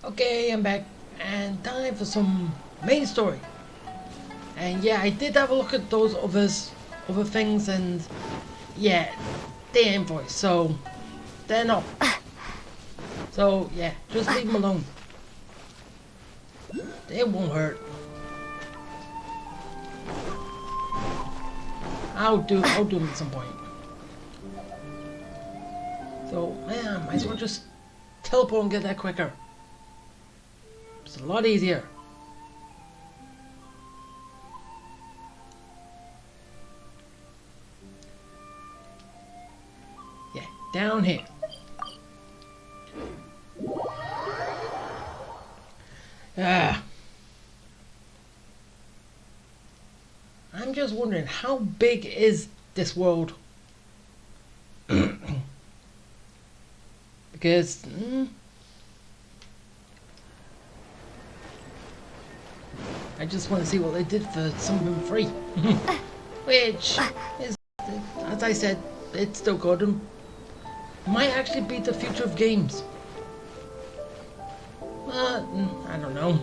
Okay, I'm back, and time for some main story. And yeah, I did have a look at those other things, and yeah, they ain't voice, so they're not. So yeah, just leave them alone. They won't hurt. I'll do them at some point. So man, might as well just teleport and get there quicker. It's a lot easier. Yeah, down here. Ah. I'm just wondering, how big is this world? Because I just want to see what they did for something free. Which is, as I said, it's still good and might actually be the future of games. But I don't know.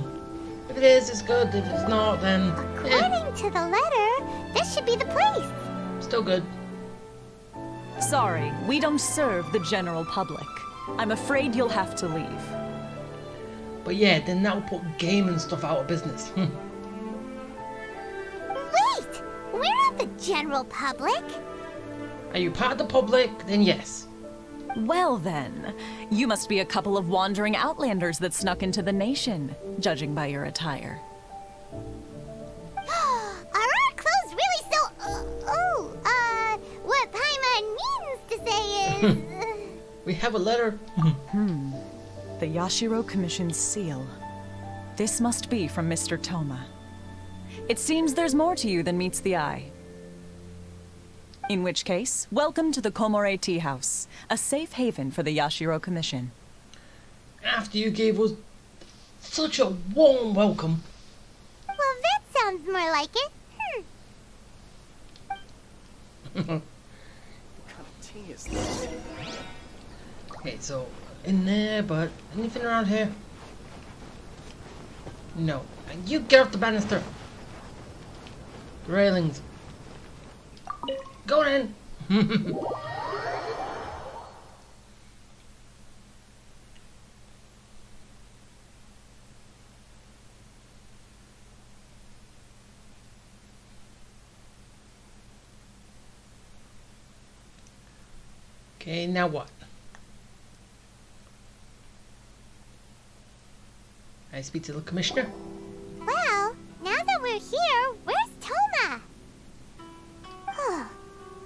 If it is, it's good. If it's not, then According to the letter, this should be the place. Still good. Sorry, we don't serve the general public. I'm afraid you'll have to leave. But yeah, then that'll put gaming stuff out of business. Wait! We're not the general public. Are you part of the public? Then yes. Well then, you must be a couple of wandering outlanders that snuck into the nation, judging by your attire. Are our clothes really so... what Paimon means to say is... We have a letter. The Yashiro Commission's seal. This must be from Mr. Toma. It seems there's more to you than meets the eye. In which case, welcome to the Komore Tea House, a safe haven for the Yashiro Commission. After you gave us such a warm welcome. Well, that sounds more like it. What kind of tea is this? Okay, so in there, but anything around here? No. You get off the banister. The railings. Go in. Okay, now what? I speak to the commissioner. Well, now that we're here, where's Toma?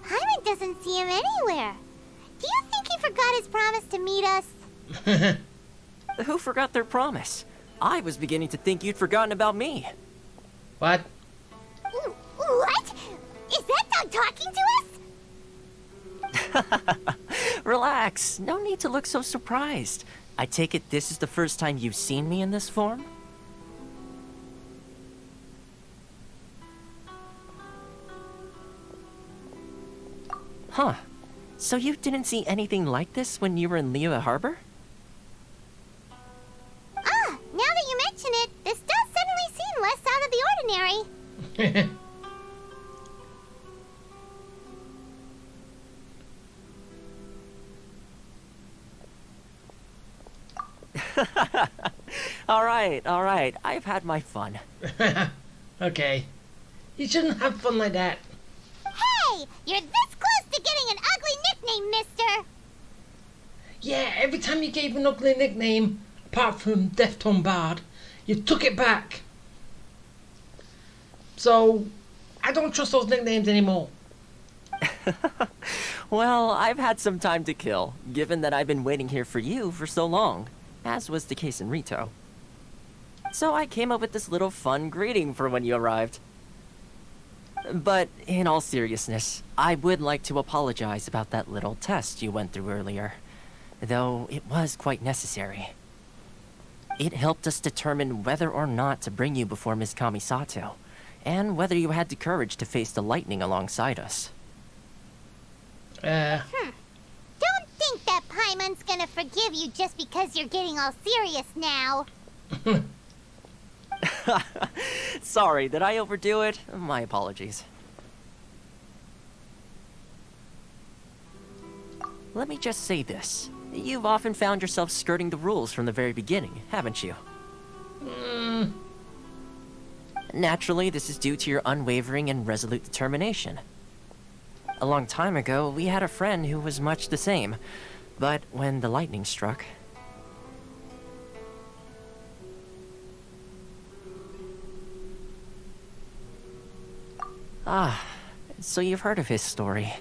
Paimon doesn't see him anywhere. Do you think he forgot his promise to meet us? Who forgot their promise? I was beginning to think you'd forgotten about me. What? What? Is that dog talking to us? Relax, no need to look so surprised. I take it this is the first time you've seen me in this form? Huh. So you didn't see anything like this when you were in Liyue Harbor? Now that you mention it, this does suddenly seem less out of the ordinary. All right. I've had my fun. Okay. You shouldn't have fun like that. Hey, you're this close to getting an ugly nickname, mister. Yeah, every time you gave an ugly nickname, apart from Deftone Bard, you took it back. So, I don't trust those nicknames anymore. Well, I've had some time to kill, given that I've been waiting here for you for so long, as was the case in Rito. So I came up with this little fun greeting for when you arrived. But in all seriousness, I would like to apologize about that little test you went through earlier, though it was quite necessary. It helped us determine whether or not to bring you before Ms. Kamisato, and whether you had the courage to face the lightning alongside us. Don't think that Paimon's gonna forgive you just because you're getting all serious now. Sorry, did I overdo it? My apologies. Let me just say this. You've often found yourself skirting the rules from the very beginning, haven't you? Naturally, this is due to your unwavering and resolute determination. A long time ago, we had a friend who was much the same, but when the lightning struck... Ah, so you've heard of his story.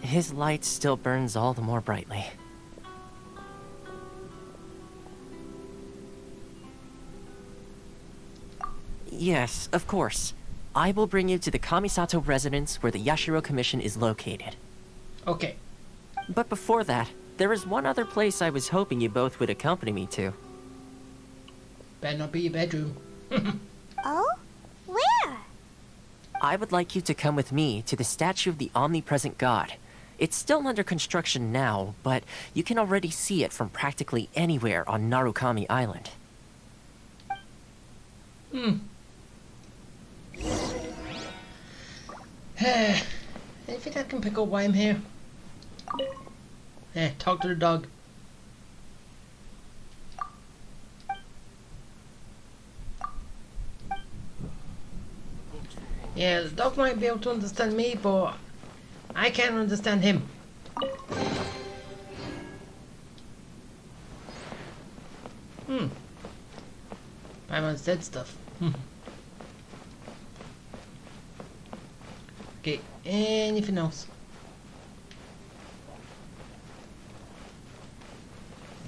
His light still burns all the more brightly. Yes, of course. I will bring you to the Kamisato residence where the Yashiro Commission is located. Okay. But before that, there is one other place I was hoping you both would accompany me to. Better not be your bedroom. Oh? Where? I would like you to come with me to the statue of the omnipresent god. It's still under construction now, but you can already see it from practically anywhere on Narukami Island. I think I can pick up why I'm here. Talk to the dog. Yeah, the dog might be able to understand me, but I can't understand him. Paimon said stuff. Okay, anything else?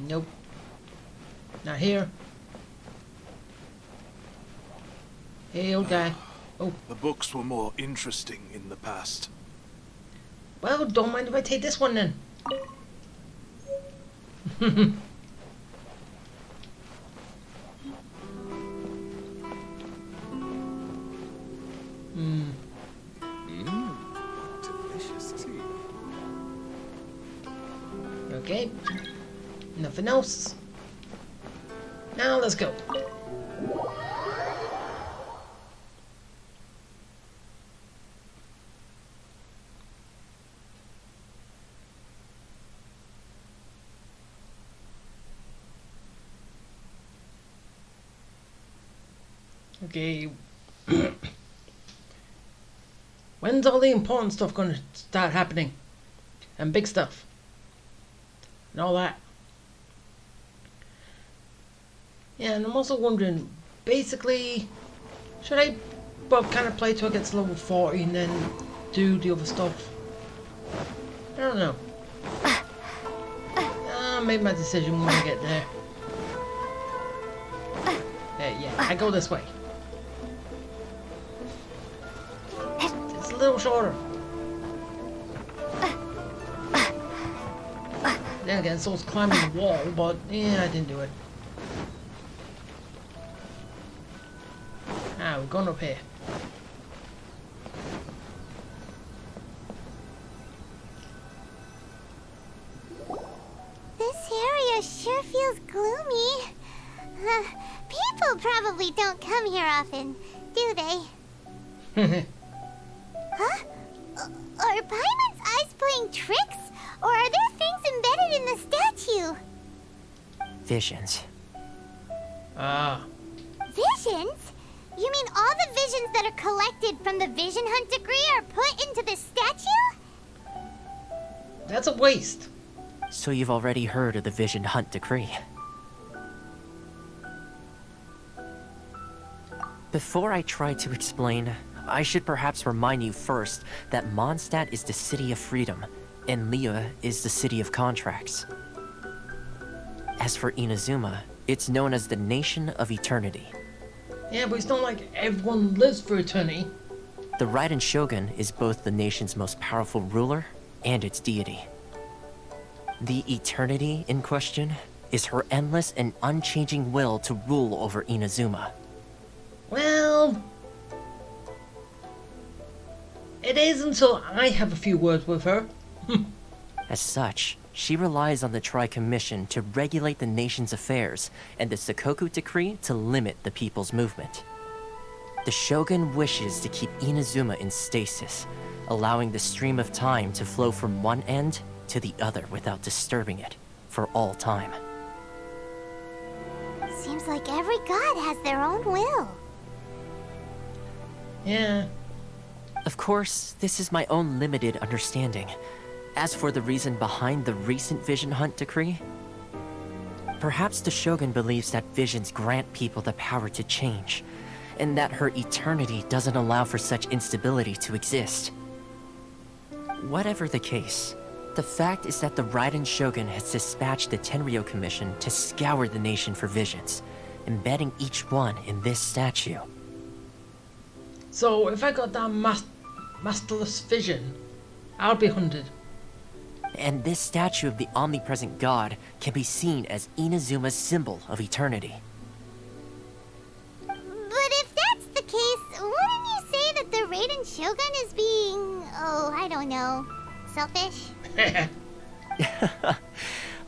Nope. Not here. Hey, old guy. Oh. The books were more interesting in the past. Well, don't mind if I take this one then. Delicious tea. Okay. Nothing else. Now let's go. Okay. When's all the important stuff gonna start happening? And big stuff. And all that. Yeah, and I'm also wondering, basically, should I kind of play till it gets level 40 and then do the other stuff? I don't know. I'll make my decision when I get there. Yeah, I go this way. It's a little shorter. Then again, so it's climbing the wall, but yeah, I didn't do it. Ah, we're going up here. This area sure feels gloomy. People probably don't come here often, do they? Huh? Are Paimon's eyes playing tricks? Or are there things embedded in the statue? Visions. Ah. Visions? You mean all the visions that are collected from the Vision Hunt degree are put into this statue? That's a waste. So you've already heard of the Vision Hunt decree. Before I try to explain, I should perhaps remind you first that Mondstadt is the city of freedom, and Liyue is the city of contracts. As for Inazuma, it's known as the Nation of Eternity. Yeah, but it's not like everyone lives for eternity. The Raiden Shogun is both the nation's most powerful ruler and its deity. The Eternity in question is her endless and unchanging will to rule over Inazuma. Well, it is until I have a few words with her. As such, she relies on the Tri-Commission to regulate the nation's affairs and the Sakoku Decree to limit the people's movement. The Shogun wishes to keep Inazuma in stasis, allowing the stream of time to flow from one end to the other without disturbing it for all time. Seems like every god has their own will. Yeah. Of course, this is my own limited understanding. As for the reason behind the recent Vision Hunt decree, perhaps the Shogun believes that visions grant people the power to change, and that her eternity doesn't allow for such instability to exist. Whatever the case, the fact is that the Raiden Shogun has dispatched the Tenryo Commission to scour the nation for visions, embedding each one in this statue. So if I got that masterless vision, I'll be hunted. And this statue of the omnipresent god can be seen as Inazuma's symbol of eternity. But if that's the case, wouldn't you say that the Raiden Shogun is being, oh, I don't know, selfish?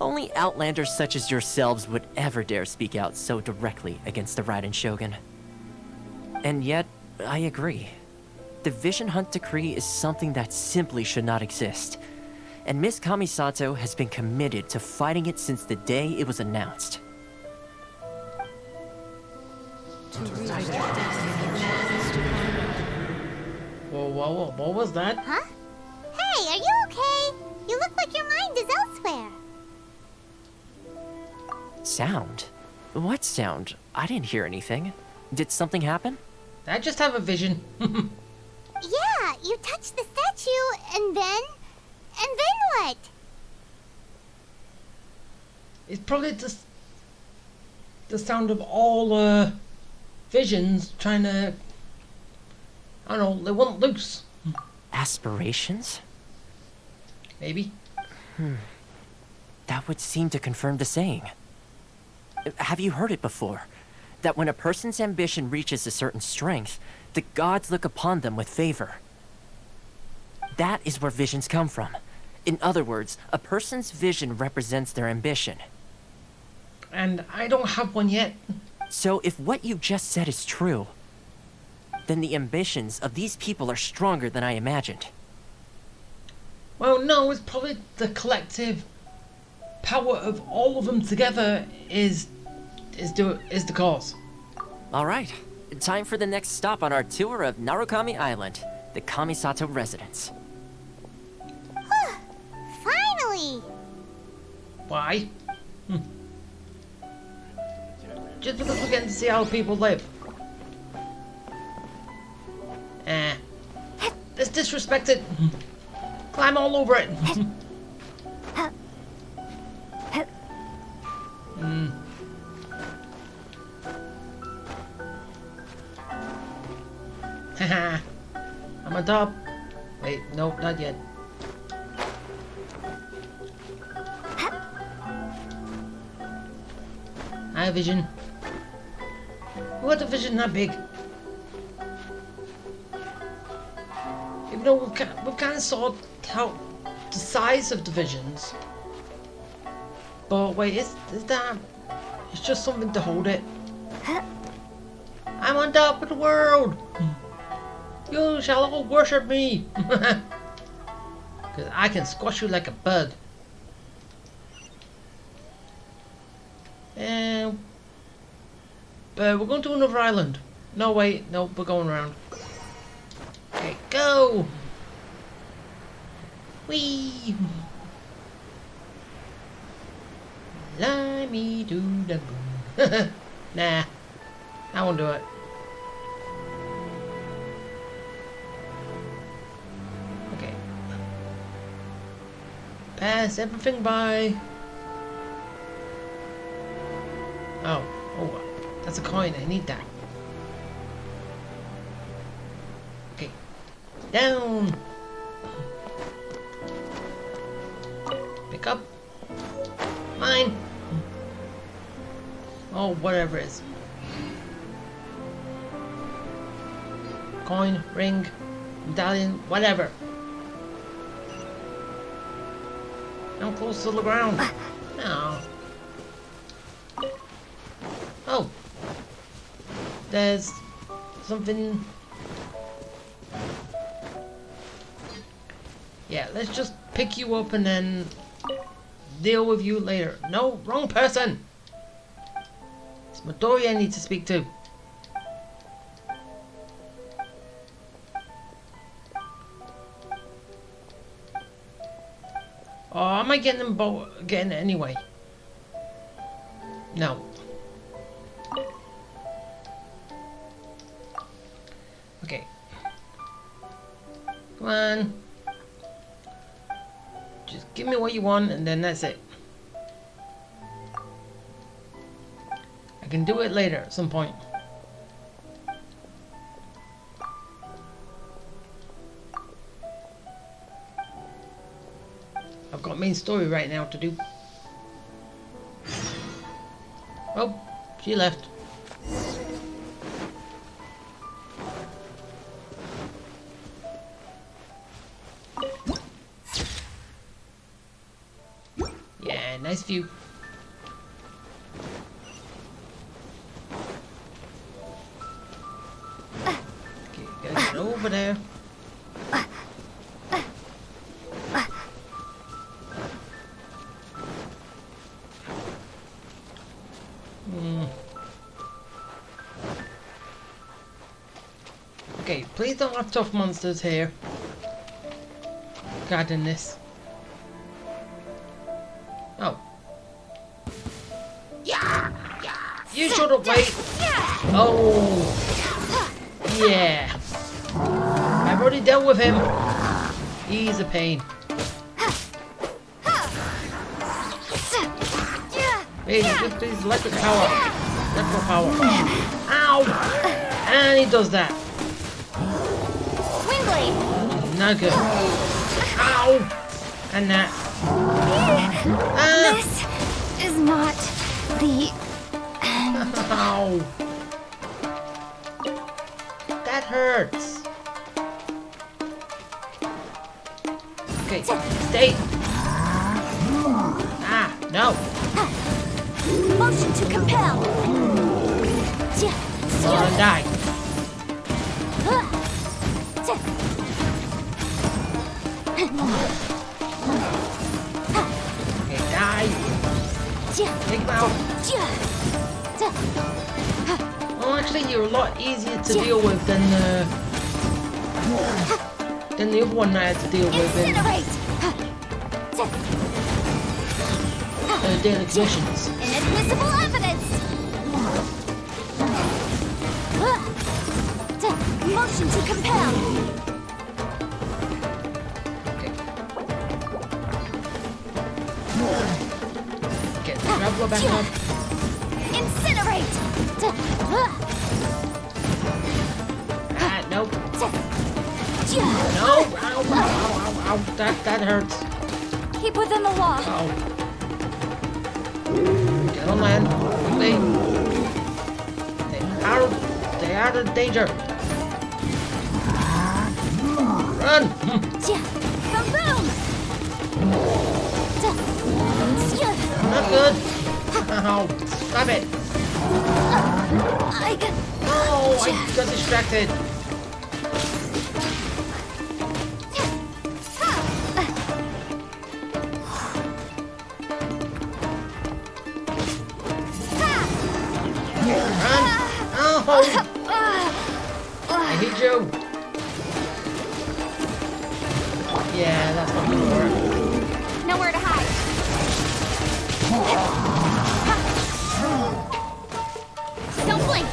Only outlanders such as yourselves would ever dare speak out so directly against the Raiden Shogun. And yet, I agree. The Vision Hunt decree is something that simply should not exist. And Miss Kamisato has been committed to fighting it since the day it was announced. Whoa, what was that? Huh? Hey, are you okay? You look like your mind is elsewhere. Sound? What sound? I didn't hear anything. Did something happen? I just have a vision. Yeah, you touched the statue, and then what? It's probably just the sound of all visions trying to, I don't know, they want loose. Aspirations? Maybe. That would seem to confirm the saying. Have you heard it before? That when a person's ambition reaches a certain strength, the gods look upon them with favor. That is where visions come from. In other words, a person's vision represents their ambition. And I don't have one yet. So if what you just said is true, then the ambitions of these people are stronger than I imagined. Well, no, it's probably the collective power of all of them together is the cause. All right, time for the next stop on our tour of Narukami Island, the Kamisato residence. Finally! Why? Just because we're getting to see how people live. Let's disrespect it. Climb all over it. Haha. I'm on top. Wait, nope, not yet. I have vision. Who had the vision that big? Even though we've kind of sorted out the size of the visions. But wait, is that... It's just something to hold it. I'm on top of the world! You shall all worship me! Because I can squash you like a bug. And... But we're going to another island. No, wait, no, we're going around. Okay, go! Whee! Fly me to the moon. Nah, I won't do it. Okay. Pass everything by. Oh, that's a coin. I need that. Okay. Down. Pick up. Mine. Oh, whatever it is. Coin, ring, medallion, whatever. I'm close to the ground. No. Oh. There's something. Yeah, let's just pick you up and then deal with you later. No, wrong person. It's Midori I need to speak to. Oh, am I getting them getting it anyway? No. Okay. Come on. Just give me what you want and then that's it. I can do it later at some point. I've got main story right now to do. Oh, she left. Yeah, nice view. Okay, gotta get over there. Okay, please don't have tough monsters here. Guarding this. Oh. You shut up, wait. Oh. Yeah. I've already dealt with him. He's a pain. Wait, just please electric power. Electrical power. Ow! And he does that. Not good. Ow! And that. This is not the end. Ow! That hurts. Okay, stay. Ah, no. Motion to compel. Gonna die. Okay, die. Take him out. Well, actually, you're a lot easier to deal with than the other one I had to deal with in daily commissions. Inadmissible evidence. Motion to compel. Get the traveler back up. Incinerate. Ah, nope. No. No! Ow, ow, ow, ow, ow. That hurts. Keep within the law. Ow. Get on land. Quickly. They are in danger. Run! Boom, boom. Not good. Ow. Stop it. Oh, I got distracted. I hate you. Yeah, that's not gonna work. Nowhere to hide. Don't blink.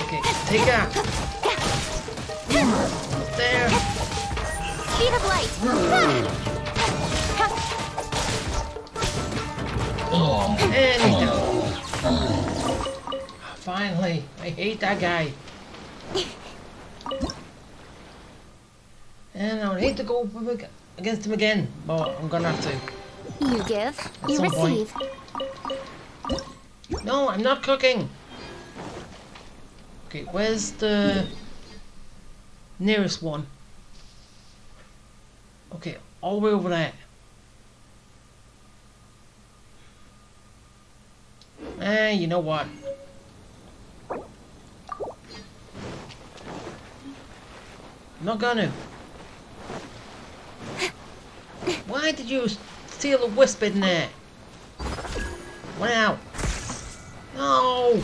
Okay, take that. Almost there. Speed of light. And he's down. Finally, I hate that guy. And I would hate to go up against him again, but I'm gonna have to. You give, At you some point. receive. No, I'm not cooking. Okay, where's the nearest one? Okay, all the way over there. You know what? I'm not gonna. Why did you steal a wisp in there? Wow. No!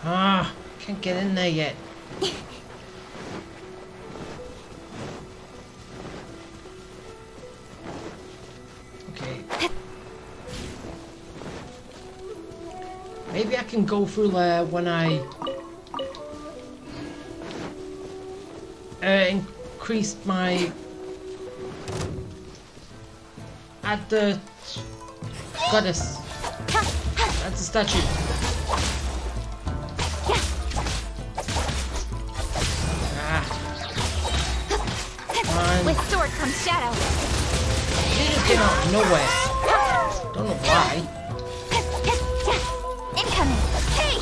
Ah, can't get in there yet. Okay. Maybe I can go through there when I increased my at the goddess. That's a statue. Ah. Come on. With sword comes shadow. You just came out of nowhere. Don't know why. Incoming. Hey.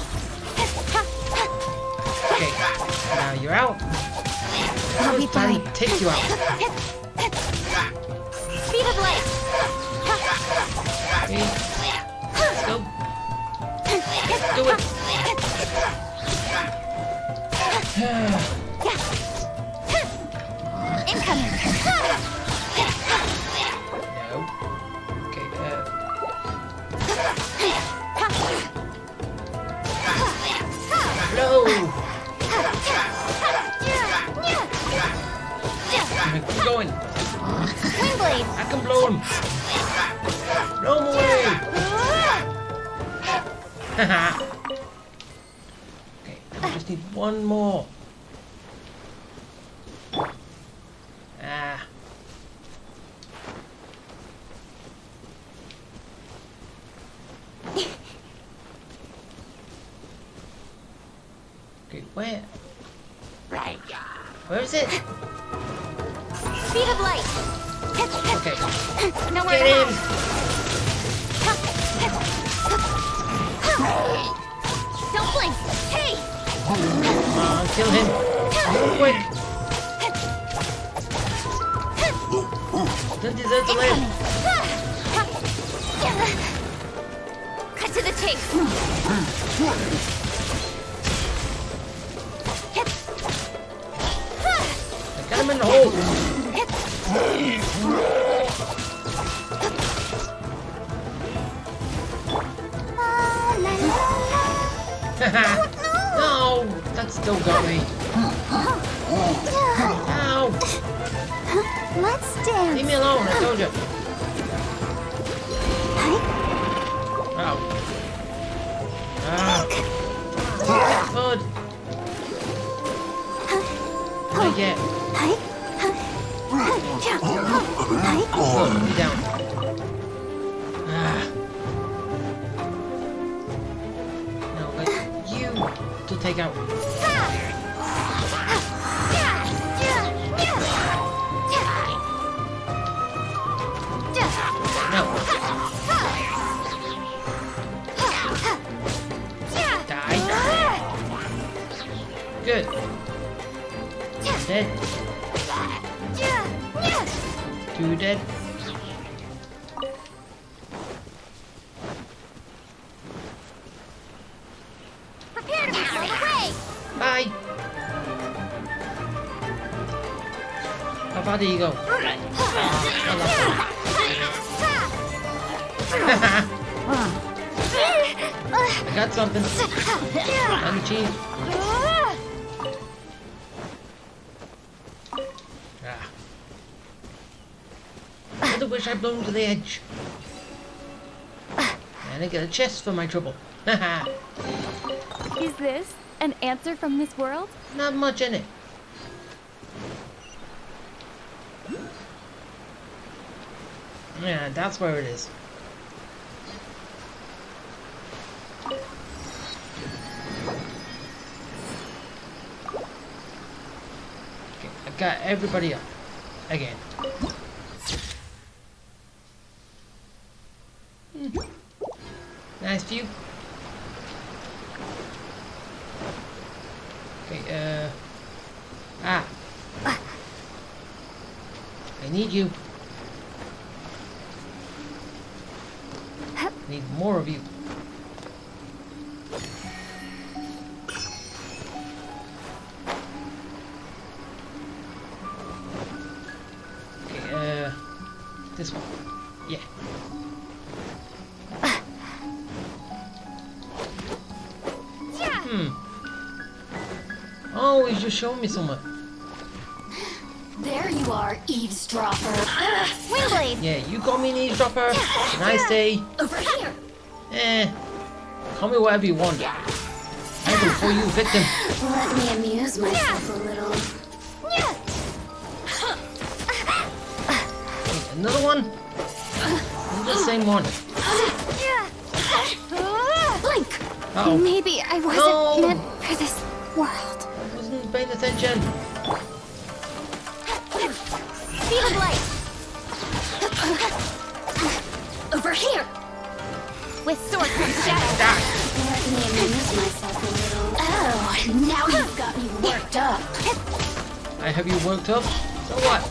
Okay. Now you're out. I'll be It's time fine. to take you out. Speed of light. Okay. Let's go. Do it. Incoming. No. Okay, blow! Keep going. Wind blade. I can blow him. Blow him away. Haha. Okay, now we just need one more. Ah. Okay, where? Where is it? Speed of light. Okay. Nowhere Get to him! hide. Don't blink. Hey. Come on, kill him. Real quick. Don't deserve to live. Cut to the chase. I got him in the hole. No, that still got me. Ow! Let's dance. Leave me alone, I told you. Ow. Ah. Good. Not yet. Good, be down. Ah. Now let you to take out. No. Die. Good. Dead. Two dead. Prepare to be blown away. Bye. How far do you go? I got something. On the cheese. Ah. I wish I'd blown to the edge. And I get a chest for my trouble. Haha. Is this an answer from this world? Not much in it. Yeah, that's where it is. Okay, I've got everybody up. Again. Nice view. Okay, need you. Need more of you. Okay, this one. Yeah. Oh, he's just showing me somewhere. There you are, eavesdropper. Wingblade! Yeah, you call me an eavesdropper, and I say, Over here! call me whatever you want. I will call you victim. Let me amuse myself a little. Wait, another one? The same one. Blink! Uh-oh. Maybe I wasn't No. meant for this world. I wasn't paying attention. Speed of light! Over here! With sword comes shadow. Die. Let me amuse myself a little. Oh, now you've got me worked up. I have you worked up? So what?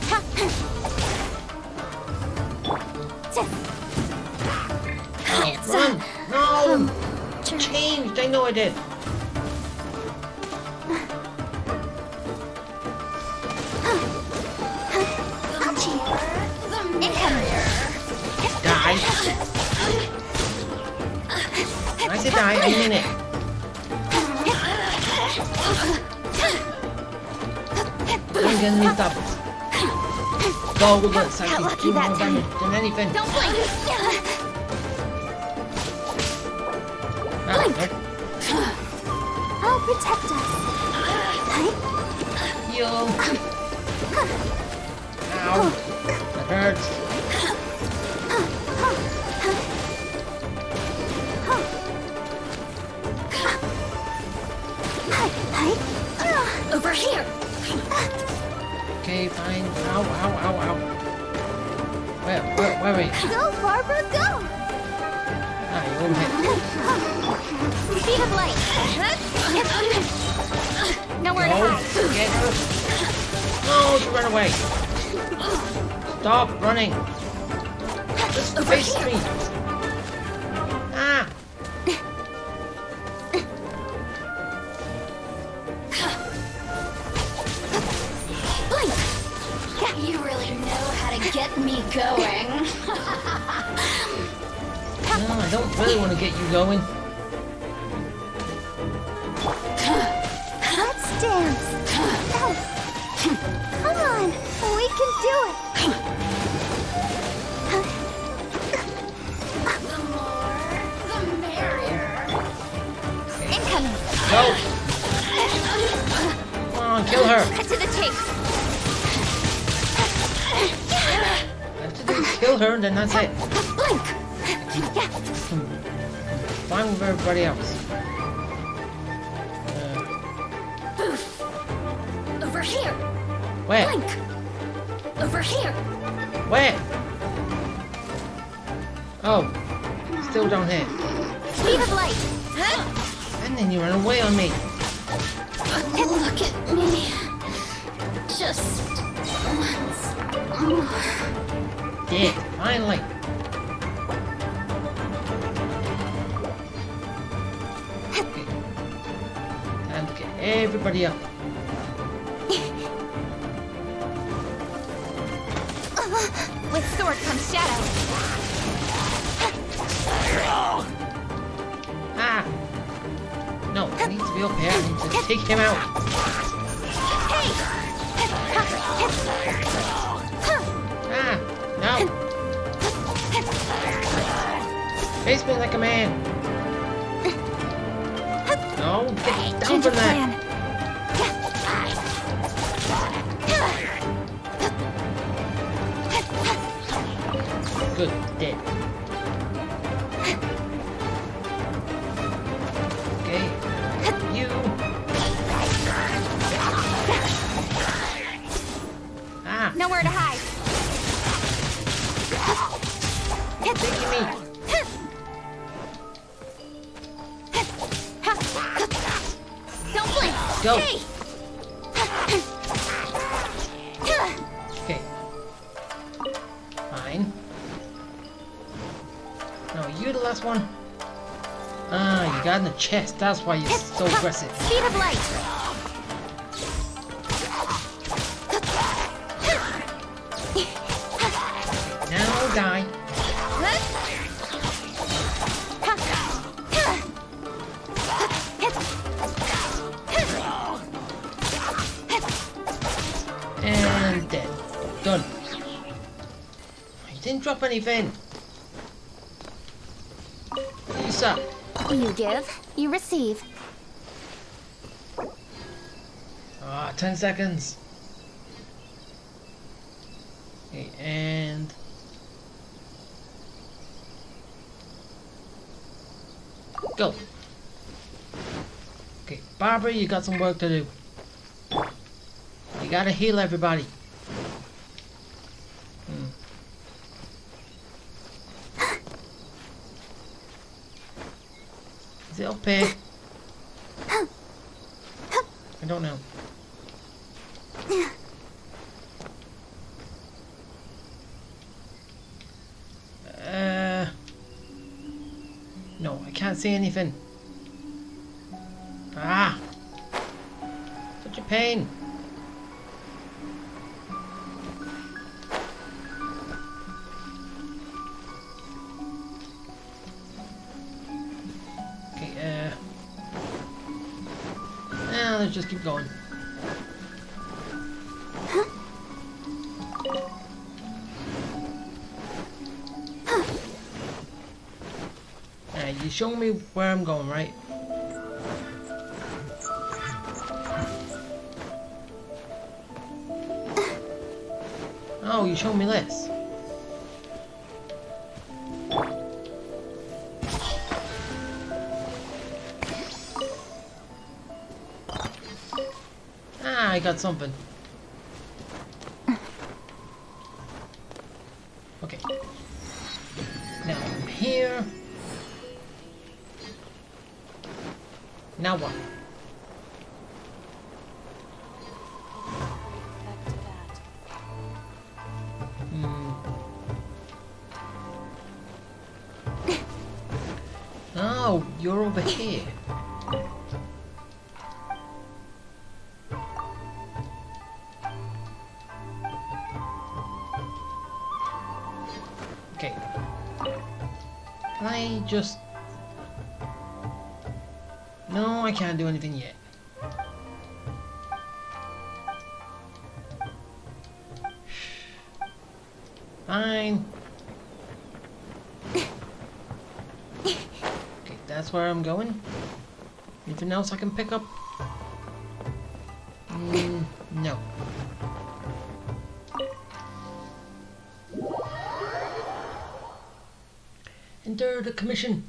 It's Run! No! Changed! I know I did. Die! When I say die, I mean it. I'm gonna need doubles. Goldless, I can lucky do that more time. damage than anything. Don't blink! Ah, I'll protect us. heal. Ow. That hurts. Over here! Okay, fine. Ow, ow, ow, ow. Where are you? Go, Barbara, go! Ah, you're over here. Speed of light! Nowhere to Go. hide. Get her. No, she ran away. Stop running. Just face me. Ah. Blink! You really know how to get me going. No, I don't really want to get you going. Let's dance. Come on, we can do it. The more, the merrier. Incoming. Go. Come on, kill her. Cut to the chase. After they kill her, then that's it. Blink. Fine with everybody else. Over here. Where? Blink. Over here. Where? Oh, still down here. Speed of light. And then you ran away on me. Look at me. Just once more. Dead, finally. Okay. Time to get everybody up. With sword comes shadow. Ah! No, I need to be up here. I need to take him out. Ah! No! Face me like a man. No, get down from that. Good, dead. Okay, you. Ah, Nowhere to hide. taking me. Don't blink. Go. Hey. Okay. No, you the last one. Ah, you got in the chest. That's why you're so aggressive. Speed of light. Now die. And dead. Done. You didn't drop anything. You suck. You give, you receive. Ah, 10 seconds. Okay, and... go. Okay, Barbara, you got some work to do. You gotta heal everybody. Is it up here? I don't know. No, I can't see anything. Ah! Such a pain. Okay, let's just keep going. You show me where I'm going, right? Oh, you showed me this. Ah, I got something. Okay. Now I'm here. Now what? Oh, you're over here. Okay. Can I just... No, I can't do anything yet. Fine. Okay, that's where I'm going. Anything else I can pick up? No. Enter the commission.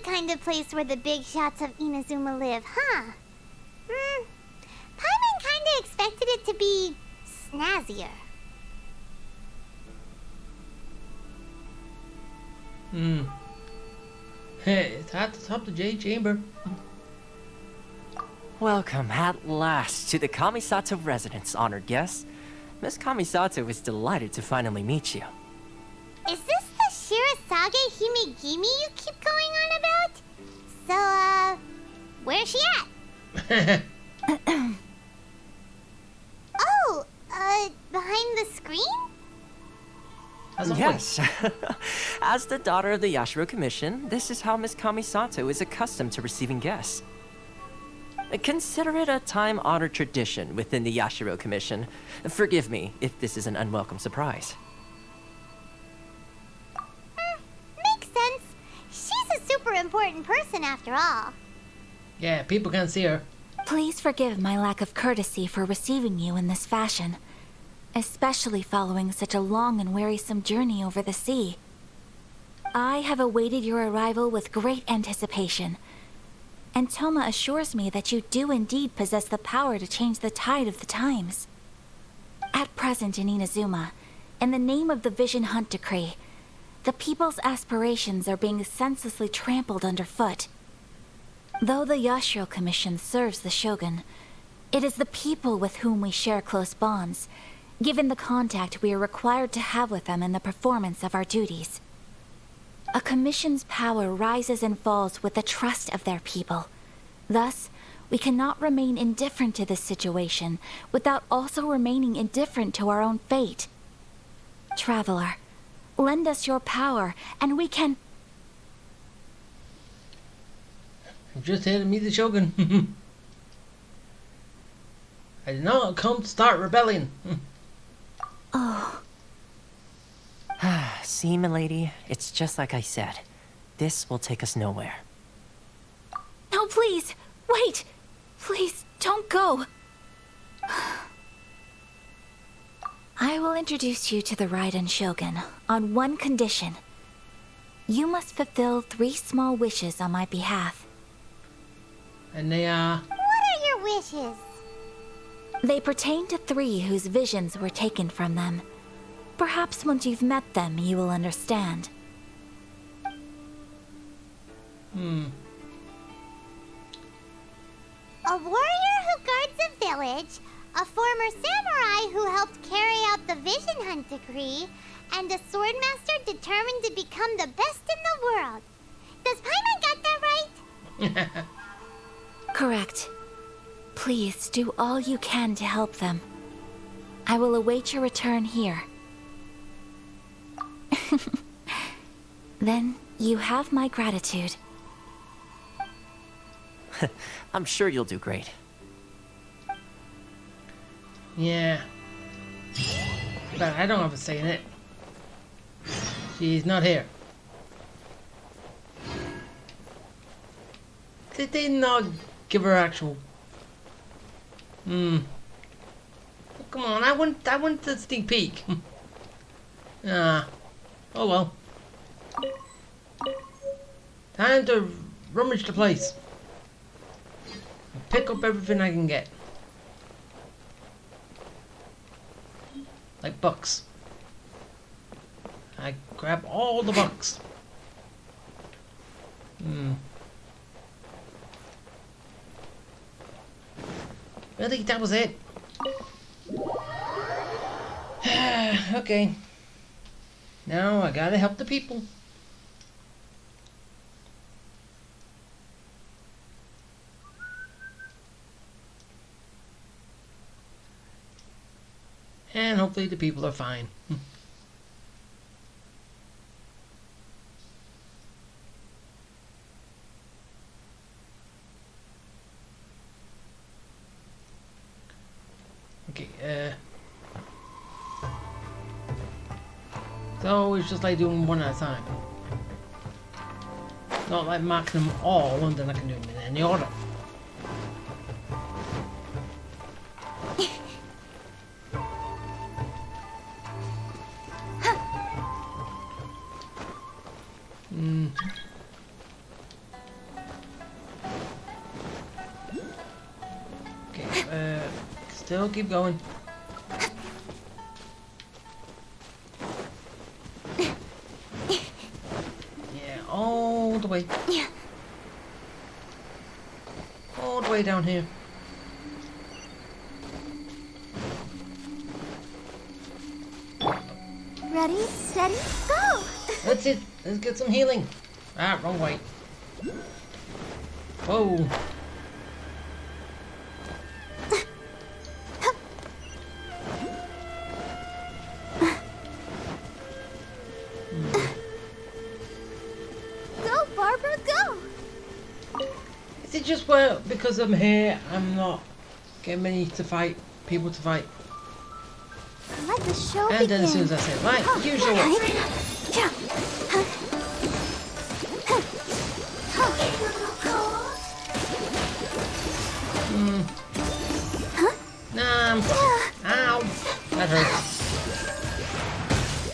Kind of place where the big shots of Inazuma live, huh? Paimon kinda expected it to be snazzier. Hey, it's hard to top the Jade Chamber. Welcome at last to the Kamisato residence, honored guests. Miss Kamisato is delighted to finally meet you. Is this the Shirasage Himegimi you keep going on about? So, where's she at? Oh, behind the screen? Yes. As the daughter of the Yashiro Commission, this is how Miss Kamisato is accustomed to receiving guests. Consider it a time-honored tradition within the Yashiro Commission. Forgive me if this is an unwelcome surprise. Makes sense. She's a super important person after all. Yeah, people can't see her. Please forgive my lack of courtesy for receiving you in this fashion, especially following such a long and wearisome journey over the sea. I have awaited your arrival with great anticipation, and Toma assures me that you do indeed possess the power to change the tide of the times. At present in Inazuma, in the name of the Vision Hunt Decree, the people's aspirations are being senselessly trampled underfoot. Though the Yashiro Commission serves the Shogun, it is the people with whom we share close bonds, given the contact we are required to have with them in the performance of our duties. A commission's power rises and falls with the trust of their people. Thus, we cannot remain indifferent to this situation without also remaining indifferent to our own fate. Traveler, lend us your power, and we can... I'm just here to meet the Shogun. I did not come to start rebellion. Oh, See, milady, it's just like I said. This will take us nowhere. no, please, wait! Please, don't go! I will introduce you to the Raiden Shogun on one condition. You must fulfill 3 small wishes on my behalf. And they are... What are your wishes? They pertain to 3 whose visions were taken from them. Perhaps once you've met them, you will understand. A warrior who guards a village, a former samurai who helped carry out the Vision Hunt Decree, and a swordmaster determined to become the best in the world. Does Paimon got that right? Correct. Please do all you can to help them. I will await your return here. Then you have my gratitude. I'm sure you'll do great. Yeah. But I don't have a say in it. She's not here. Did they not give her actual... Come on, I want the sneak peek. Ah. Oh well. Time to rummage the place. Pick up everything I can get. Like bucks. I grab all the bucks. Really? That was it? Okay. Now I gotta help the people. And hopefully the people are fine. Okay, so it's just like doing one at a time. Not like marking them all and then I can do them in any order. Okay, still keep going. Yeah, all the way. All the way down here. Ready, steady, go! That's it. Let's get some healing. Ah, wrong way. Whoa. Go, Barbara, go! Is it just where, because I'm here, I'm not getting many to fight, people to fight? Let the show And begin. then as soon as I say, right, usual. Nah, ow, that hurts.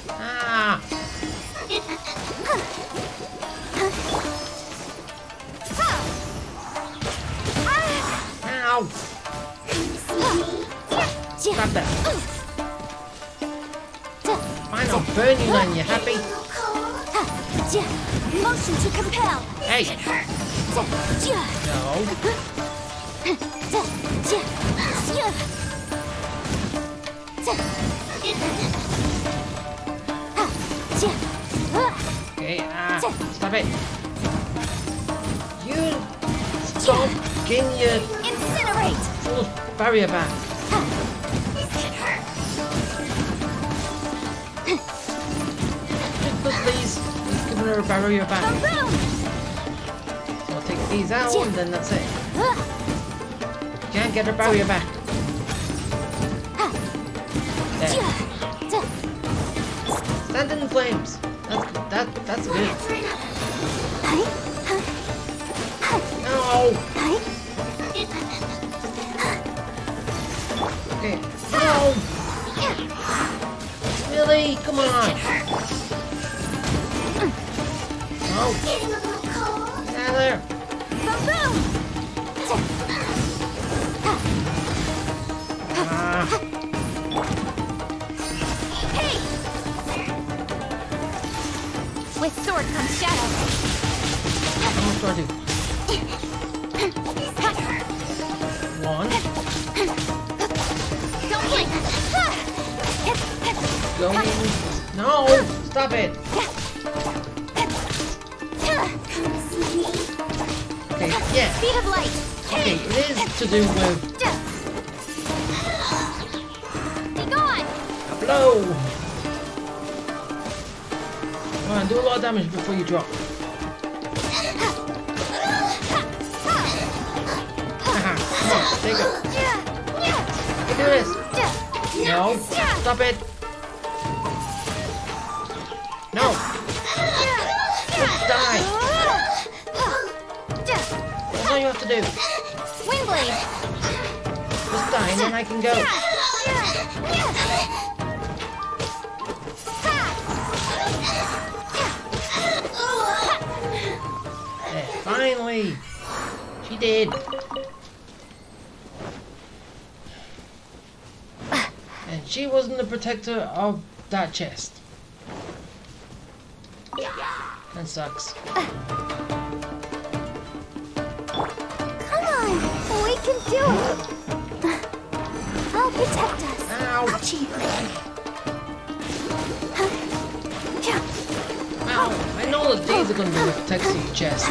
Ah, ow, stop that. burn you then, you happy? Motion to compel. Hey! No. Okay, stop it. You stop getting your Incinerate. full barrier back. Just put these, giving her a barrier back. Boom. So I'll take these out and then that's it. Can't get her barrier back. There. Stand in the flames. That's good. No. Okay. No. Really? Come on. No. Get out of there. With sword comes shadow. How much do I do? One. Don't blink. Going. No! Stop it! Okay, yeah. Speed of light. Okay, it is to do with Be gone. a blow. Come on, do a lot of damage before you drop. Haha, come on, take it. I can do this. No, stop it. No, just die. That's all you have to do. Windblade. Just die and then I can go. There, finally. She did. And she wasn't the protector of that chest. That sucks. Come on, we can do it. I'll protect us. Ow! Hachi. Ow! I know that these are going to be protecting your chest.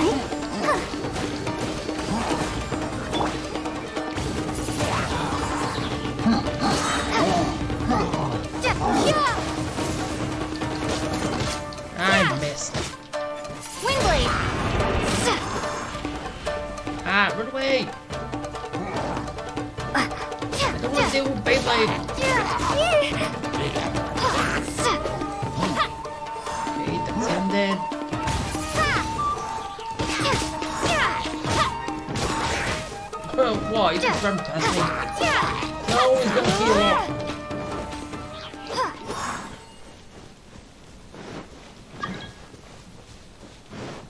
I missed. Windblade. Ah, run away! I don't want to deal with Beyblade. Okay, that's him dead. Oh, what? He just ran past me. No, he's gonna heal up.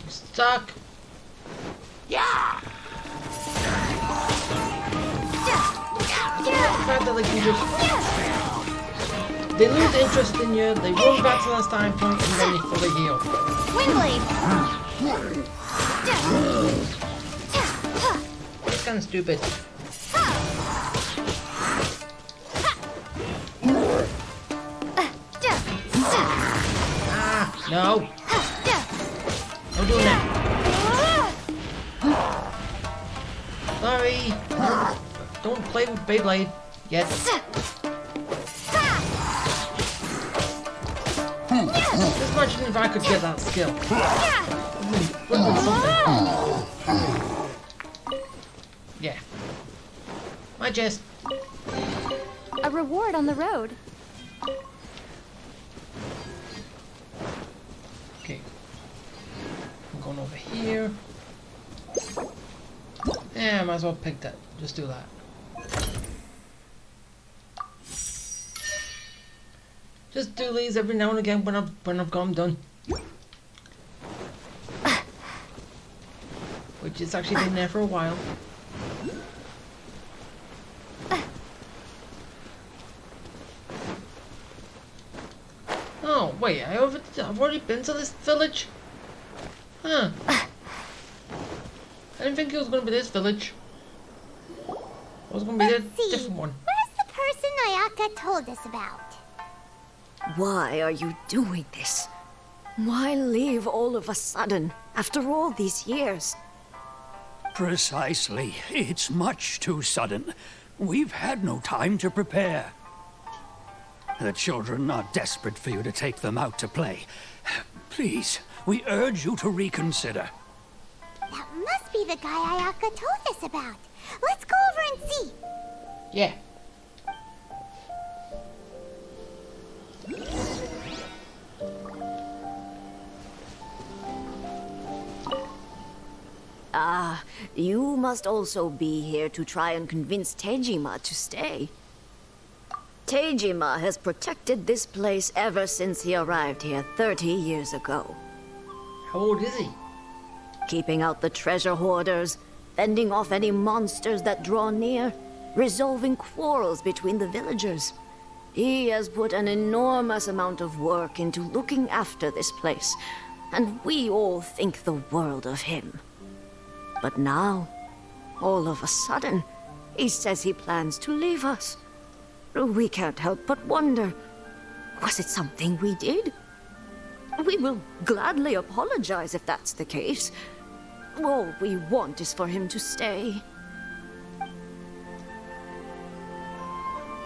Stuck. The fact that they can just... They lose interest in you, they run back to their starting point, and then they fully heal. Windblade. It's kind of stupid. Ah, no. Don't do that. Sorry. Don't play with Beyblade yet. Just imagine if I could get that skill. Wouldn't be something. Yeah. My chest. A reward on the road. Okay. I'm going over here. Yeah, I might as well pick that. Just do that. Just do these every now and again when I've got them done. Which has actually been there for a while. Oh, Wait, I've already been to this village? Huh. I didn't think it was gonna be this village. It was gonna be a different one. Where's the person Ayaka told us about? Why are you doing this? Why leave all of a sudden, after all these years? Precisely. It's much too sudden. We've had no time to prepare. The children are desperate for you to take them out to play. Please, we urge you to reconsider. That must be the guy Ayaka told us about. Let's go over and see. Yeah. Ah, you must also be here to try and convince Tejima to stay. Tejima has protected this place ever since he arrived here 30 years ago. How old is he? Keeping out the treasure hoarders, fending off any monsters that draw near, resolving quarrels between the villagers. He has put an enormous amount of work into looking after this place, and we all think the world of him. But now, all of a sudden, he says he plans to leave us. We can't help but wonder, was it something we did? We will gladly apologize if that's the case. All we want is for him to stay.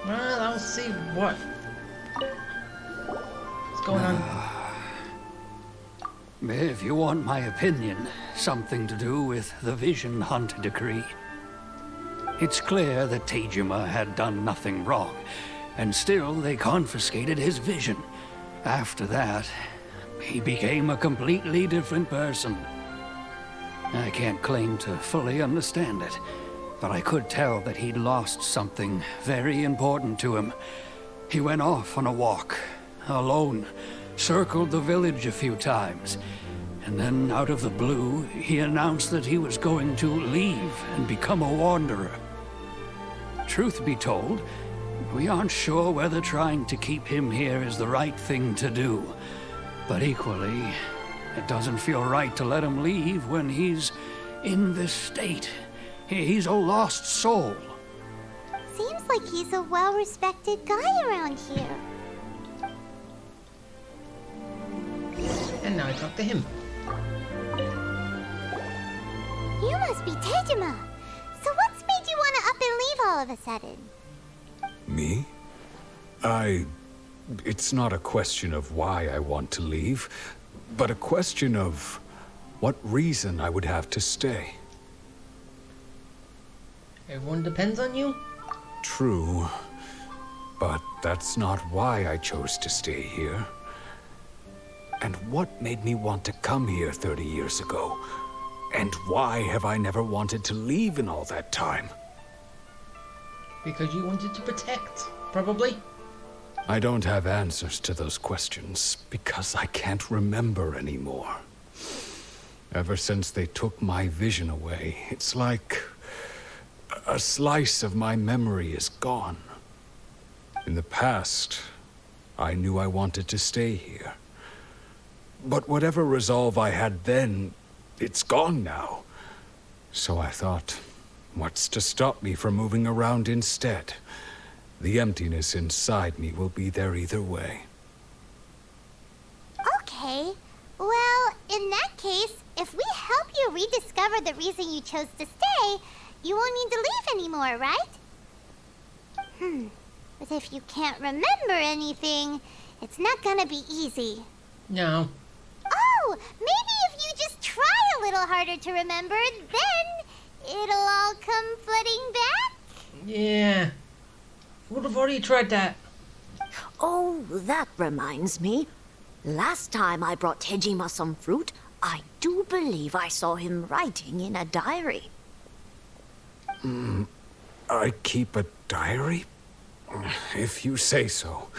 Well, I'll see what's going on. If you want my opinion, something to do with the Vision Hunt decree. It's clear that Tejima had done nothing wrong, and still they confiscated his vision. After that, he became a completely different person. I can't claim to fully understand it, but I could tell that he'd lost something very important to him. He went off on a walk, alone, circled the village a few times, and then out of the blue, he announced that he was going to leave and become a wanderer. Truth be told, we aren't sure whether trying to keep him here is the right thing to do. But equally, it doesn't feel right to let him leave when he's in this state. He's a lost soul. Seems like he's a well-respected guy around here. And now I talk to him. You must be Tejima. So what's made you want to up and leave all of a sudden? Me? It's not a question of why I want to leave, but a question of what reason I would have to stay. Everyone depends on you? True, but that's not why I chose to stay here. And what made me want to come here 30 years ago? And why have I never wanted to leave in all that time? Because you wanted to protect, probably. I don't have answers to those questions because I can't remember anymore. Ever since they took my vision away, it's like a slice of my memory is gone. In the past, I knew I wanted to stay here. But whatever resolve I had then, it's gone now. So I thought, what's to stop me from moving around instead? The emptiness inside me will be there either way. Okay. Well, in that case, if we help you rediscover the reason you chose to stay, you won't need to leave anymore, right? But if you can't remember anything, it's not gonna be easy. No. Oh, maybe if you just try a little harder to remember, then it'll all come flooding back? Yeah. Would have already tried that. Oh, that reminds me. Last time I brought Tejima some fruit, I do believe I saw him writing in a diary. I keep a diary? If you say so.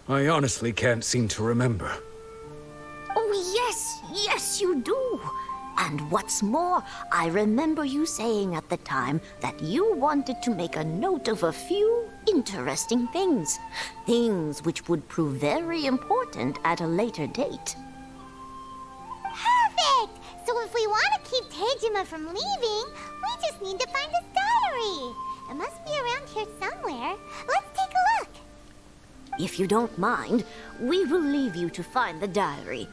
I honestly can't seem to remember. Oh, yes, you do. And what's more, I remember you saying at the time that you wanted to make a note of a few interesting things. Things which would prove very important at a later date. Perfect! So if we want to keep Tejima from leaving, we just need to find his diary. It must be around here somewhere. Let's take a look. If you don't mind, we will leave you to find the diary.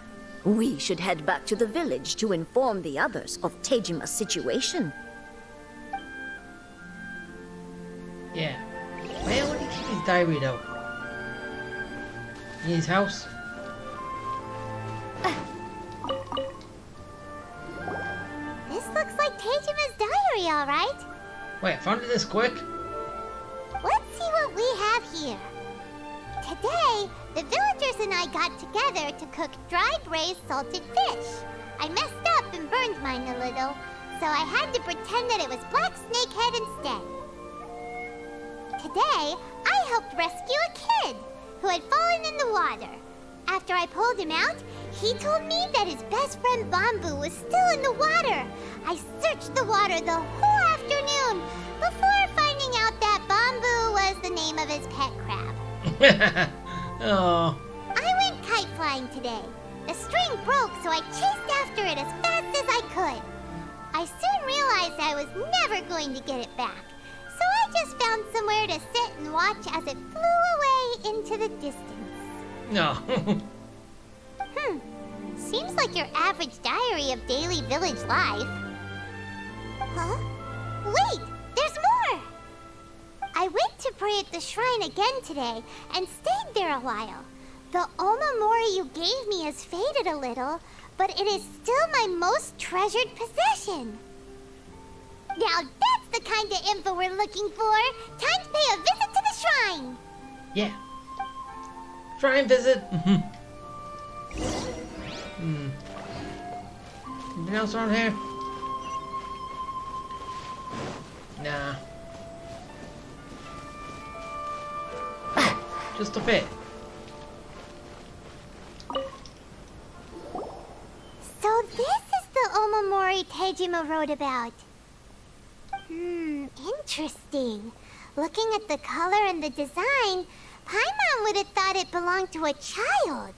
We should head back to the village to inform the others of Tejima's situation. Yeah. Where would he keep his diary though? In his house? This looks like Tejima's diary, alright. Wait, I found it this quick? Let's see what we have here. Today, the villagers and I got together to cook dried braised salted fish. I messed up and burned mine a little, so I had to pretend that it was black snakehead instead. Today, I helped rescue a kid who had fallen in the water. After I pulled him out, he told me that his best friend Bamboo was still in the water. I searched the water the whole afternoon before finding out that Bamboo was the name of his pet crab. Oh. I went kite flying today. The string broke, so I chased after it as fast as I could. I soon realized I was never going to get it back, so I just found somewhere to sit and watch as it flew away into the distance. No. Seems like your average diary of daily village life. Huh? Wait, there's more! I went to pray at the shrine again today and stayed there a while. The Omamori you gave me has faded a little, but it is still my most treasured possession. Now that's the kind of info we're looking for. Time to pay a visit to the shrine. Yeah. Shrine visit. Anything else around here? Nah. Just a bit. So this is the Omamori Tejima wrote about. Interesting. Looking at the color and the design, Paimon would have thought it belonged to a child.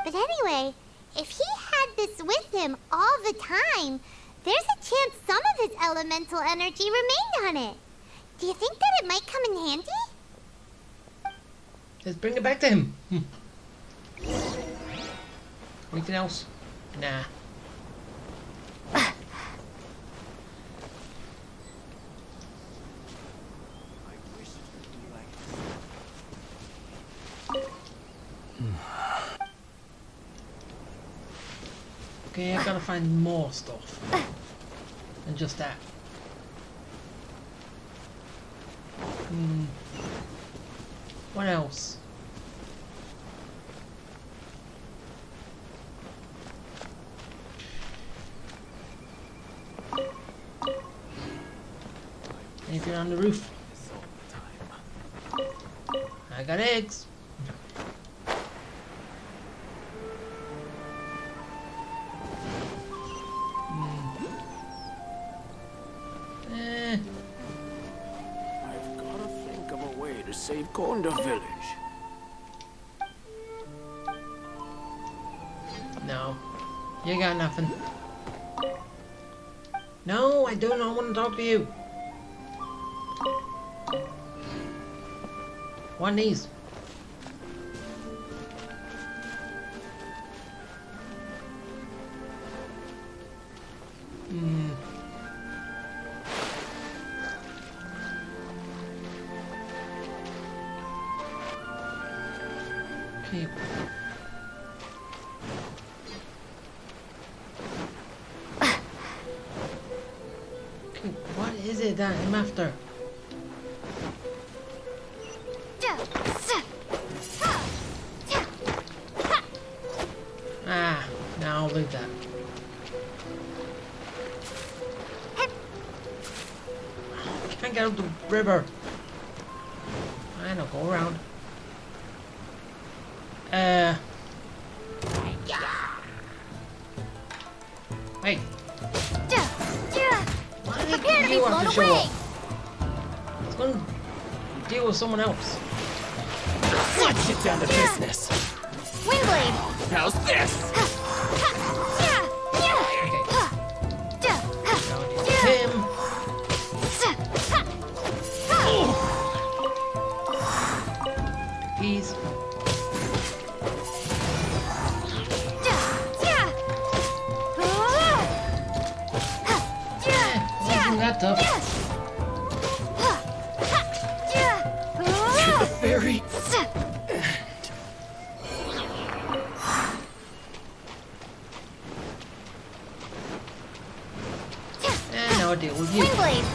But anyway, if he had this with him all the time, there's a chance some of his elemental energy remained on it. Do you think that it might come in handy? Let's bring it back to him. Anything else? Nah. Okay, I gotta find more stuff than just that. What else? Anything on the roof? I got eggs. I've got to think of a way to save Konda Village. No, you got nothing. No, I do not want to talk to you. One of these. Okay. Okay, what is it that I'm after? Ah, now I'll leave that. Can't get up the river. I know, go around. Hey. Why Prepare to did be you blown have to show away. up? Let's go and deal with someone else. Let's get down to business. Windblade. How's this? Tim. Peace. Wasn't that tough. The fairy. And now I'll deal with you. Windblade.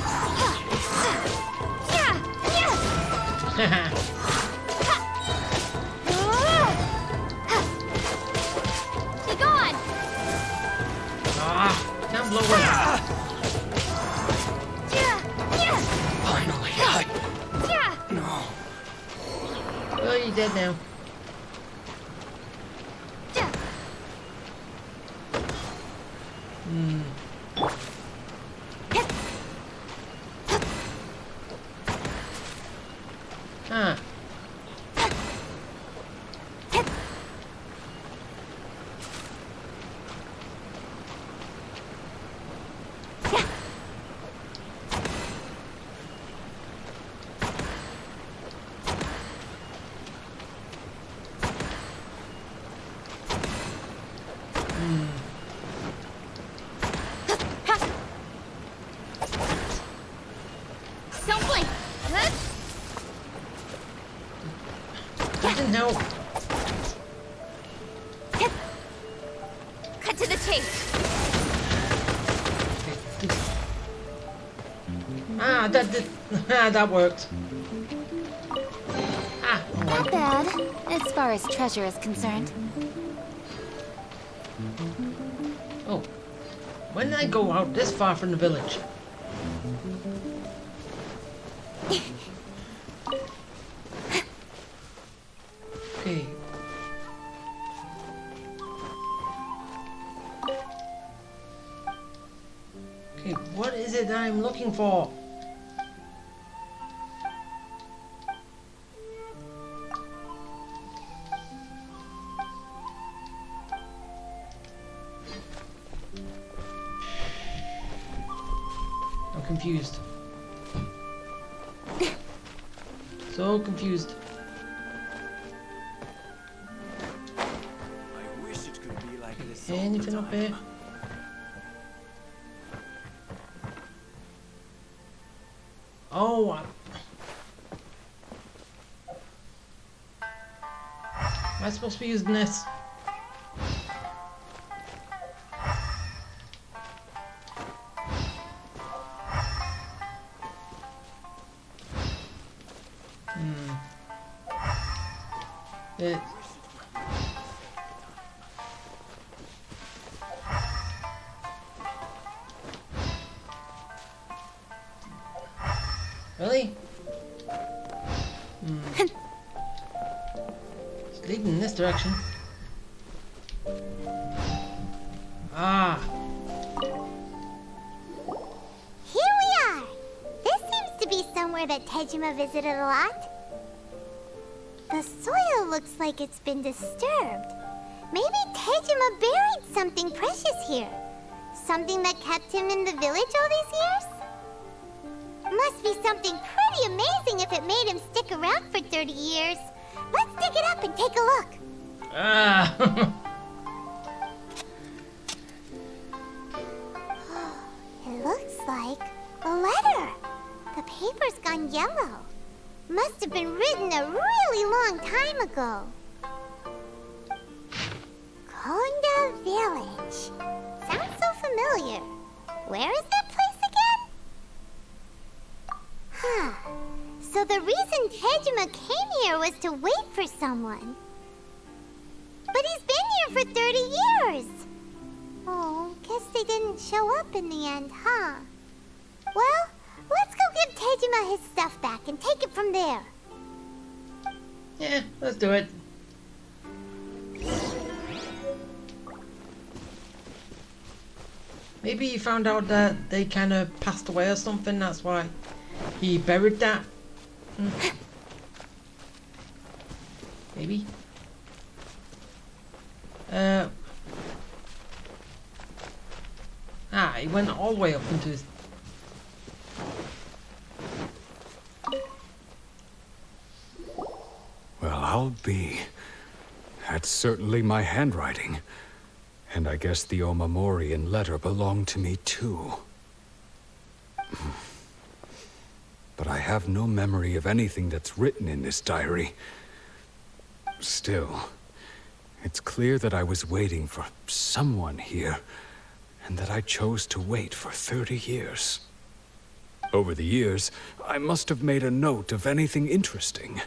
Be gone. Can't blow away. Finally, No. Oh, you're dead now. Huh. Don't blink. That didn't help. Cut to the chase. That did. That worked. Not bad, as far as treasure is concerned. Oh. When did I go out this far from the village? Okay. Okay, what is it that I'm looking for? I'm confused. So confused. I wish it could be like this. Anything up here? Oh, am I supposed to be using this? It. Really? It's leading in this direction. Ah. Here we are. This seems to be somewhere that Tejima visited a lot. The soil looks like it's been disturbed. Maybe Tejima buried something precious here. Something that kept him in the village all these years? Must be something pretty amazing if it made him stick around for 30 years. Let's dig it up and take a look. Ah. It looks like a letter. The paper's gone yellow. Must have been written a really long time ago. Konda Village. Sounds so familiar. Where is that place again? Huh. So the reason Tejima came here was to wait for someone. But he's been here for 30 years. Oh, guess they didn't show up in the end, huh? Well, let's go give Tejima his stuff back and take it from there. Yeah, let's do it. Maybe he found out that they kind of passed away or something. That's why he buried that. Maybe. He went all the way up into his... Well, I'll be. That's certainly my handwriting. And I guess the Omamorian letter belonged to me too. But I have no memory of anything that's written in this diary. Still, it's clear that I was waiting for someone here, and that I chose to wait for 30 years. Over the years, I must have made a note of anything interesting.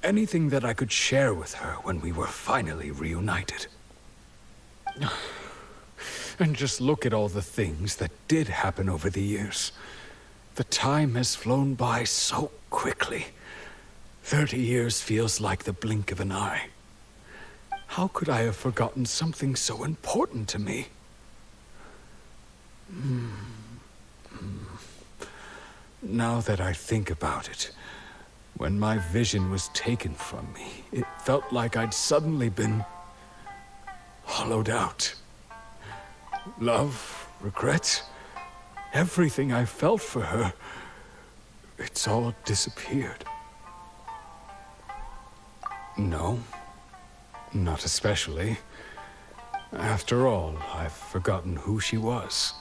Anything that I could share with her when we were finally reunited. And just look at all the things that did happen over the years. The time has flown by so quickly. 30 years feels like the blink of an eye. How could I have forgotten something so important to me? Now that I think about it, when my vision was taken from me, it felt like I'd suddenly been hollowed out. Love, regret, everything I felt for her, it's all disappeared. No, not especially. After all, I've forgotten who she was.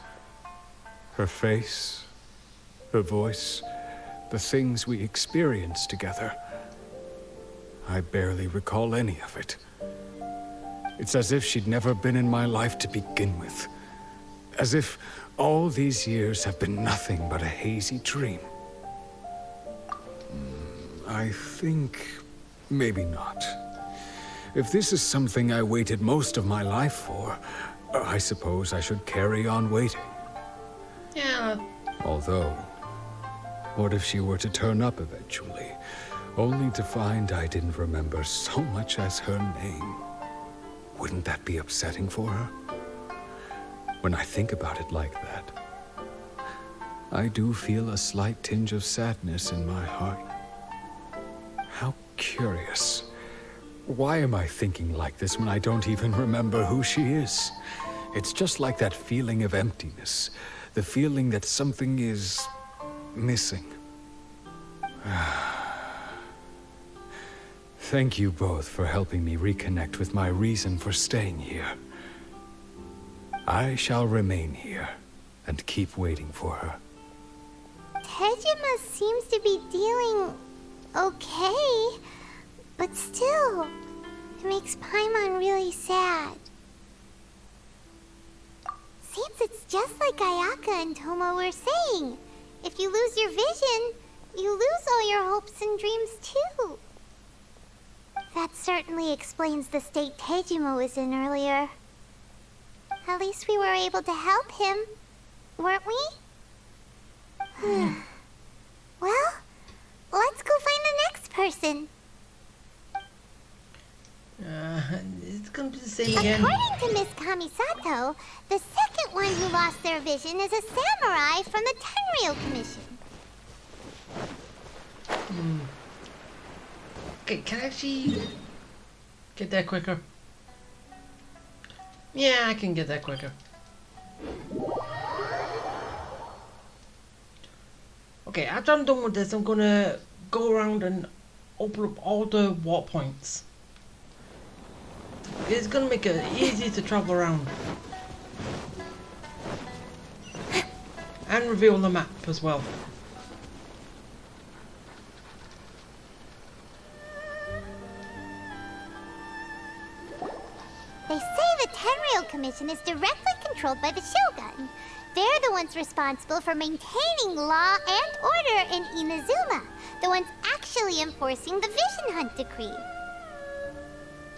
Her face, her voice, the things we experienced together. I barely recall any of it. It's as if she'd never been in my life to begin with. As if all these years have been nothing but a hazy dream. I think maybe not. If this is something I waited most of my life for, I suppose I should carry on waiting. Yeah. Although, what if she were to turn up eventually, only to find I didn't remember so much as her name? Wouldn't that be upsetting for her? When I think about it like that, I do feel a slight tinge of sadness in my heart. How curious. Why am I thinking like this when I don't even remember who she is? It's just like that feeling of emptiness. The feeling that something is missing. Thank you both for helping me reconnect with my reason for staying here. I shall remain here and keep waiting for her. Tejima seems to be dealing okay, but still, it makes Paimon really sad. Seems it's just like Ayaka and Toma were saying. If you lose your vision, you lose all your hopes and dreams too. That certainly explains the state Tejima was in earlier. At least we were able to help him, weren't we? Well, let's go find the next person. It's gonna be the same again. According to Miss Kamisato, the second one who lost their vision is a samurai from the Tenryou Commission. Okay, can I actually get there quicker? Yeah, I can get there quicker. Okay, after I'm done with this, I'm gonna go around and open up all the warp points. It's gonna make it easy to travel around. And reveal the map as well. They say the Tenryou Commission is directly controlled by the Shogun. They're the ones responsible for maintaining law and order in Inazuma, the ones actually enforcing the Vision Hunt decree.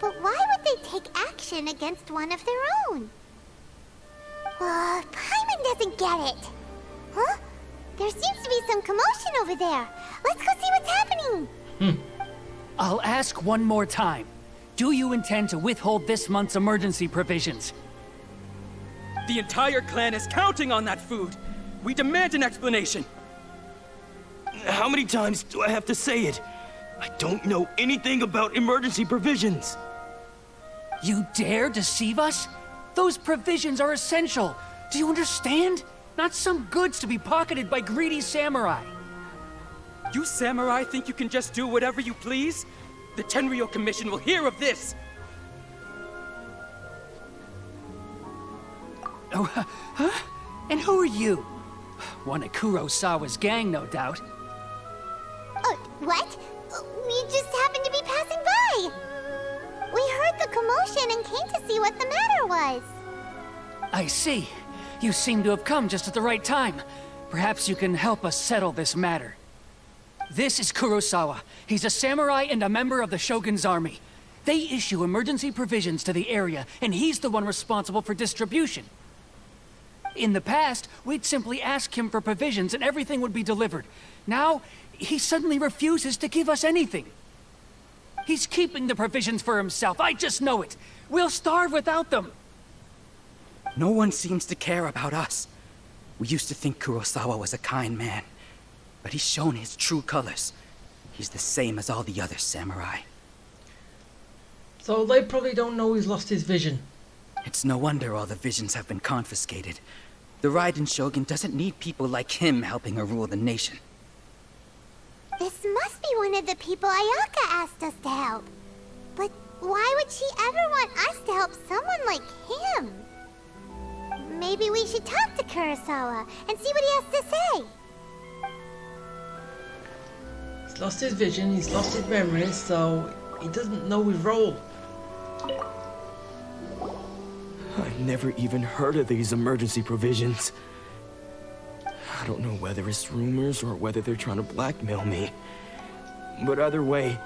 But why would they take action against one of their own? Paimon doesn't get it. Huh? There seems to be some commotion over there. Let's go see what's happening. I'll ask one more time. Do you intend to withhold this month's emergency provisions? The entire clan is counting on that food. We demand an explanation. How many times do I have to say it? I don't know anything about emergency provisions. You dare deceive us? Those provisions are essential. Do you understand? Not some goods to be pocketed by greedy samurai. You samurai think you can just do whatever you please? The Tenryou Commission will hear of this! Oh, huh? And who are you? One of Kurosawa's gang, no doubt. What? We just happened to be passing by. We heard the commotion and came to see what the matter was. I see. You seem to have come just at the right time. Perhaps you can help us settle this matter. This is Kurosawa. He's a samurai and a member of the Shogun's army. They issue emergency provisions to the area, and he's the one responsible for distribution. In the past, we'd simply ask him for provisions and everything would be delivered. Now, he suddenly refuses to give us anything. He's keeping the provisions for himself, I just know it. We'll starve without them. No one seems to care about us. We used to think Kurosawa was a kind man, but he's shown his true colors. He's the same as all the other samurai. So they probably don't know he's lost his vision. It's no wonder all the visions have been confiscated. The Raiden Shogun doesn't need people like him helping her rule the nation. This must be one of the people Ayaka asked us to help. But why would she ever want us to help someone like him? Maybe we should talk to Kurosawa and see what he has to say. He's lost his vision, he's lost his memories, so he doesn't know his role. I've never even heard of these emergency provisions. I don't know whether it's rumors or whether they're trying to blackmail me. But either way,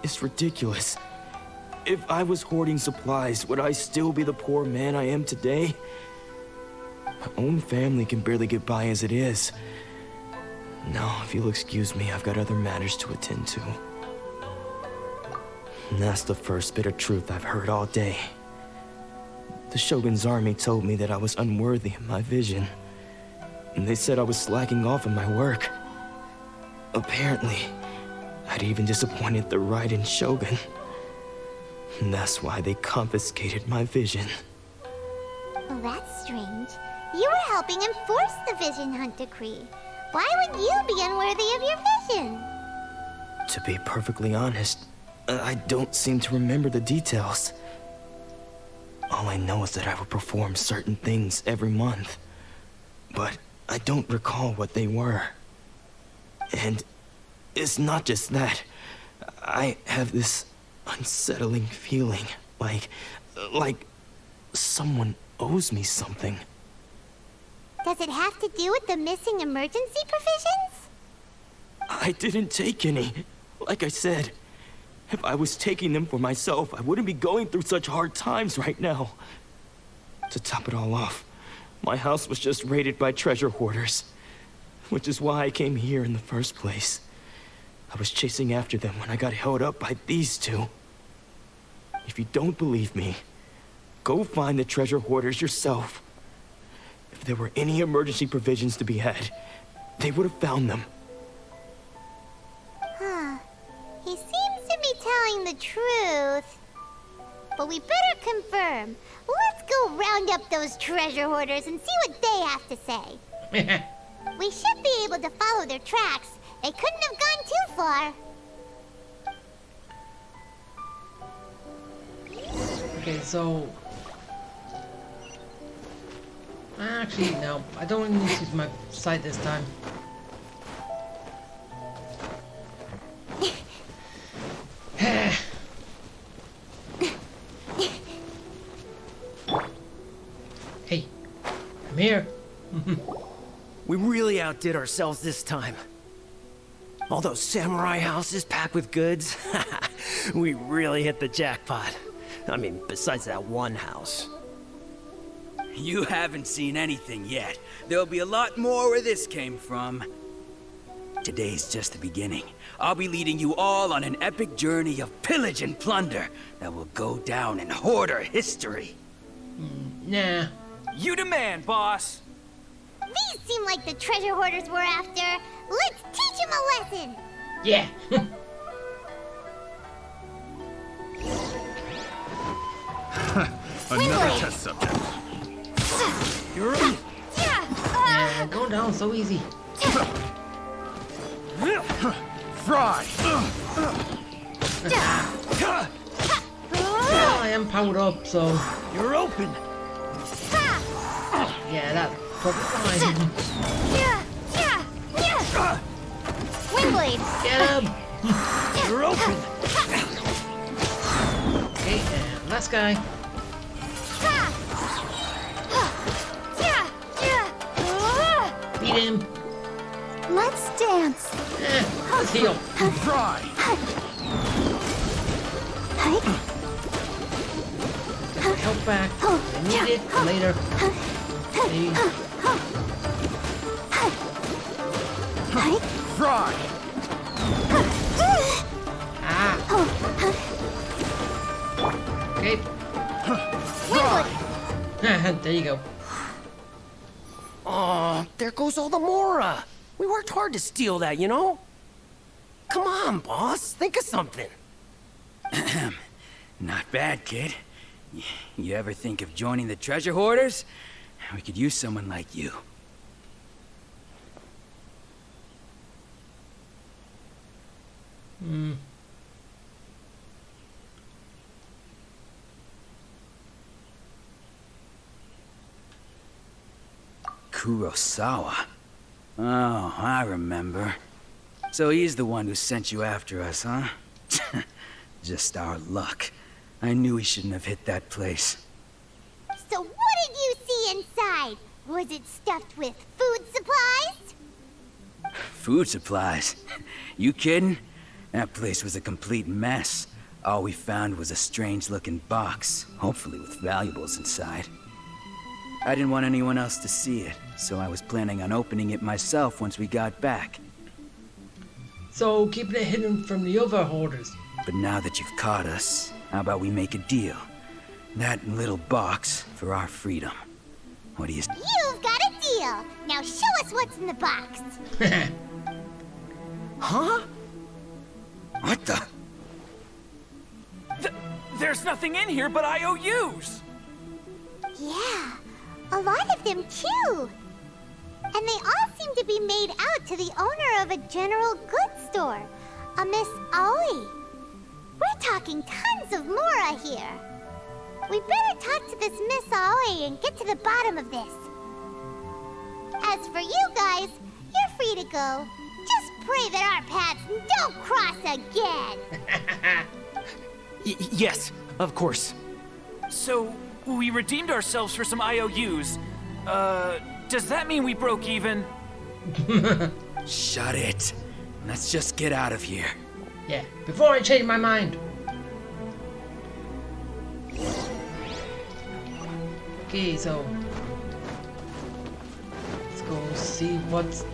it's ridiculous. If I was hoarding supplies, would I still be the poor man I am today? My own family can barely get by as it is. Now, if you'll excuse me, I've got other matters to attend to. And that's the first bit of truth I've heard all day. The Shogun's army told me that I was unworthy of my vision. And they said I was slacking off in my work. Apparently, I'd even disappointed the Raiden Shogun. And that's why they confiscated my vision. Well, that's strange. You were helping enforce the Vision Hunt Decree. Why would you be unworthy of your vision? To be perfectly honest, I don't seem to remember the details. All I know is that I would perform certain things every month. But I don't recall what they were. And it's not just that. I have this unsettling feeling, like someone owes me something. Does it have to do with the missing emergency provisions? I didn't take any. Like I said, if I was taking them for myself, I wouldn't be going through such hard times right now. To top it all off, my house was just raided by treasure hoarders, which is why I came here in the first place. I was chasing after them when I got held up by these two. If you don't believe me, go find the treasure hoarders yourself. If there were any emergency provisions to be had, they would have found them. Huh. He seems to be telling the truth. But we better confirm. Let's go round up those treasure hoarders and see what they have to say. We should be able to follow their tracks. They couldn't have gone too far. Okay, so... Actually, no. I don't need to use my sight this time. Hey, I'm here. We really outdid ourselves this time. All those samurai houses packed with goods. We really hit the jackpot. I mean, besides that one house. You haven't seen anything yet. There'll be a lot more where this came from. Today's just the beginning. I'll be leading you all on an epic journey of pillage and plunder that will go down in hoarder history. Nah, You demand, boss. These seem like the treasure hoarders we're after. Let's teach them a lesson. Yeah. Another test subject. You're yeah, going down so easy. Fry! Well, I am powered up, so You're open! yeah, that's probably fine. Windblade. Get him! You're open! Okay, and last guy. Beat him. Let's dance. Let's heal. Fry! Help back. I need it later. Maybe. Fry! Ah. Okay. There you go. Oh, there goes all the Mora. We worked hard to steal that, you know? Come on, boss. Think of something. Not bad, kid. You ever think of joining the treasure hoarders? We could use someone like you. Kurosawa. Oh, I remember. So he's the one who sent you after us, huh? Just our luck. I knew he shouldn't have hit that place. So what did you see inside? Was it stuffed with food supplies? Food supplies? You kidding? That place was a complete mess. All we found was a strange-looking box, hopefully with valuables inside. I didn't want anyone else to see it, so I was planning on opening it myself once we got back. So keeping it hidden from the other hoarders. But now that you've caught us, how about we make a deal? That little box for our freedom. What do you... You've got a deal. Now show us what's in the box. Huh? What the... There's nothing in here but IOUs! Yeah, a lot of them too. And they all seem to be made out to the owner of a general goods store, a Miss Aoi. We're talking tons of Mora here. We better talk to this Miss Aoi and get to the bottom of this. As for you guys, you're free to go. Just pray that our paths don't cross again. Yes, of course. So, we redeemed ourselves for some IOUs. Does that mean we broke even? Shut it. Let's just get out of here. Yeah, before I change my mind. Okay, so let's go see what's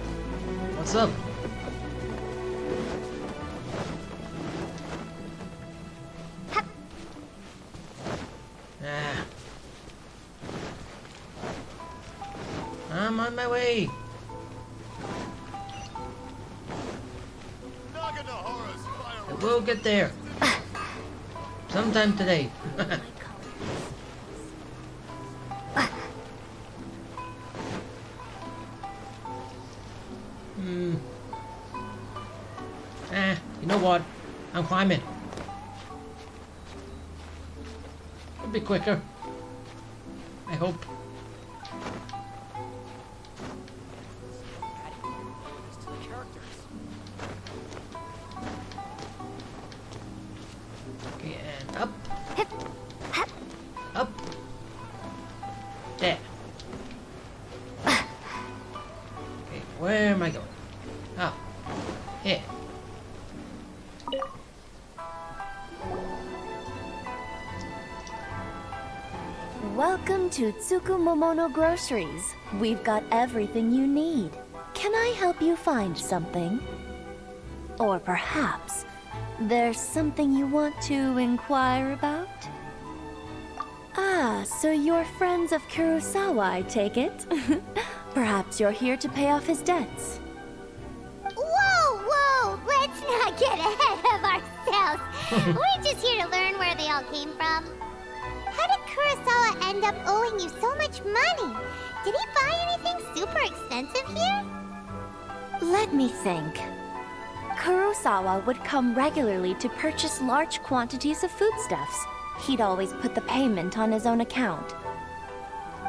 up. I'm on my way. I will get there. Sometime today. You know what? I'm climbing. It'll be quicker. I hope. Okay, and up. Up. There. Okay, where am I going? Oh, here. Welcome to Tsukumomono Groceries. We've got everything you need. Can I help you find something? Or perhaps there's something you want to inquire about? Ah, So you're friends of Kurosawa, I take it? Perhaps you're here to pay off his debts. Whoa, whoa! Let's not get ahead of ourselves. We're just here to learn where they all came from. How did Kurosawa end up owing you so much money? Did he buy anything super expensive here? Let me think. Kurosawa would come regularly to purchase large quantities of foodstuffs. He'd always put the payment on his own account.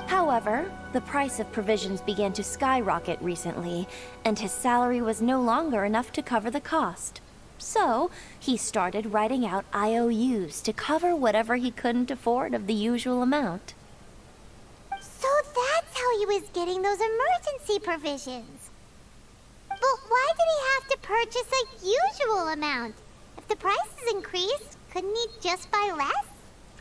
However, the price of provisions began to skyrocket recently, and his salary was no longer enough to cover the cost. So, he started writing out IOUs to cover whatever he couldn't afford of the usual amount. So that's how he was getting those emergency provisions. But why did he have to purchase a usual amount? If the prices increased, couldn't he just buy less?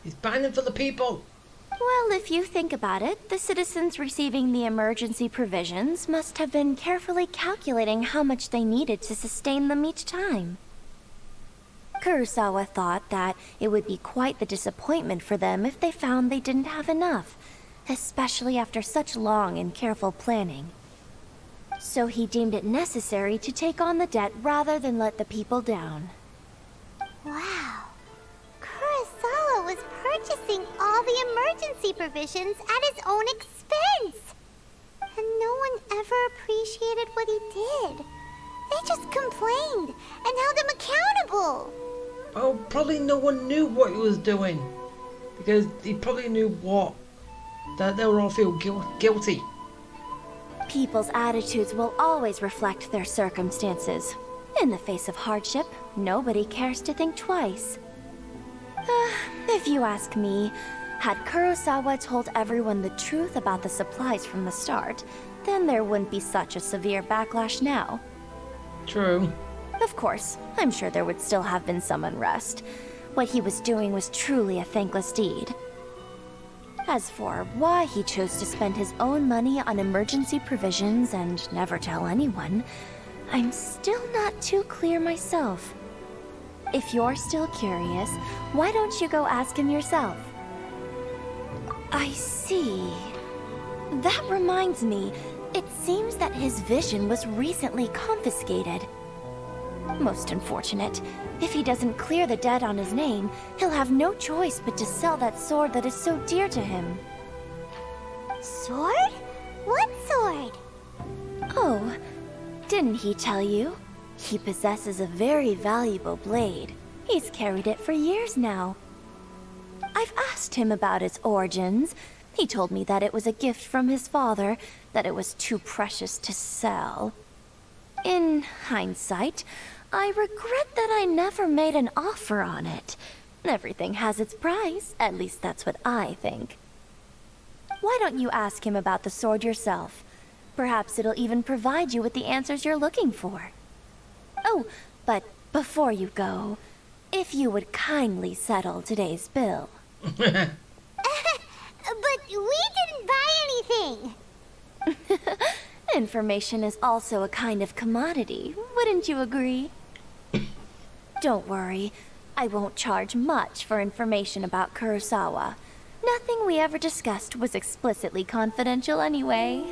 He's buying them for the people. Well, if you think about it, the citizens receiving the emergency provisions must have been carefully calculating how much they needed to sustain them each time. Kurosawa thought that it would be quite the disappointment for them if they found they didn't have enough, especially after such long and careful planning. So he deemed it necessary to take on the debt rather than let the people down. Wow. Kurosawa was purchasing all the emergency provisions at his own expense. And no one ever appreciated what he did. They just complained and held him accountable. Oh, probably no one knew what he was doing. Because he probably knew what? That they would all feel guilty. People's attitudes will always reflect their circumstances. In the face of hardship, nobody cares to think twice. If you ask me, had Kurosawa told everyone the truth about the supplies from the start, then there wouldn't be such a severe backlash now. True. Of course, I'm sure there would still have been some unrest. What he was doing was truly a thankless deed. As for why he chose to spend his own money on emergency provisions and never tell anyone, I'm still not too clear myself. If you're still curious, why don't you go ask him yourself? I see. That reminds me, it seems that his vision was recently confiscated. Most unfortunate. If he doesn't clear the debt on his name, he'll have no choice but to sell that sword that is so dear to him. Sword? What sword? Oh, didn't he tell you? He possesses a very valuable blade. He's carried it for years now. I've asked him about its origins. He told me that it was a gift from his father, that it was too precious to sell. In hindsight, I regret that I never made an offer on it. Everything has its price, at least that's what I think. Why don't you ask him about the sword yourself? Perhaps it'll even provide you with the answers you're looking for. Oh, but before you go, if you would kindly settle today's bill. But we didn't buy anything! Information is also a kind of commodity, wouldn't you agree? Don't worry, I won't charge much for information about Kurosawa. Nothing we ever discussed was explicitly confidential anyway.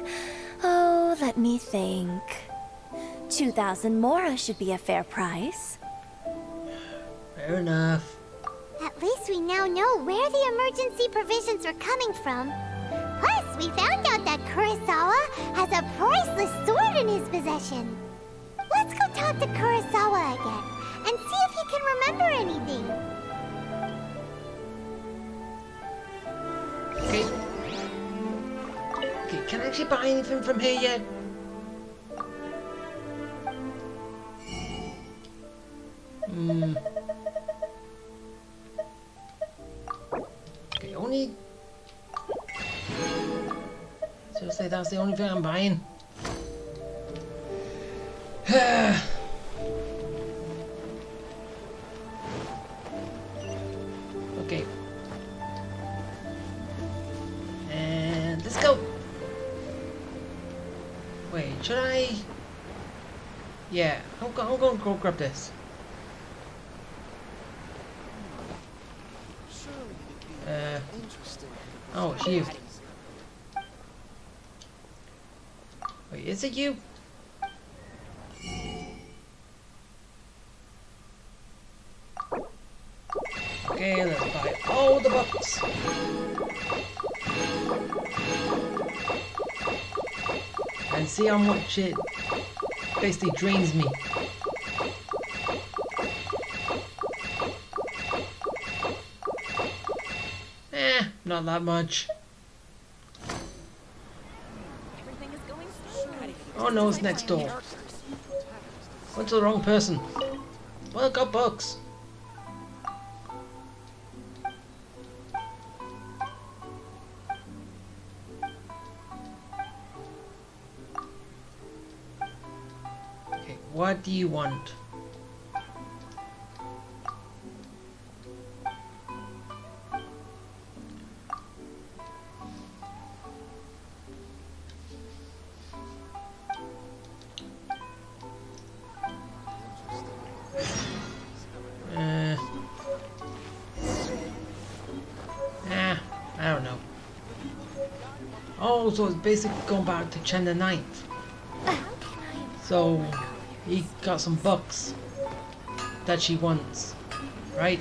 Oh, let me think. 2,000 mora should be a fair price. Fair enough. At least we now know where the emergency provisions are coming from. Plus, we found out that Kurosawa has a priceless sword in his possession. Let's go talk to Kurosawa again and see if he can remember anything. Okay. Okay, can I actually buy anything from here yet? Okay, only... Seriously, that's the only thing I'm buying? Okay. And let's go! Wait, should I... Yeah, I'm gonna go grab this. Oh, it's you. Wait, is it you? Okay, let's buy all the books. And see how much it basically drains me. Not that much. Oh no, it's next door. Went to the wrong person. Well, got books. Okay, what do you want? I don't know. Oh, so it's basically going back to Chen the Ninth. So he got some books that she wants, right?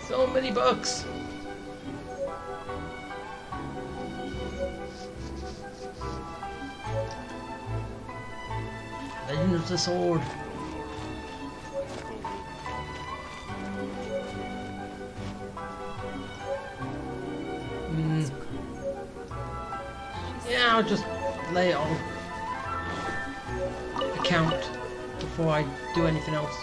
So many books. Legend of the Sword. Yeah, I'll just lay it on account before I do anything else.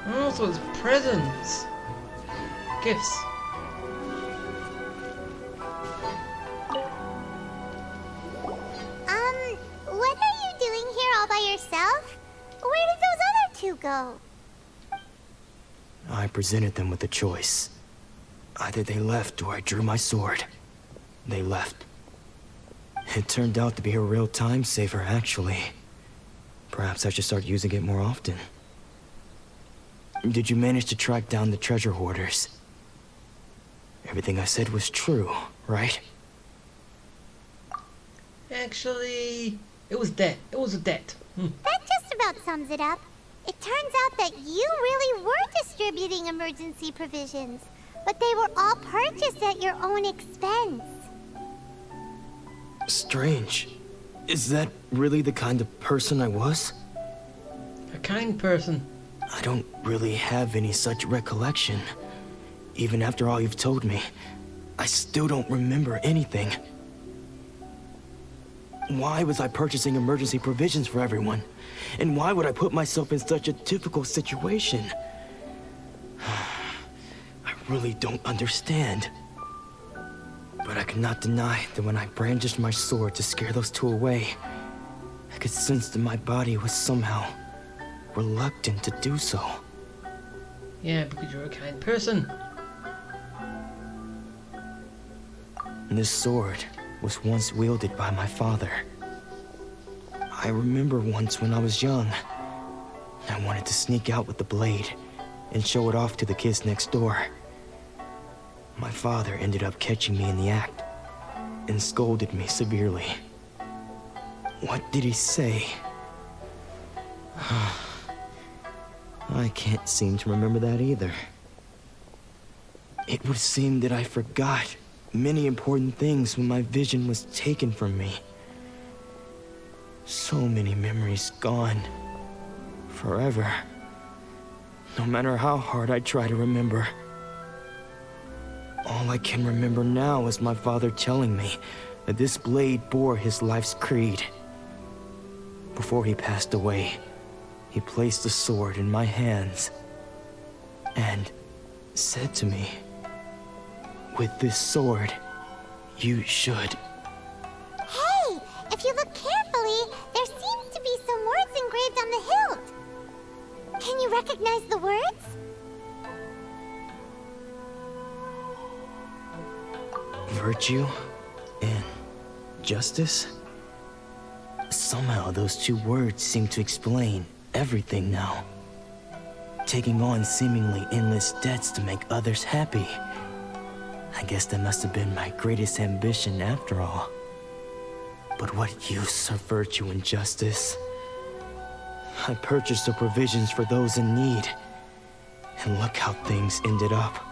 Oh, so it's presents. Gifts. What are you doing here all by yourself? Where did those other two go? I presented them with a choice. Either they left or I drew my sword. They left. It turned out to be a real time saver, actually. Perhaps I should start using it more often. Did you manage to track down the treasure hoarders? Everything I said was true, right? Actually, it was debt. It was a debt. That just about sums it up. It turns out that you really were distributing emergency provisions, but they were all purchased at your own expense. Strange. Is that really the kind of person I was? A kind person. I don't really have any such recollection. Even after all you've told me, I still don't remember anything. Why was I purchasing emergency provisions for everyone? And why would I put myself in such a difficult situation? I really don't understand. But I cannot deny that when I brandished my sword to scare those two away, I could sense that my body was somehow reluctant to do so. Yeah, because you're a kind person. This sword was once wielded by my father. I remember once when I was young, I wanted to sneak out with the blade and show it off to the kids next door. My father ended up catching me in the act and scolded me severely. What did he say? I can't seem to remember that either. It would seem that I forgot many important things when my vision was taken from me. So many memories gone. Forever. No matter how hard I try to remember. All I can remember now is my father telling me that this blade bore his life's creed. Before he passed away, he placed the sword in my hands and said to me, "With this sword, you should..." Hey, if you look carefully, there seems to be some words engraved on the hilt. Can you recognize the words? Virtue and justice? Somehow those two words seem to explain everything now. Taking on seemingly endless debts to make others happy. I guess that must have been my greatest ambition after all. But what use are virtue and justice? I purchased the provisions for those in need. And look how things ended up.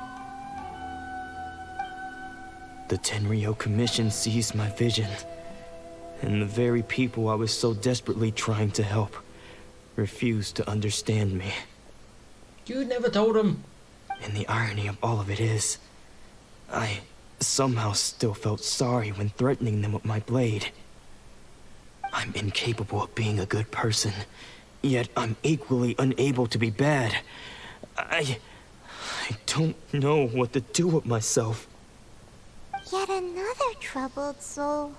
The Tenryo Commission seized my vision. And the very people I was so desperately trying to help refused to understand me. You never told them. And the irony of all of it is, I somehow still felt sorry when threatening them with my blade. I'm incapable of being a good person, yet I'm equally unable to be bad. I don't know what to do with myself. Yet another troubled soul.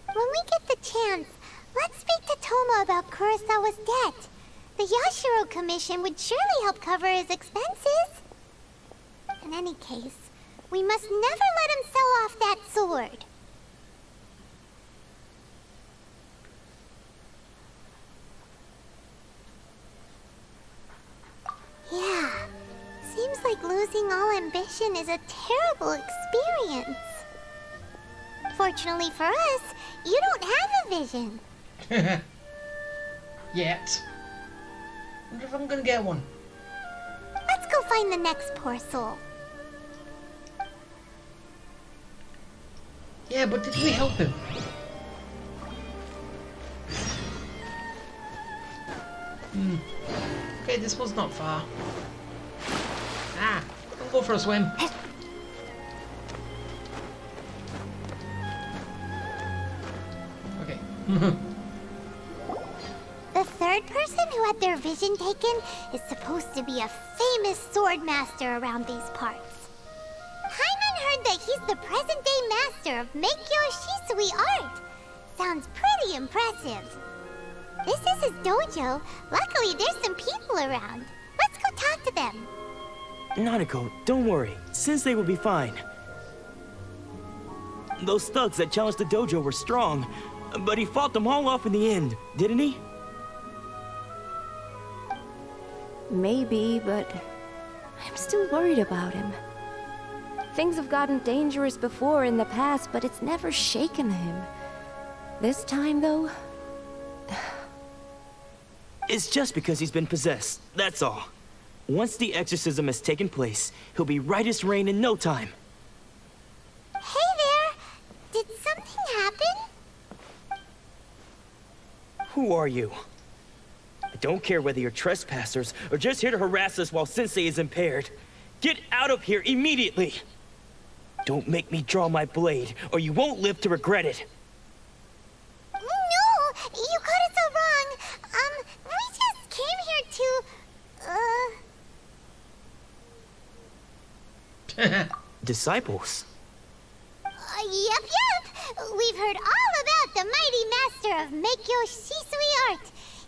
When we get the chance, let's speak to Toma about Kurosawa's debt. The Yashiro Commission would surely help cover his expenses. In any case, we must never let him sell off that sword. Yeah, seems like losing all ambition is a terrible experience. Fortunately for us, you don't have a vision. Yet. Wonder if I'm gonna get one. Let's go find the next poor soul. Yeah, but did we help him? Okay, this was not far. Ah, I'll go for a swim. Okay. The third person who had their vision taken is supposed to be a famous sword master around these parts. Hyman heard that he's the present-day master of Meikyo Shisui art. Sounds pretty impressive. This is his dojo. Luckily, there's some people around. Let's go talk to them. Nanako, don't worry. Sensei will be fine. Those thugs that challenged the dojo were strong, but he fought them all off in the end, didn't he? Maybe, but I'm still worried about him. Things have gotten dangerous before in the past, but it's never shaken him. This time, though... It's just because he's been possessed, that's all. Once the exorcism has taken place, he'll be right as rain in no time. Hey there! Did something happen? Who are you? I don't care whether you're trespassers or just here to harass us while Sensei is impaired. Get out of here immediately! Don't make me draw my blade, or you won't live to regret it. No! You got it so wrong! We just came here to, Disciples? Yep. We've heard all about the mighty master of Meikyo Shisui art.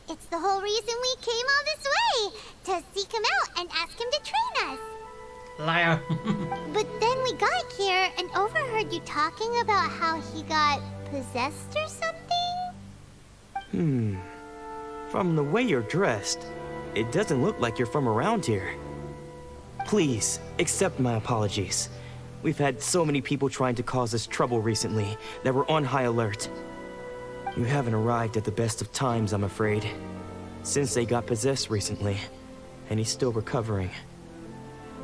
It's the whole reason we came all this way, to seek him out and ask him to train us. Liar. But then we got here and overheard you talking about how he got possessed or something? From the way you're dressed, it doesn't look like you're from around here. Please, accept my apologies. We've had so many people trying to cause us trouble recently that we're on high alert. You haven't arrived at the best of times, I'm afraid. Sensei got possessed recently, and he's still recovering.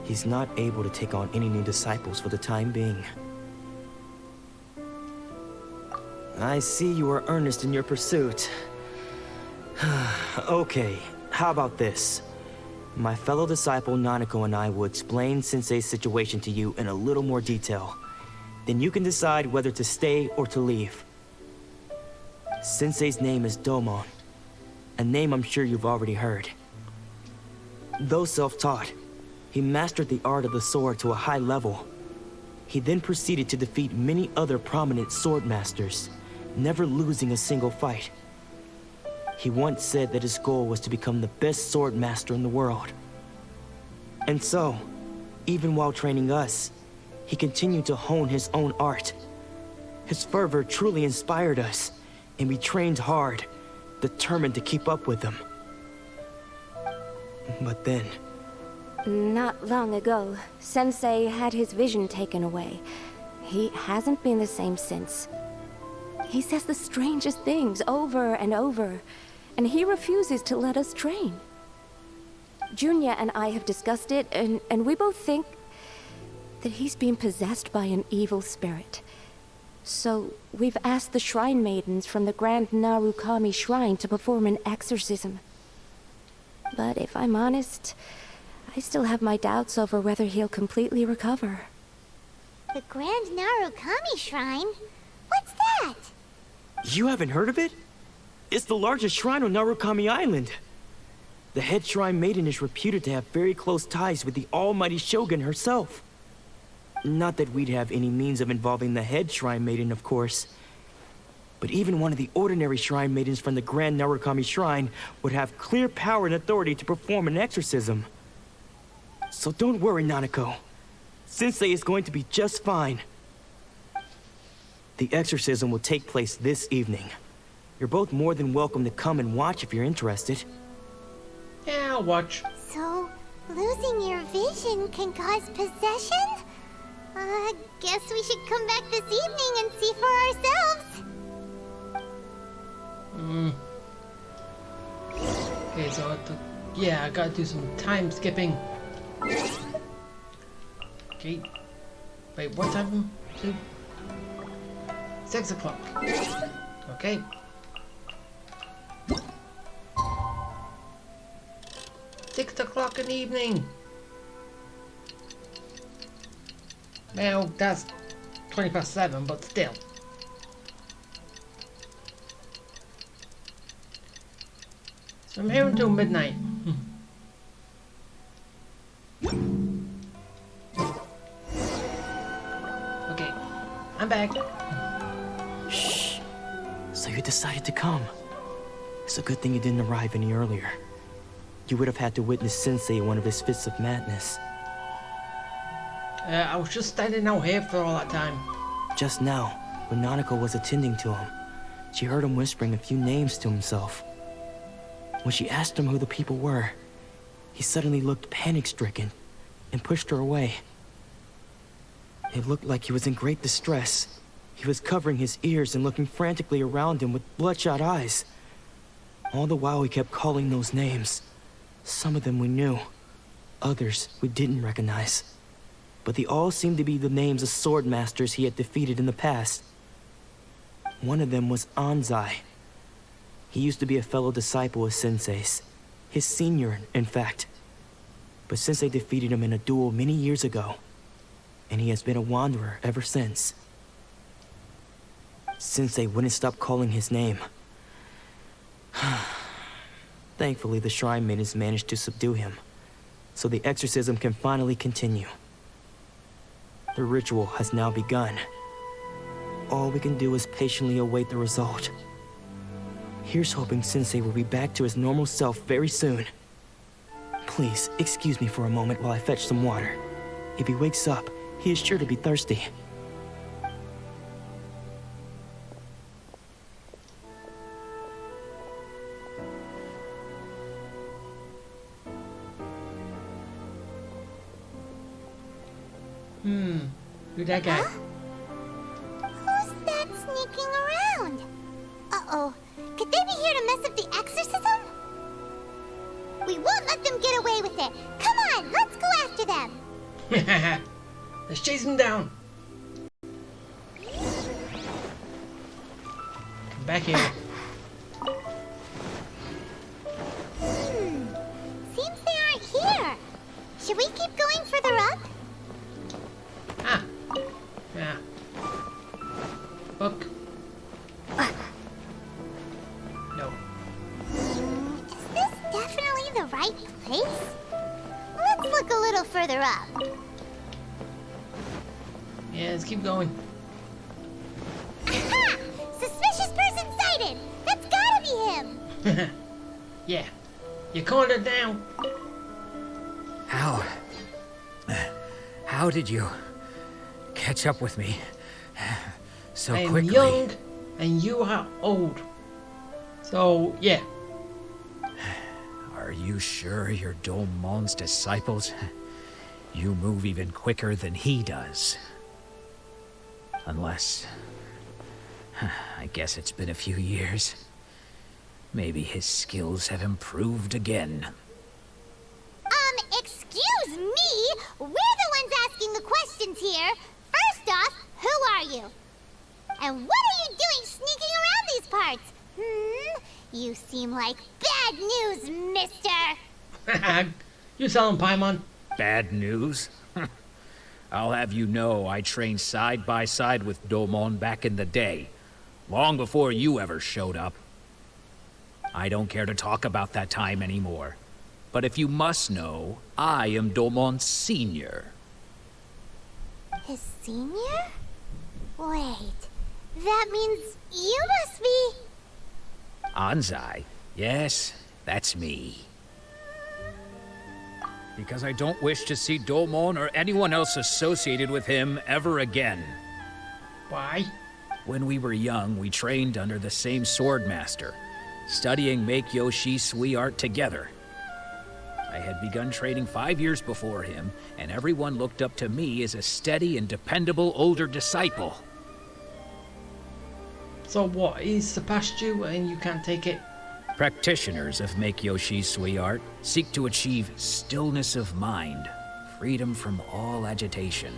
He's not able to take on any new disciples for the time being. I see you are earnest in your pursuit. Okay, how about this? My fellow disciple Nanako and I will explain Sensei's situation to you in a little more detail. Then you can decide whether to stay or to leave. Sensei's name is Domon, a name I'm sure you've already heard. Though self-taught, he mastered the art of the sword to a high level. He then proceeded to defeat many other prominent sword masters, never losing a single fight. He once said that his goal was to become the best sword master in the world. And so, even while training us, he continued to hone his own art. His fervor truly inspired us, and we trained hard, determined to keep up with him. But then... Not long ago, Sensei had his vision taken away. He hasn't been the same since. He says the strangest things over and over, and he refuses to let us train. Junya and I have discussed it, and we both think that he's being possessed by an evil spirit. So we've asked the Shrine Maidens from the Grand Narukami Shrine to perform an exorcism. But if I'm honest, I still have my doubts over whether he'll completely recover. The Grand Narukami Shrine? What's that? You haven't heard of it? It's the largest shrine on Narukami Island. The head shrine maiden is reputed to have very close ties with the almighty Shogun herself. Not that we'd have any means of involving the head shrine maiden, of course. But even one of the ordinary shrine maidens from the Grand Narukami Shrine would have clear power and authority to perform an exorcism. So don't worry, Nanako. Sensei is going to be just fine. The exorcism will take place this evening. You're both more than welcome to come and watch if you're interested. Yeah, I'll watch. So, losing your vision can cause possession? Guess we should come back this evening and see for ourselves. Okay, so yeah, I gotta do some time skipping. Okay. Wait, what time? 6 o'clock. Okay. Six o'clock in the evening. Well, that's 7, but still. So I'm here until midnight. Okay, I'm back. Shh. So you decided to come. It's a good thing you didn't arrive any earlier. You would have had to witness Sensei in one of his fits of madness. I was just standing out here for all that time. Just now, when Nanako was attending to him, she heard him whispering a few names to himself. When she asked him who the people were, he suddenly looked panic-stricken and pushed her away. It looked like he was in great distress. He was covering his ears and looking frantically around him with bloodshot eyes. All the while he kept calling those names. Some of them we knew, others we didn't recognize. But they all seemed to be the names of sword masters he had defeated in the past. One of them was Anzai. He used to be a fellow disciple of Sensei's. His senior, in fact. But Sensei defeated him in a duel many years ago, and he has been a wanderer ever since. Sensei wouldn't stop calling his name. Thankfully, the Shrine Maidens managed to subdue him, so the exorcism can finally continue. The ritual has now begun. All we can do is patiently await the result. Here's hoping Sensei will be back to his normal self very soon. Please, excuse me for a moment while I fetch some water. If he wakes up, he is sure to be thirsty. Who's that guy? Who's that sneaking around? Uh-oh. Could they be here to mess up the exorcism? We won't let them get away with it. Come on, let's go after them. Let's chase him down. Come back here. Seems they aren't here. Should we keep going further up? Yeah. Book. No. Is this definitely the right place? Let's look a little further up. Yeah, let's keep going. Aha! Suspicious person sighted! That's gotta be him! Yeah. You called it down. How did you catch up with me so I am quickly. young and you are old. So, yeah. Are you sure you're Domon's disciples? You move even quicker than he does. Unless... I guess it's been a few years. Maybe his skills have improved again. Excuse me? We're the ones asking the questions here. First off, who are you? And what are you doing sneaking around these parts? You seem like bad news, mister. You selling Paimon? Bad news? I'll have you know I trained side by side with Domon back in the day, long before you ever showed up. I don't care to talk about that time anymore. But if you must know, I am Domon's senior. His senior? Wait, that means you must be... Anzai? Yes, that's me. Because I don't wish to see Domon or anyone else associated with him ever again. Why? When we were young, we trained under the same swordmaster, studying Meikyo Shisui art together. I had begun training 5 years before him, and everyone looked up to me as a steady and dependable older disciple. So what, he's surpassed you and you can't take it? Practitioners of Meikyo Shisui art seek to achieve stillness of mind, freedom from all agitation.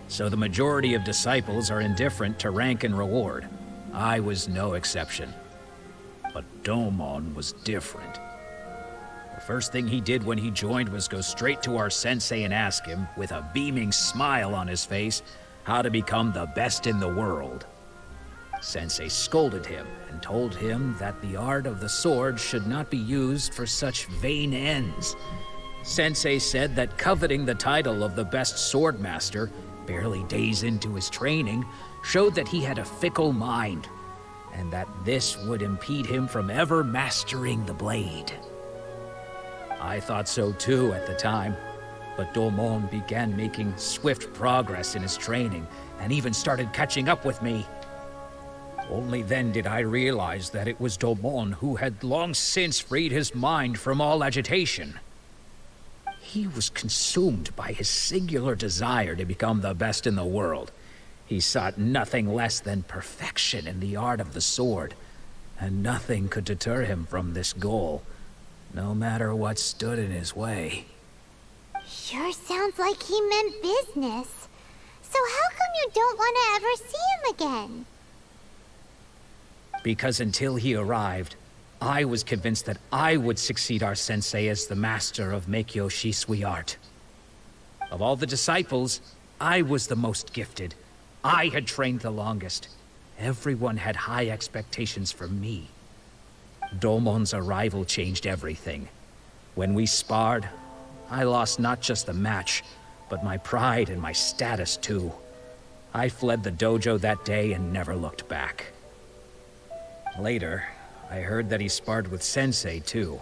So the majority of disciples are indifferent to rank and reward. I was no exception. But Domon was different. The first thing he did when he joined was go straight to our sensei and ask him, with a beaming smile on his face, how to become the best in the world. Sensei scolded him and told him that the art of the sword should not be used for such vain ends. Sensei said that coveting the title of the best swordmaster, barely days into his training, showed that he had a fickle mind, and that this would impede him from ever mastering the blade. I thought so too at the time, but Domon began making swift progress in his training, and even started catching up with me. Only then did I realize that it was Domon who had long since freed his mind from all agitation. He was consumed by his singular desire to become the best in the world. He sought nothing less than perfection in the art of the sword, and nothing could deter him from this goal, no matter what stood in his way. Sure sounds like he meant business. So how come you don't want to ever see him again? Because until he arrived, I was convinced that I would succeed our sensei as the master of Meikyo Shisui art. Of all the disciples, I was the most gifted. I had trained the longest. Everyone had high expectations for me. Domon's arrival changed everything. When we sparred, I lost not just the match, but my pride and my status too. I fled the dojo that day and never looked back. Later, I heard that he sparred with Sensei too.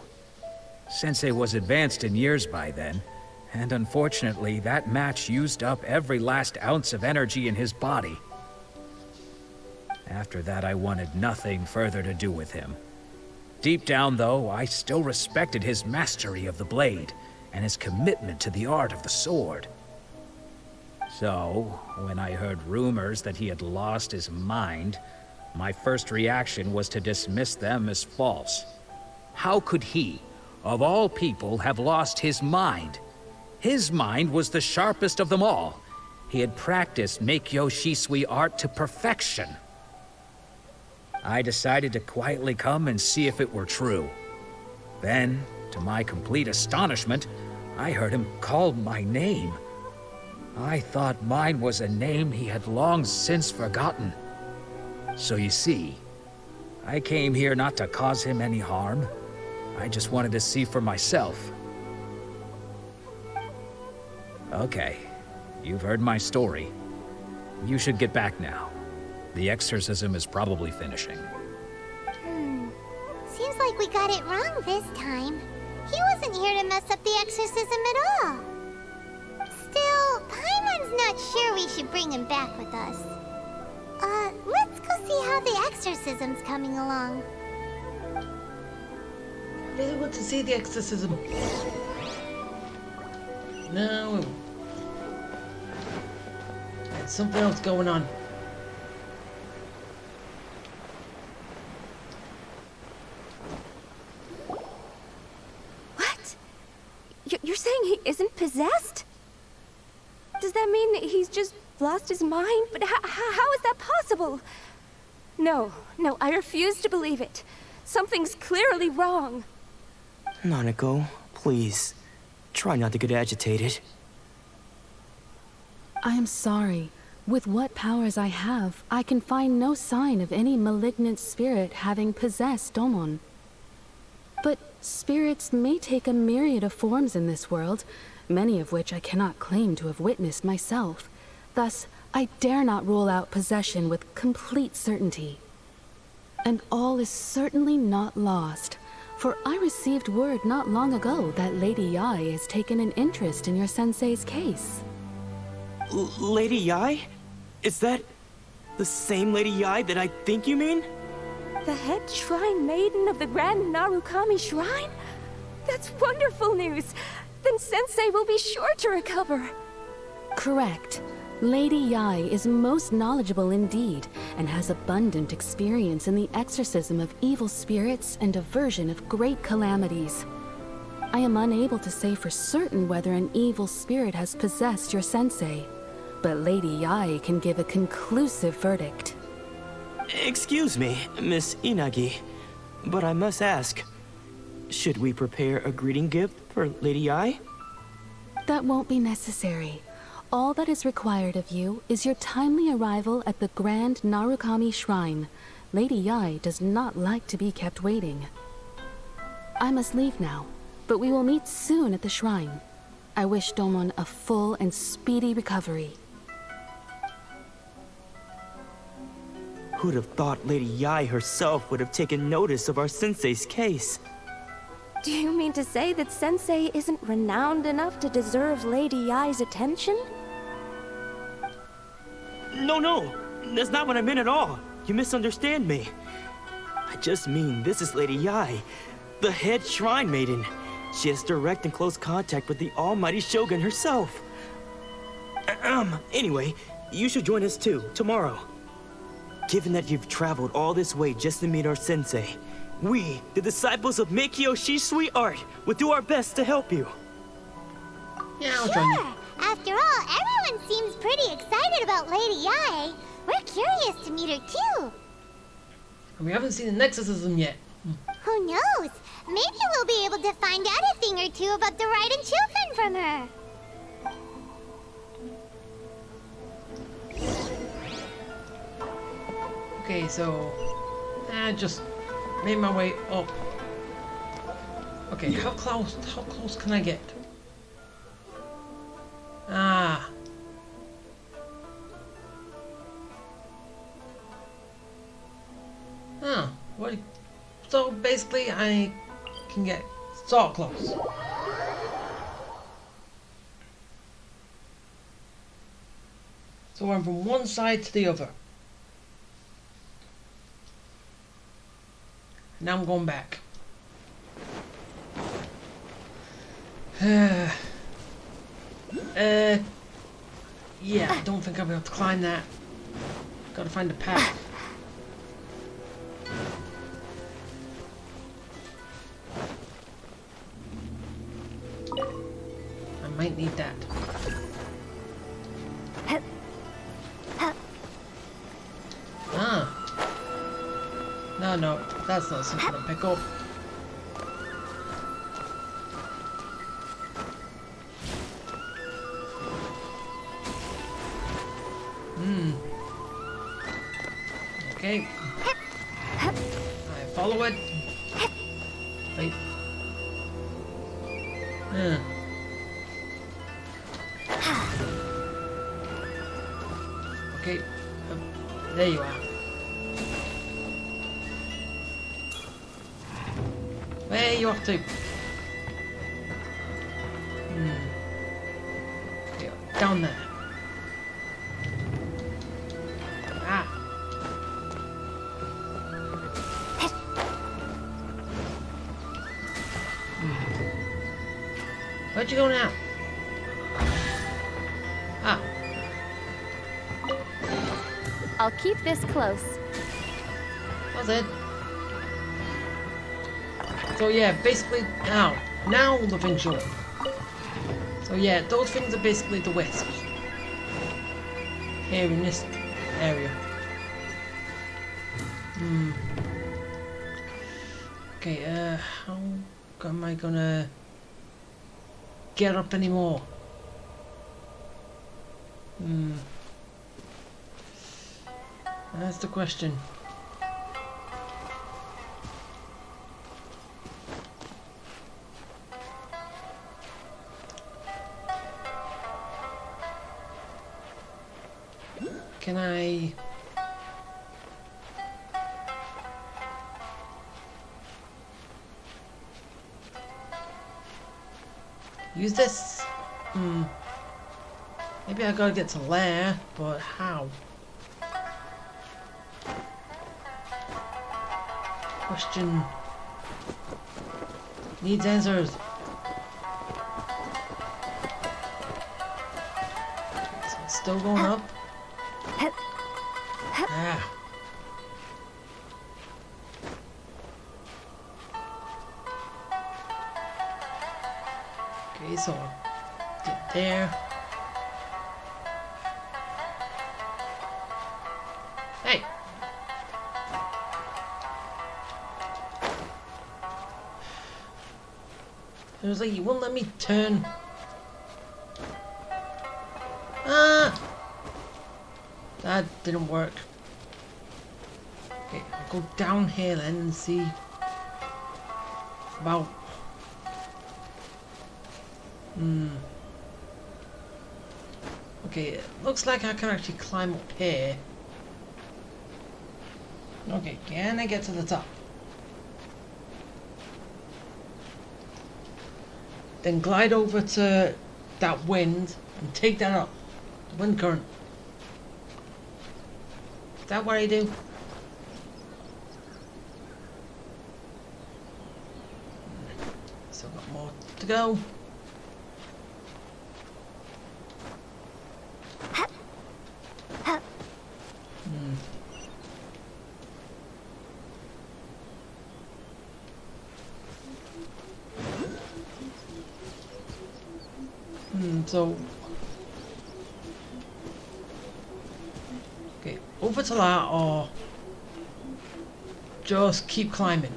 Sensei was advanced in years by then, and unfortunately that match used up every last ounce of energy in his body. After that, I wanted nothing further to do with him. Deep down, though, I still respected his mastery of the blade and his commitment to the art of the sword. So, when I heard rumors that he had lost his mind, my first reaction was to dismiss them as false. How could he, of all people, have lost his mind? His mind was the sharpest of them all. He had practiced Meikyo Shisui art to perfection. I decided to quietly come and see if it were true. Then, to my complete astonishment, I heard him call my name. I thought mine was a name he had long since forgotten. So you see, I came here not to cause him any harm. I just wanted to see for myself. Okay, you've heard my story. You should get back now. The exorcism is probably finishing. Seems like we got it wrong this time. He wasn't here to mess up the exorcism at all. Still, Paimon's not sure we should bring him back with us. Let's go see how the exorcism's coming along. Really want to see the exorcism. No. There's something else going on. What? You're saying he isn't possessed? Does that mean that he's just lost his mind? But how is that possible? No, I refuse to believe it. Something's clearly wrong. Nanako, please. Try not to get agitated. I am sorry. With what powers I have, I can find no sign of any malignant spirit having possessed Domon. But spirits may take a myriad of forms in this world, many of which I cannot claim to have witnessed myself. Thus, I dare not rule out possession with complete certainty. And all is certainly not lost, for I received word not long ago that Lady Yae has taken an interest in your sensei's case. Lady Yae? Is that the same Lady Yae that I think you mean? The head shrine maiden of the Grand Narukami Shrine? That's wonderful news! Then Sensei will be sure to recover. Correct. Lady Yae is most knowledgeable indeed, and has abundant experience in the exorcism of evil spirits and aversion of great calamities. I am unable to say for certain whether an evil spirit has possessed your sensei, but Lady Yae can give a conclusive verdict. Excuse me, Miss Inagi, but I must ask, should we prepare a greeting gift for Lady Yae? That won't be necessary. All that is required of you is your timely arrival at the Grand Narukami Shrine. Lady Yae does not like to be kept waiting. I must leave now, but we will meet soon at the shrine. I wish Domon a full and speedy recovery. Who'd have thought Lady Yae herself would have taken notice of our sensei's case? Do you mean to say that Sensei isn't renowned enough to deserve Lady Yae's attention? No, that's not what I meant at all. You misunderstand me. I just mean this is Lady Yae, the head shrine maiden. She has direct and close contact with the almighty Shogun herself. Anyway, you should join us too, tomorrow. Given that you've traveled all this way just to meet our sensei, we, the disciples of Meikyo Shisui Art, will do our best to help you. Yeah, I'll join you. Sure. After all, everyone seems pretty excited about Lady Yae. We're curious to meet her too. We haven't seen an exorcism yet. Who knows? Maybe we'll be able to find out a thing or two about the Raiden children from her. Okay, so I just made my way up. Okay, how close can I get? Ah. Huh. What? So basically, I can get so close. So I'm from one side to the other. Now I'm going back. Yeah, I don't think I'll be able to climb that. Gotta find a path. I might need that. Ah. No, that's not something to pick up. Okay. I follow it. Wait. Okay. There you are. Where are you off to? Okay, down there. Where'd you go now? Ah. I'll keep this close. That's it. So yeah, basically now the thing's showing. So yeah, those things are basically the wisps. Here in this area. Okay, how am I gonna get up anymore? That's the question. Can I... use this? Maybe I gotta get to Lair, but how? Question needs answers. So it's still going up. Ah. Okay, so I'll get there. Hey! It was like you won't let me turn. Ah! That didn't work. Okay, I'll go down here then and see about... Okay, it looks like I can actually climb up here. Okay, can I get to the top? Then glide over to that wind and take that up. The wind current. Is that what I do? Still got more to go. So okay, over to that or just keep climbing.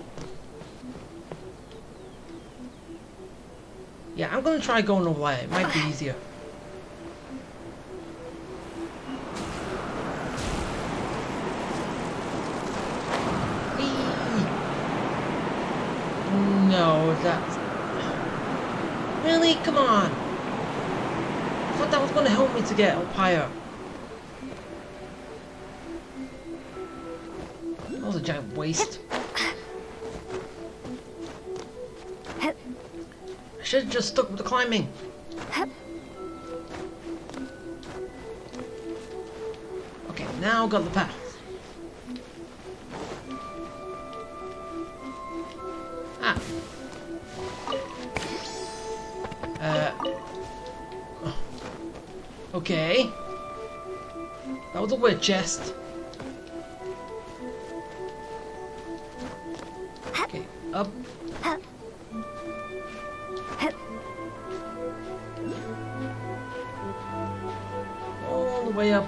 Yeah, I'm gonna try going over there. It might be easier. No, that's really, come on. I thought that was gonna help me to get up higher. That was a giant waste. I should have just stuck with the climbing. Okay, now got the path. Ah. Okay. That was a weird chest. Okay, up. All the way up.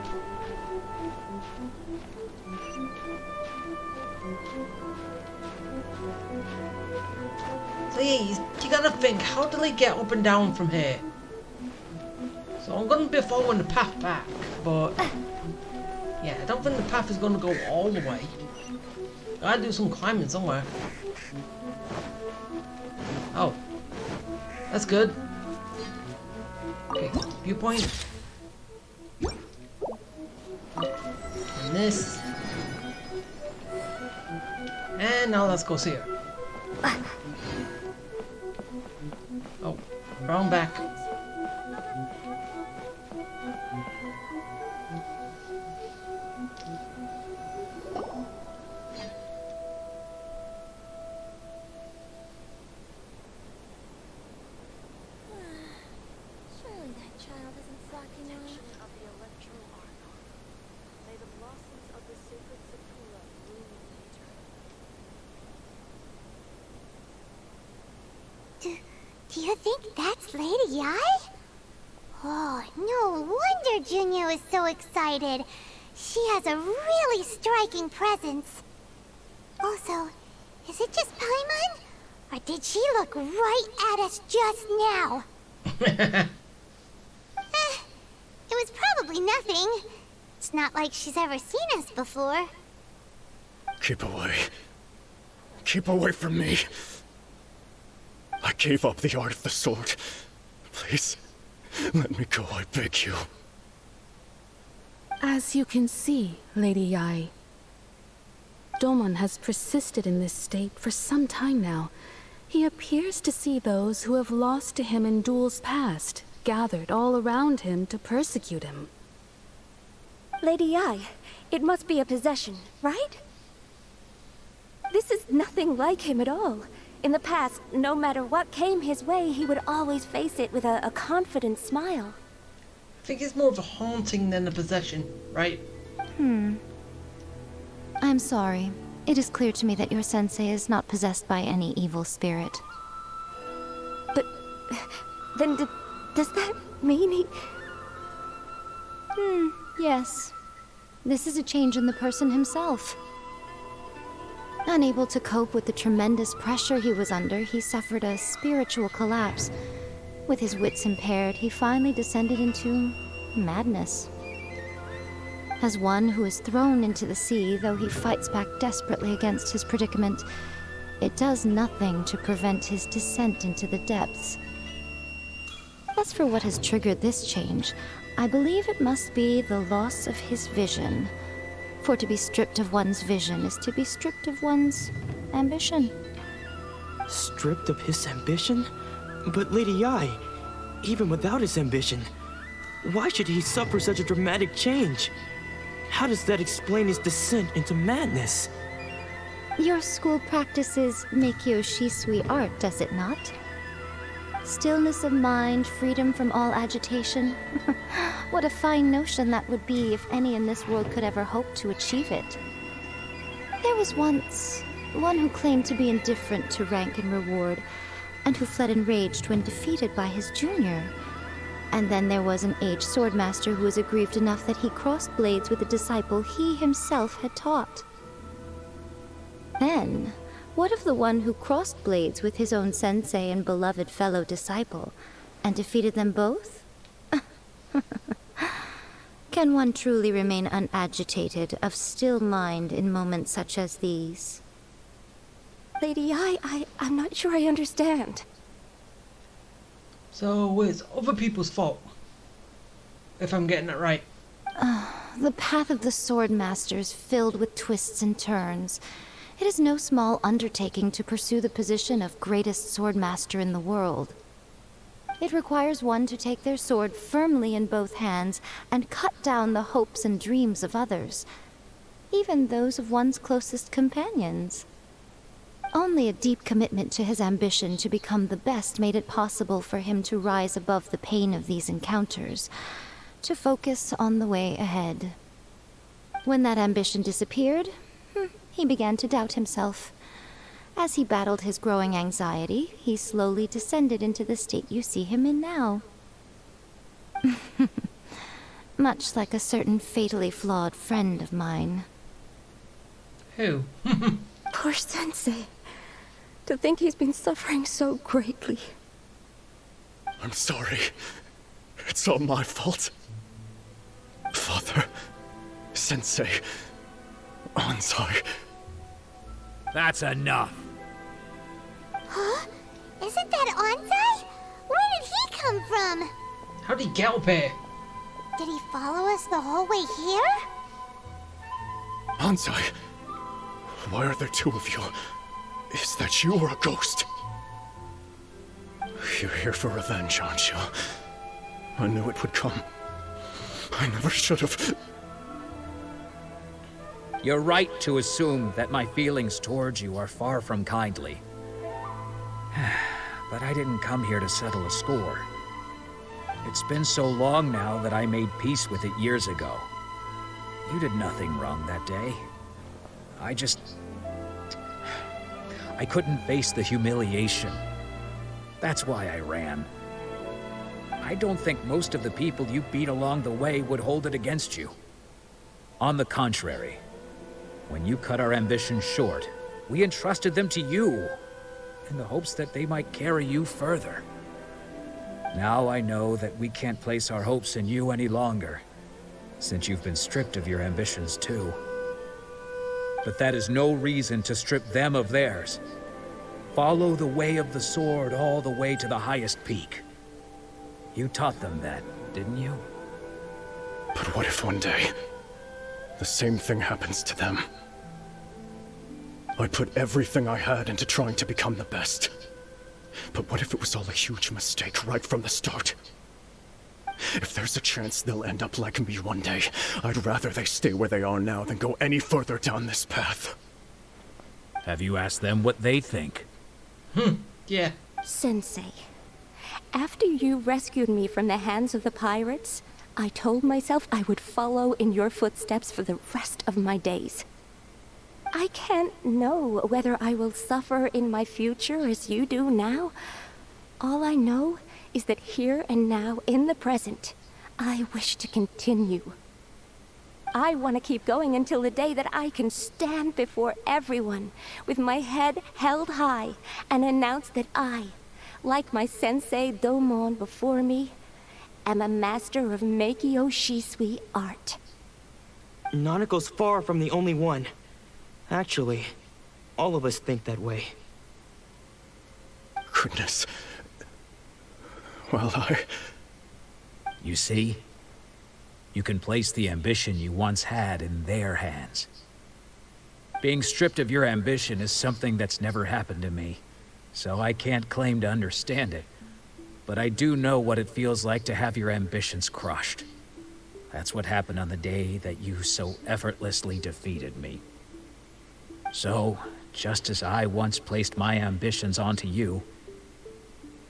So yeah, you gotta think, how do they get up and down from here? So I'm gonna be following the path back, but yeah, I don't think the path is gonna go all the way. Gotta do some climbing somewhere. Oh, that's good. Okay, viewpoint. And this. And now let's go see her. Oh, wrong back. Do you think that's Lady Yai? Oh, no wonder Junior is so excited. She has a really striking presence. Also, is it just Paimon? Or did she look right at us just now? It was probably nothing. It's not like she's ever seen us before. Keep away. Keep away from me. I gave up the art of the sword. Please, let me go, I beg you. As you can see, Lady Yai, Domon has persisted in this state for some time now. He appears to see those who have lost to him in duels past, gathered all around him to persecute him. Lady Yai, it must be a possession, right? This is nothing like him at all. In the past, no matter what came his way, he would always face it with a confident smile. I think it's more of a haunting than a possession, right? I'm sorry. It is clear to me that your sensei is not possessed by any evil spirit. But then does that mean he... Yes. This is a change in the person himself. Unable to cope with the tremendous pressure he was under, he suffered a spiritual collapse. With his wits impaired, he finally descended into madness. As one who is thrown into the sea, though he fights back desperately against his predicament, it does nothing to prevent his descent into the depths. As for what has triggered this change, I believe it must be the loss of his vision. For to be stripped of one's vision is to be stripped of one's ambition. Stripped of his ambition? But Lady Yai, even without his ambition, why should he suffer such a dramatic change? How does that explain his descent into madness? Your school practices Meikyo Shisui art, does it not? Stillness of mind, freedom from all agitation. What a fine notion that would be if any in this world could ever hope to achieve it. There was once one who claimed to be indifferent to rank and reward, and who fled enraged when defeated by his junior. And then there was an aged swordmaster who was aggrieved enough that he crossed blades with a disciple he himself had taught. Then, what of the one who crossed blades with his own sensei and beloved fellow disciple, and defeated them both? Can one truly remain unagitated, of still mind in moments such as these? Lady Yai, I'm not sure I understand. So it's other people's fault, if I'm getting it right. The path of the swordmaster is filled with twists and turns. It is no small undertaking to pursue the position of greatest swordmaster in the world. It requires one to take their sword firmly in both hands and cut down the hopes and dreams of others, even those of one's closest companions. Only a deep commitment to his ambition to become the best made it possible for him to rise above the pain of these encounters, to focus on the way ahead. When that ambition disappeared, he began to doubt himself. As he battled his growing anxiety, he slowly descended into the state you see him in now. Much like a certain fatally flawed friend of mine. Who? Poor Sensei. To think he's been suffering so greatly. I'm sorry. It's all my fault. Father, Sensei, Ansai. That's enough. Huh? Isn't that Ansai? Where did he come from? How'd he get up here? Did he follow us the whole way here? Ansai, why are there two of you? Is that you or a ghost? You're here for revenge, aren't you? I knew it would come. I never should have. You're right to assume that my feelings towards you are far from kindly. But I didn't come here to settle a score. It's been so long now that I made peace with it years ago. You did nothing wrong that day. I couldn't face the humiliation. That's why I ran. I don't think most of the people you beat along the way would hold it against you. On the contrary, when you cut our ambitions short, we entrusted them to you, in the hopes that they might carry you further. Now I know that we can't place our hopes in you any longer, since you've been stripped of your ambitions too. But that is no reason to strip them of theirs. Follow the way of the sword all the way to the highest peak. You taught them that, didn't you? But what if one day, the same thing happens to them? I put everything I had into trying to become the best. But what if it was all a huge mistake right from the start? If there's a chance they'll end up like me one day, I'd rather they stay where they are now than go any further down this path. Have you asked them what they think? Yeah. Sensei, after you rescued me from the hands of the pirates, I told myself I would follow in your footsteps for the rest of my days. I can't know whether I will suffer in my future as you do now. All I know is that here and now, in the present, I wish to continue. I want to keep going until the day that I can stand before everyone with my head held high and announce that I, like my sensei Domon before me, am a master of Meikyo Shisui art. Nanako's far from the only one. Actually, all of us think that way. Goodness. Well, You see? You can place the ambition you once had in their hands. Being stripped of your ambition is something that's never happened to me, so I can't claim to understand it. But I do know what it feels like to have your ambitions crushed. That's what happened on the day that you so effortlessly defeated me. So, just as I once placed my ambitions onto you,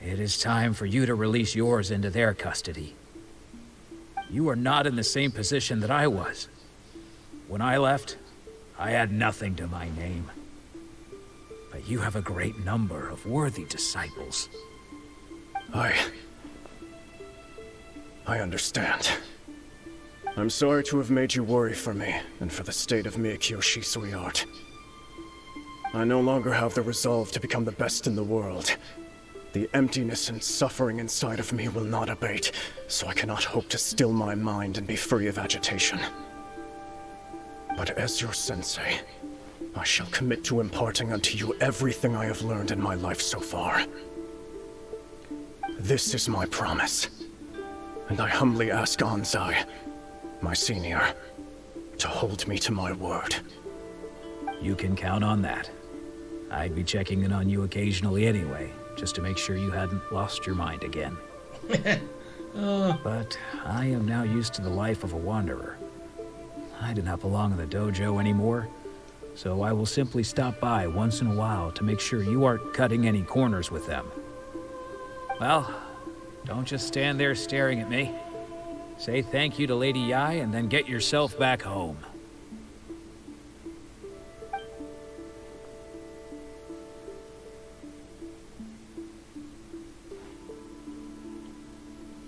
it is time for you to release yours into their custody. You are not in the same position that I was. When I left, I had nothing to my name. But you have a great number of worthy disciples. I understand. I'm sorry to have made you worry for me, and for the state of Meikyo Shisui art. I no longer have the resolve to become the best in the world. The emptiness and suffering inside of me will not abate, so I cannot hope to still my mind and be free of agitation. But as your sensei, I shall commit to imparting unto you everything I have learned in my life so far. This is my promise, and I humbly ask Anzai, my senior, to hold me to my word. You can count on that. I'd be checking in on you occasionally anyway, just to make sure you hadn't lost your mind again. But I am now used to the life of a wanderer. I do not belong in the dojo anymore, so I will simply stop by once in a while to make sure you aren't cutting any corners with them. Well, don't just stand there staring at me. Say thank you to Lady Yai and then get yourself back home.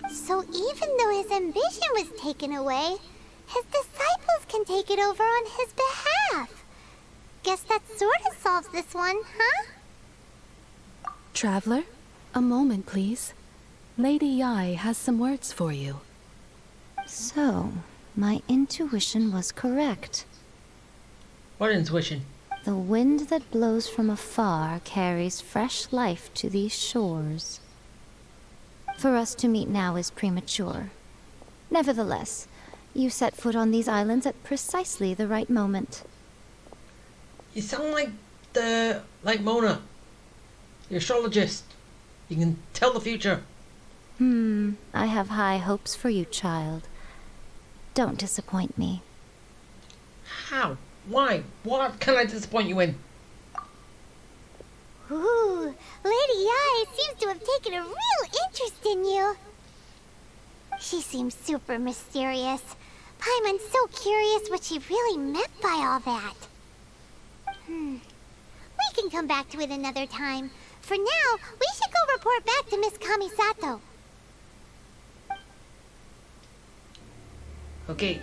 So even though his ambition was taken away, his disciples can take it over on his behalf. Guess that sort of solves this one, huh? Traveler, a moment, please. Lady Yai has some words for you. So, my intuition was correct. What intuition? The wind that blows from afar carries fresh life to these shores. For us to meet now is premature. Nevertheless, you set foot on these islands at precisely the right moment. You sound like Mona, the astrologist. You can tell the future. I have high hopes for you, child. Don't disappoint me. How? Why? What can I disappoint you in? Ooh, Lady Yai seems to have taken a real interest in you. She seems super mysterious. Paimon's so curious what she really meant by all that. We can come back to it another time. For now, we should go report back to Miss Kamisato. Okay.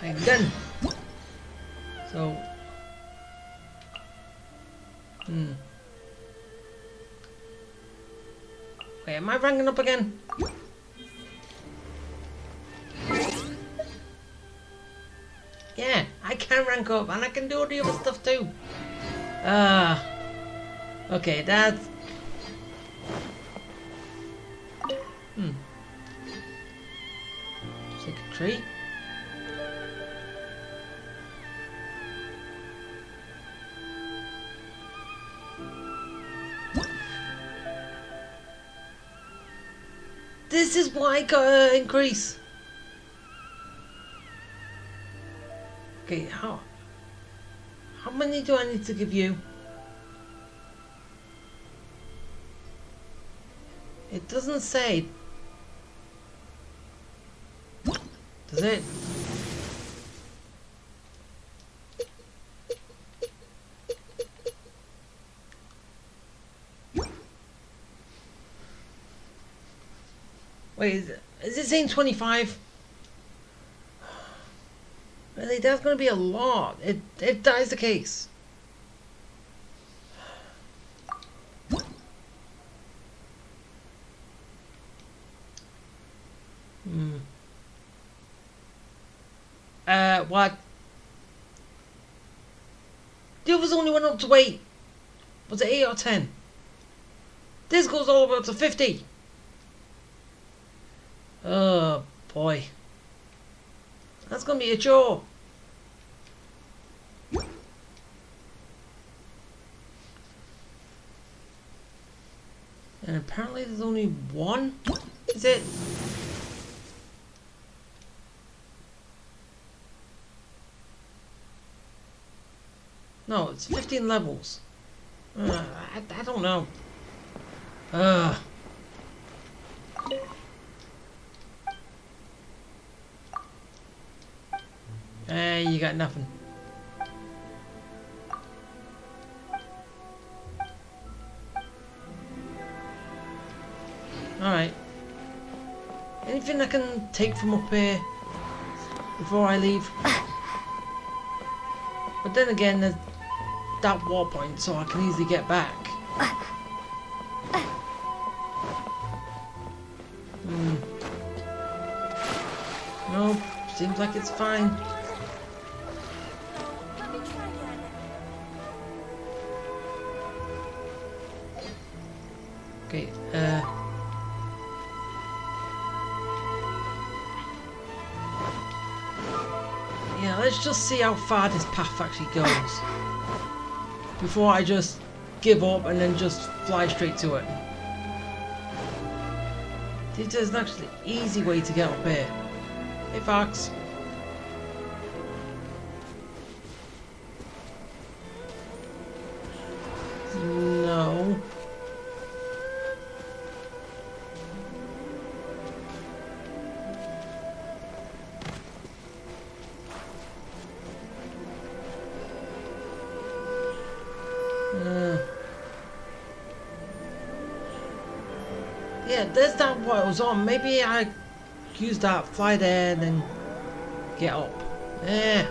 I'm done. So. Wait, am I ranking up again? Yeah, I can rank up and I can do all the other stuff too. Okay, that's... Take a tree. This is why I gotta increase. Okay, how many do I need to give you? It doesn't say. Does it? Wait, is it saying 25? Really, that's going to be a lot. If that is the case. What? The others only went up to 8. Was it 8 or 10? This goes all the way up to 50. Oh boy. That's gonna be a chore. And apparently there's only one? Is it? No, it's 15 levels. I don't know. You got nothing. Alright. Anything I can take from up here before I leave? But then again, there's that wall point, so I can easily get back. Nope, seems like it's fine. Okay, yeah, let's just see how far this path actually goes before I just give up and then just fly straight to it. There's an actually easy way to get up here. Hey, Fox. No. Yeah, there's that what I was on. Maybe I use that, fly there, and then get up. Yeah.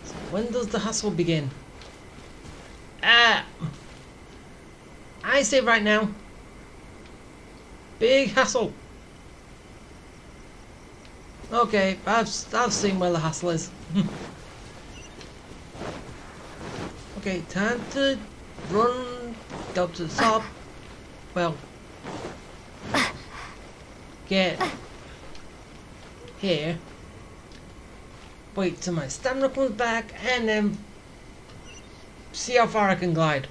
So when does the hassle begin? I say right now. Big hassle. Okay, I've seen where the hassle is. Okay, time to run, go to the top. Well, get here. Wait till my stamina comes back, and then see how far I can glide.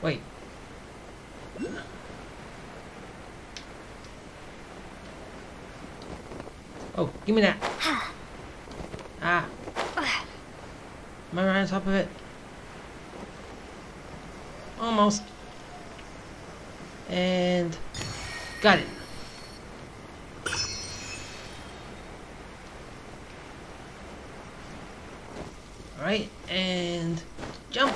Wait. Oh, give me that. Ah. Am I right on top of it? Almost. And got it. Alright, and jump.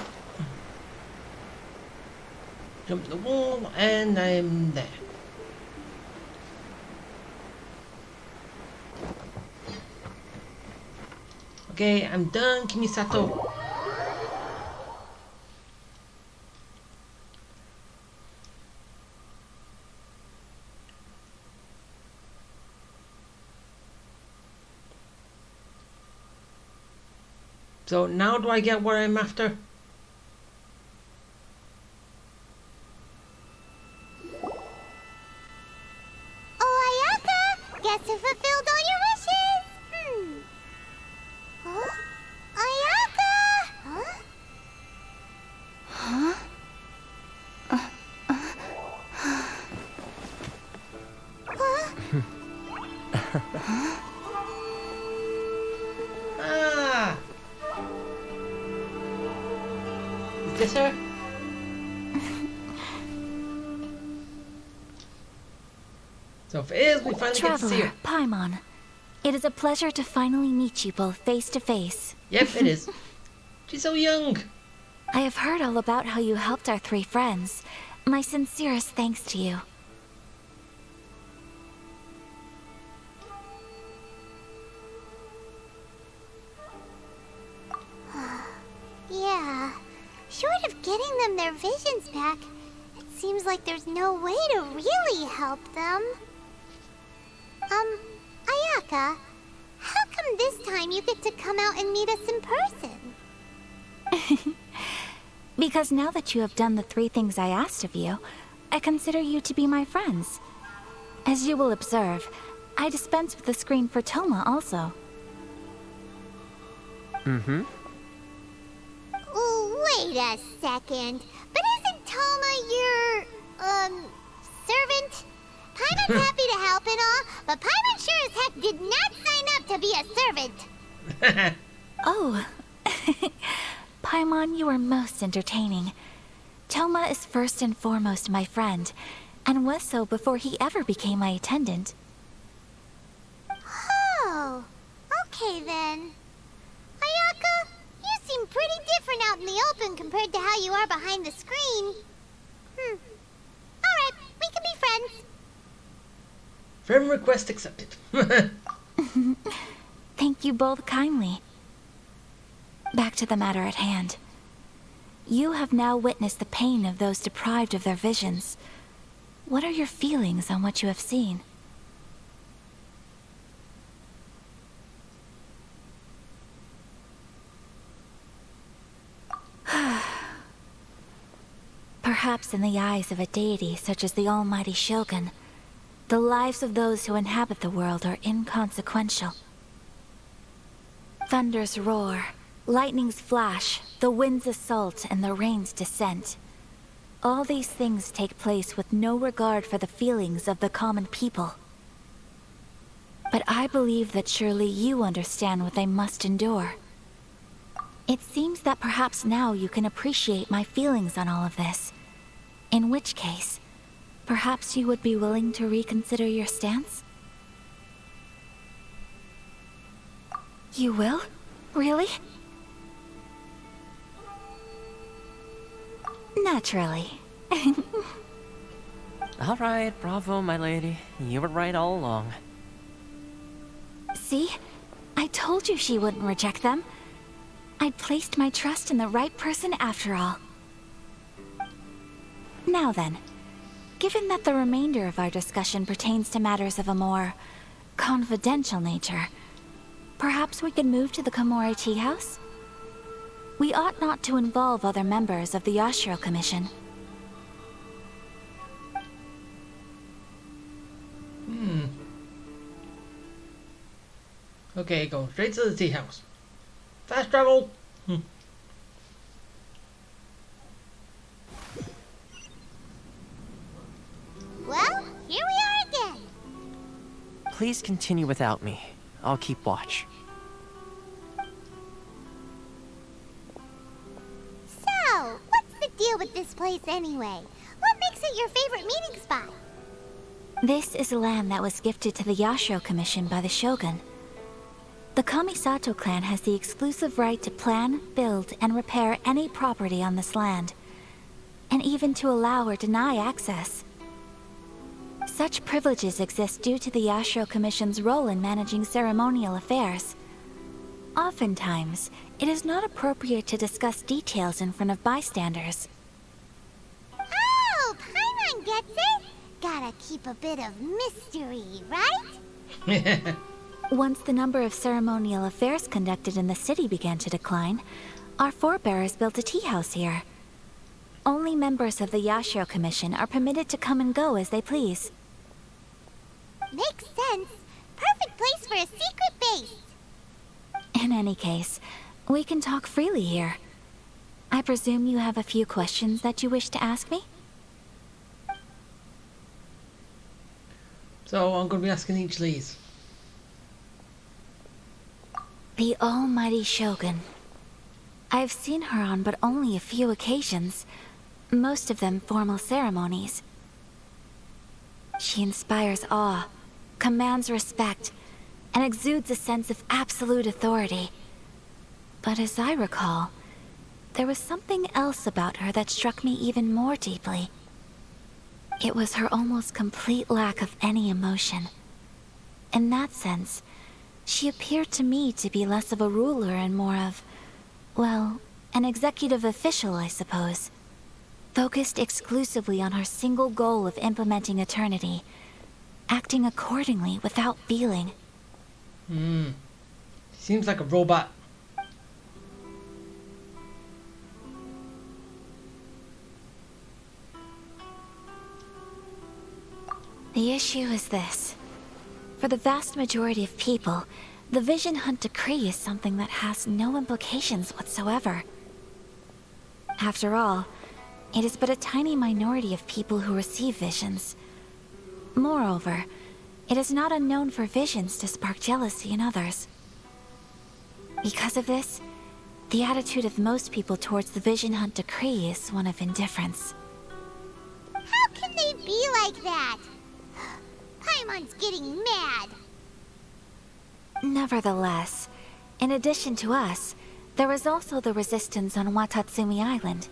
Jump the wall, and I'm there. Okay, I'm done, Kimisato. So now do I get what I'm after? Oh, Ayaka! Guess who fulfilled all your wishes? Huh? Ayaka! Huh? Huh? Ah! Is this her? So if it is, we finally get to see her. Traveler, Paimon. It is a pleasure to finally meet you both face to face. Yep, it is. She's so young. I have heard all about how you helped our three friends. My sincerest thanks to you. Yeah. Short of getting them their visions back, it seems like there's no way to really help them. Ayaka, how come this time you get to come out and meet us in person? Because now that you have done the 3 things I asked of you, I consider you to be my friends. As you will observe, I dispense with the screen for Toma also. Mm-hmm. Wait a second. But isn't Toma your, servant? Paimon's happy to help and all, but Paimon sure as heck did not sign up to be a servant. Oh. Paimon, you are most entertaining. Toma is first and foremost my friend, and was so before he ever became my attendant. Oh, okay then. Ayaka, you seem pretty different out in the open compared to how you are behind the screen. Alright, we can be friends. Friend request accepted. Thank you both kindly. Back to the matter at hand. You have now witnessed the pain of those deprived of their visions. What are your feelings on what you have seen? Perhaps in the eyes of a deity such as the almighty Shogun, the lives of those who inhabit the world are inconsequential. Thunders roar, lightnings flash, the winds assault, and the rains descent. All these things take place with no regard for the feelings of the common people. But I believe that surely you understand what they must endure. It seems that perhaps now you can appreciate my feelings on all of this. In which case, perhaps you would be willing to reconsider your stance? You will? Really? Naturally. All right, bravo, my lady. You were right all along. See? I told you she wouldn't reject them. I'd placed my trust in the right person after all. Now then, given that the remainder of our discussion pertains to matters of a more confidential nature, perhaps we could move to the Komori Tea House? We ought not to involve other members of the Yashiro Commission. Okay, go straight to the tea house. Fast travel! Well, here we are again. Please continue without me. I'll keep watch. place anyway? What makes it your favorite meeting spot? This is land that was gifted to the Yashiro Commission by the Shogun. The Kamisato clan has the exclusive right to plan, build, and repair any property on this land, and even to allow or deny access. Such privileges exist due to the Yashiro Commission's role in managing ceremonial affairs. Oftentimes, it is not appropriate to discuss details in front of bystanders. Oh, Paimon gets it! Gotta keep a bit of mystery, right? Once the number of ceremonial affairs conducted in the city began to decline, our forebears built a tea house here. Only members of the Yashiro Commission are permitted to come and go as they please. Makes sense. Perfect place for a secret base. In any case, we can talk freely here. I presume you have a few questions that you wish to ask me? So I'm going to be asking each of these. The almighty Shogun. I've seen her on but only a few occasions, most of them formal ceremonies. She inspires awe, commands respect, and exudes a sense of absolute authority. But as I recall, there was something else about her that struck me even more deeply. It was her almost complete lack of any emotion. In that sense, she appeared to me to be less of a ruler and more of, well, an executive official, I suppose. Focused exclusively on her single goal of implementing eternity, acting accordingly without feeling. Seems like a robot. The issue is this. For the vast majority of people, the Vision Hunt Decree is something that has no implications whatsoever. After all, it is but a tiny minority of people who receive visions. Moreover, it is not unknown for visions to spark jealousy in others. Because of this, the attitude of most people towards the Vision Hunt Decree is one of indifference. How can they be like that? Paimon's getting mad. Nevertheless, in addition to us, there is also the resistance on Watatsumi Island.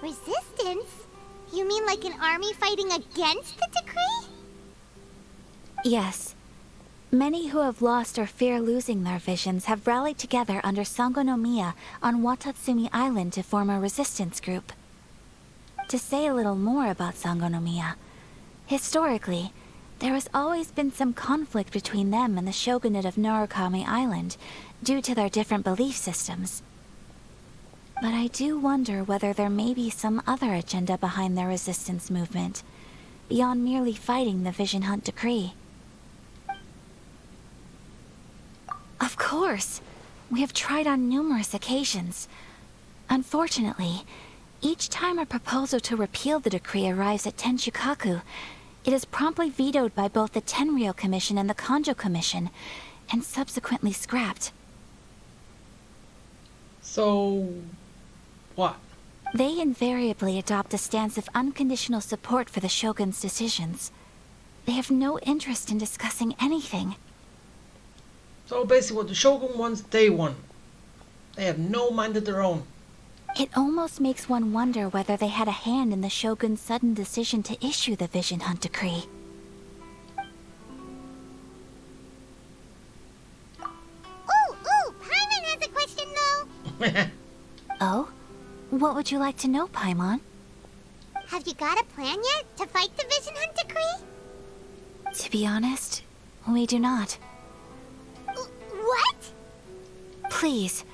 Resistance? You mean like an army fighting against the decree? Yes. Many who have lost or fear losing their visions have rallied together under Sangonomiya on Watatsumi Island to form a resistance group. To say a little more about Sangonomiya, historically, there has always been some conflict between them and the shogunate of Narukami Island due to their different belief systems. But I do wonder whether there may be some other agenda behind their resistance movement, beyond merely fighting the Vision Hunt Decree. Of course! We have tried on numerous occasions. Unfortunately, each time a proposal to repeal the decree arrives at Tenshukaku, it is promptly vetoed by both the Tenryou Commission and the Kanjo Commission, and subsequently scrapped. So, what? They invariably adopt a stance of unconditional support for the Shogun's decisions. They have no interest in discussing anything. So basically what the Shogun wants, they want. They have no mind of their own. It almost makes one wonder whether they had a hand in the Shogun's sudden decision to issue the Vision Hunt Decree. Ooh, Paimon has a question though. Oh? What would you like to know, Paimon? Have you got a plan yet to fight the Vision Hunt Decree? To be honest, we do not. What? Please,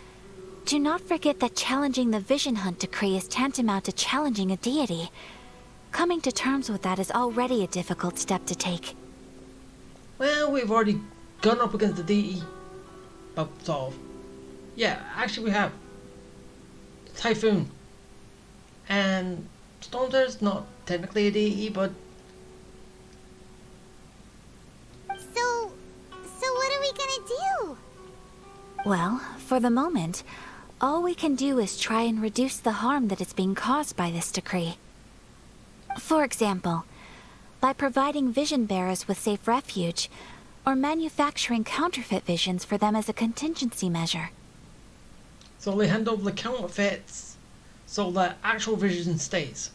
do not forget that challenging the Vision Hunt Decree is tantamount to challenging a deity. Coming to terms with that is already a difficult step to take. Well, we've already gone up against the deity. But sort of. Yeah, actually we have. Typhoon. And Stormter's not technically a deity, but... So what are we gonna do? Well, for the moment, all we can do is try and reduce the harm that is being caused by this decree. For example, by providing vision bearers with safe refuge, or manufacturing counterfeit visions for them as a contingency measure. So they hand over the counterfeits so the actual vision stays.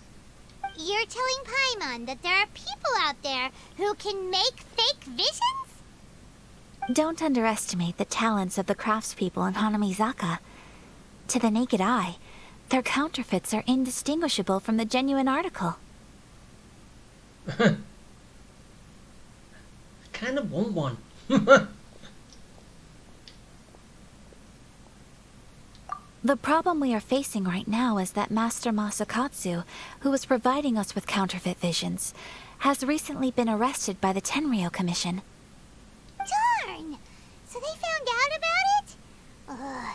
You're telling Paimon that there are people out there who can make fake visions? Don't underestimate the talents of the craftspeople in Hanamizaka. To the naked eye, their counterfeits are indistinguishable from the genuine article. I kind of want one. The problem we are facing right now is that Master Masakatsu, who was providing us with counterfeit visions, has recently been arrested by the Tenryou Commission. Darn! So they found out about it? Ugh.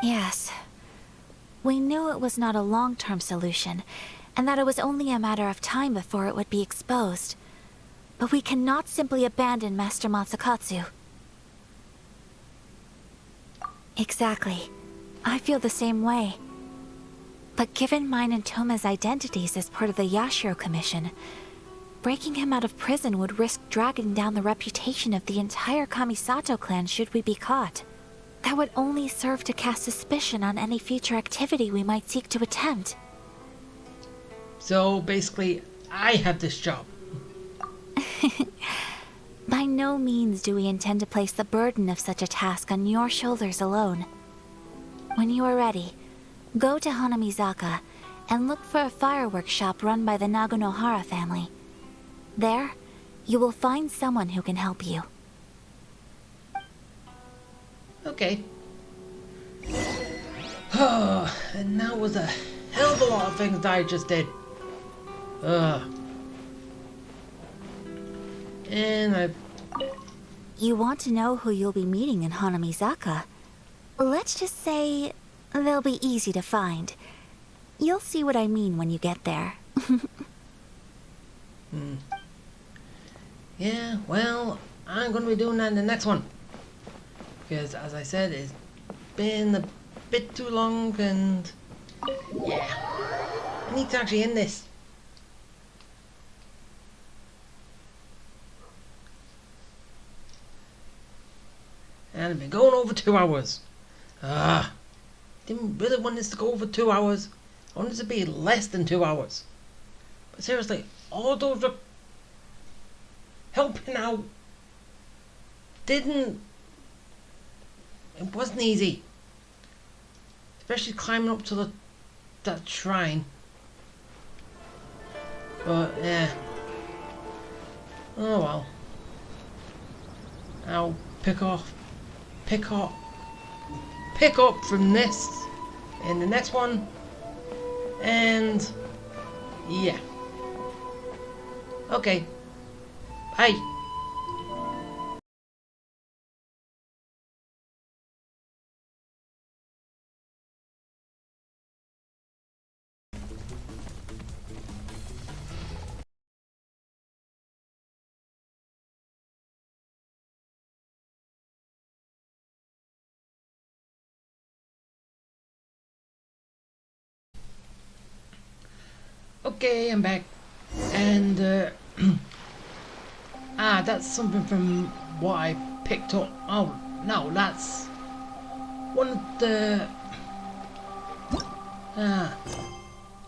Yes. We knew it was not a long-term solution, and that it was only a matter of time before it would be exposed. But we cannot simply abandon Master Masakatsu. Exactly. I feel the same way. But given mine and Toma's identities as part of the Yashiro Commission, breaking him out of prison would risk dragging down the reputation of the entire Kamisato clan should we be caught. That would only serve to cast suspicion on any future activity we might seek to attempt. So basically, I have this job. By no means do we intend to place the burden of such a task on your shoulders alone. When you are ready, go to Hanamizaka and look for a fireworks shop run by the Nagonohara family. There, you will find someone who can help you. Okay. And that was a hell of a lot of things that I just did. And You want to know who you'll be meeting in Hanamizaka? Let's just say they'll be easy to find. You'll see what I mean when you get there. Yeah, well, I'm going to be doing that in the next one. Because, as I said, it's been a bit too long and... yeah. I need to actually end this. And I've been going over 2 hours. Didn't really want this to go over 2 hours. I wanted it to be less than 2 hours. But seriously, all those are helping out it wasn't easy. Especially climbing up to that shrine. But yeah. Oh well. I'll pick up from this in the next one, and yeah. Okay. Bye. Okay, I'm back, and that's something from what I picked up. Oh no, that's one of the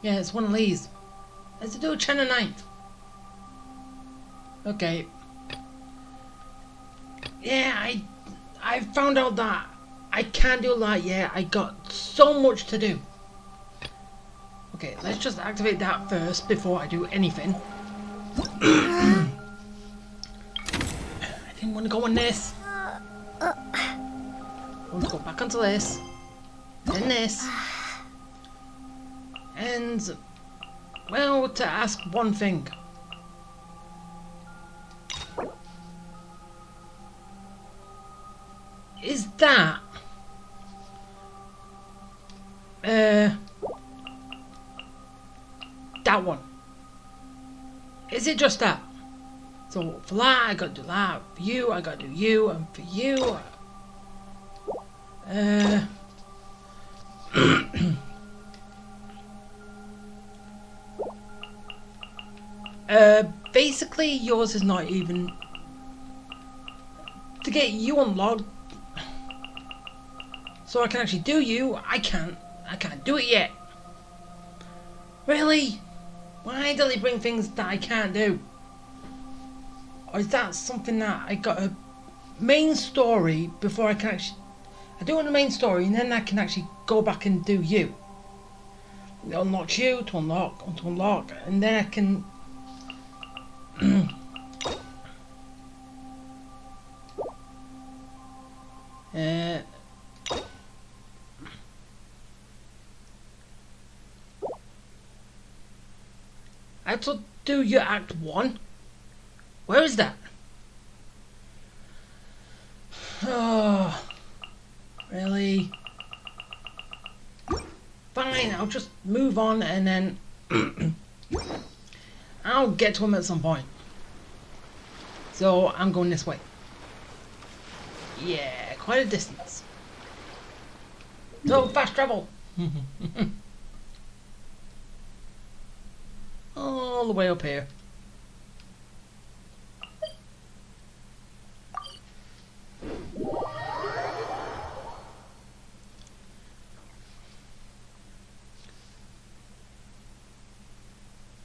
yeah, it's one of these. It's to do with China 9th. Okay. Yeah, I found out that I can't do that yet. I got so much to do. Okay, let's just activate that first before I do anything. I didn't want to go on this. I want to go back onto this. Then this. And, well, to ask one thing. Is that... that one. Is it just that? So for that I gotta do that. For you I gotta do you, and for you Basically, yours is not even to get you unlocked, so I can actually do you. I can't do it yet. Really? Why do they bring things that I can't do? Or is that something that I got a main story before I can actually? I do want a main story, and then I can actually go back and do you. It unlocks you to unlock, and then I can. I have to do your Act 1? Where is that? Oh, really? Fine, I'll just move on and then I'll get to him at some point. So I'm going this way. Yeah, quite a distance. So fast travel. All the way up here.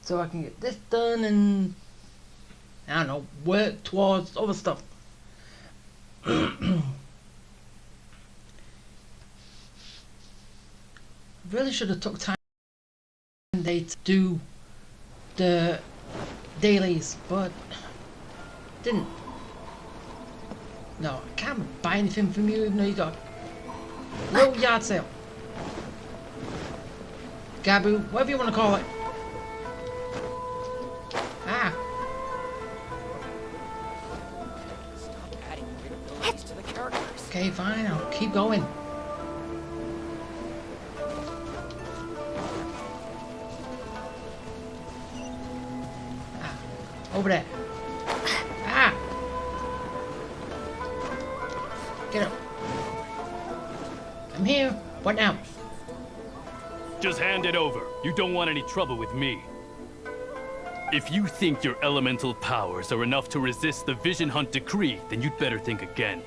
So I can get this done and, I don't know, work towards other stuff. Really should have took time to do the dailies, but didn't. No, I can't buy anything from you even though you got no yard sale. Gabu, whatever you want to call it. Ah. Stop adding weird abilities to the characters. Okay, fine, I'll keep going. Over there. Ah! Get up. I'm here. What now? Just hand it over. You don't want any trouble with me. If you think your elemental powers are enough to resist the Vision Hunt decree, then you'd better think again.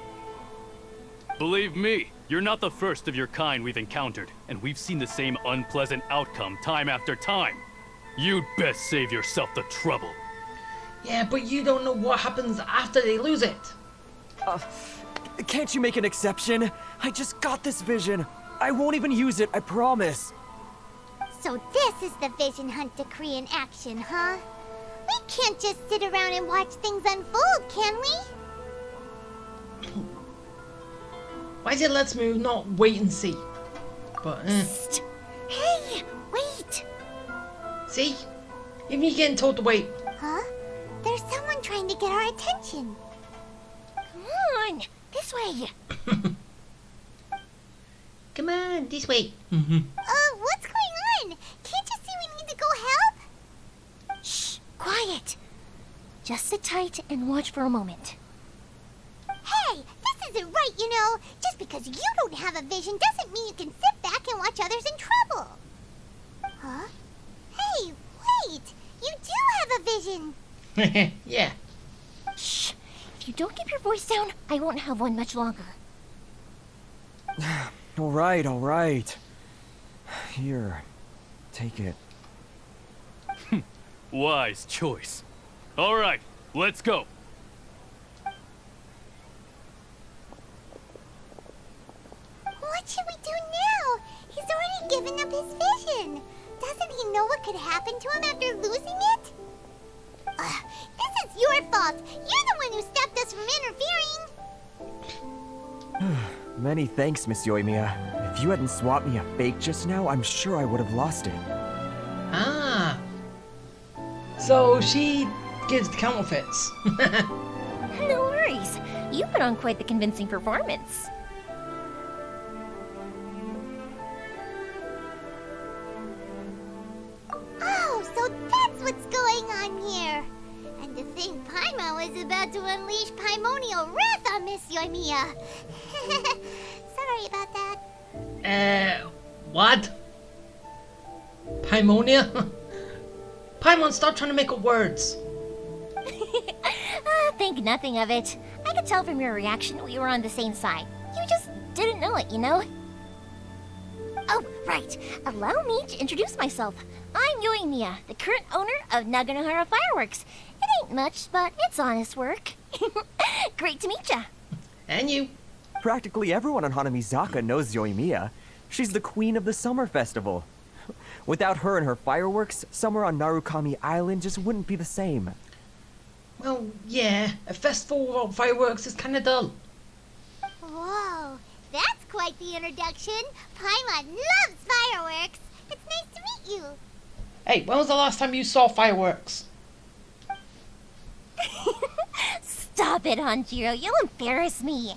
Believe me, you're not the first of your kind we've encountered, and we've seen the same unpleasant outcome time after time. You'd best save yourself the trouble. Yeah, but you don't know what happens after they lose it. Can't you make an exception? I just got this vision. I won't even use it, I promise. So this is the Vision Hunt decree in action, huh? We can't just sit around and watch things unfold, can we? Why is it let's move, not wait and see? But, Psst. Hey, wait! See? Even you getting told to wait. Huh? There's someone trying to get our attention. Come on, this way. Come on, this way. What's going on? Can't you see we need to go help? Shh, quiet. Just sit tight and watch for a moment. Hey, this isn't right, you know. Just because you don't have a vision doesn't mean you can sit back and watch others in trouble. Huh? Hey, wait. You do have a vision. Yeah. Shh. If you don't keep your voice down, I won't have one much longer. All right. Here, take it. Wise choice. All right, let's go. What should we do now? He's already given up his vision. Doesn't he know what could happen to him after losing it? This is your fault. You're the one who stopped us from interfering. Many thanks, Miss Yoimiya. If you hadn't swapped me a fake just now, I'm sure I would have lost it. Ah. So she gives the counterfeits. No worries. You put on quite the convincing performance. Oh, so that's what's going on here. And to think Paimon was about to unleash Paimonial wrath on Miss Yoimiya. Sorry about that. What? Paimonia? Paimon, stop trying to make up words. Think nothing of it. I could tell from your reaction we were on the same side. You just didn't know it, you know? Oh, right. Allow me to introduce myself. I'm Yoimiya, the current owner of Naganohara Fireworks. It ain't much, but it's honest work. Great to meet ya. And you. Practically everyone on Hanamizaka knows Yoimiya. She's the queen of the summer festival. Without her and her fireworks, summer on Narukami Island just wouldn't be the same. Well, yeah, a festival without fireworks is kinda dull. Whoa, that's quite the introduction. Paimon loves fireworks. It's nice to meet you. Hey, when was the last time you saw fireworks? Stop it, Hanjiro. You'll embarrass me.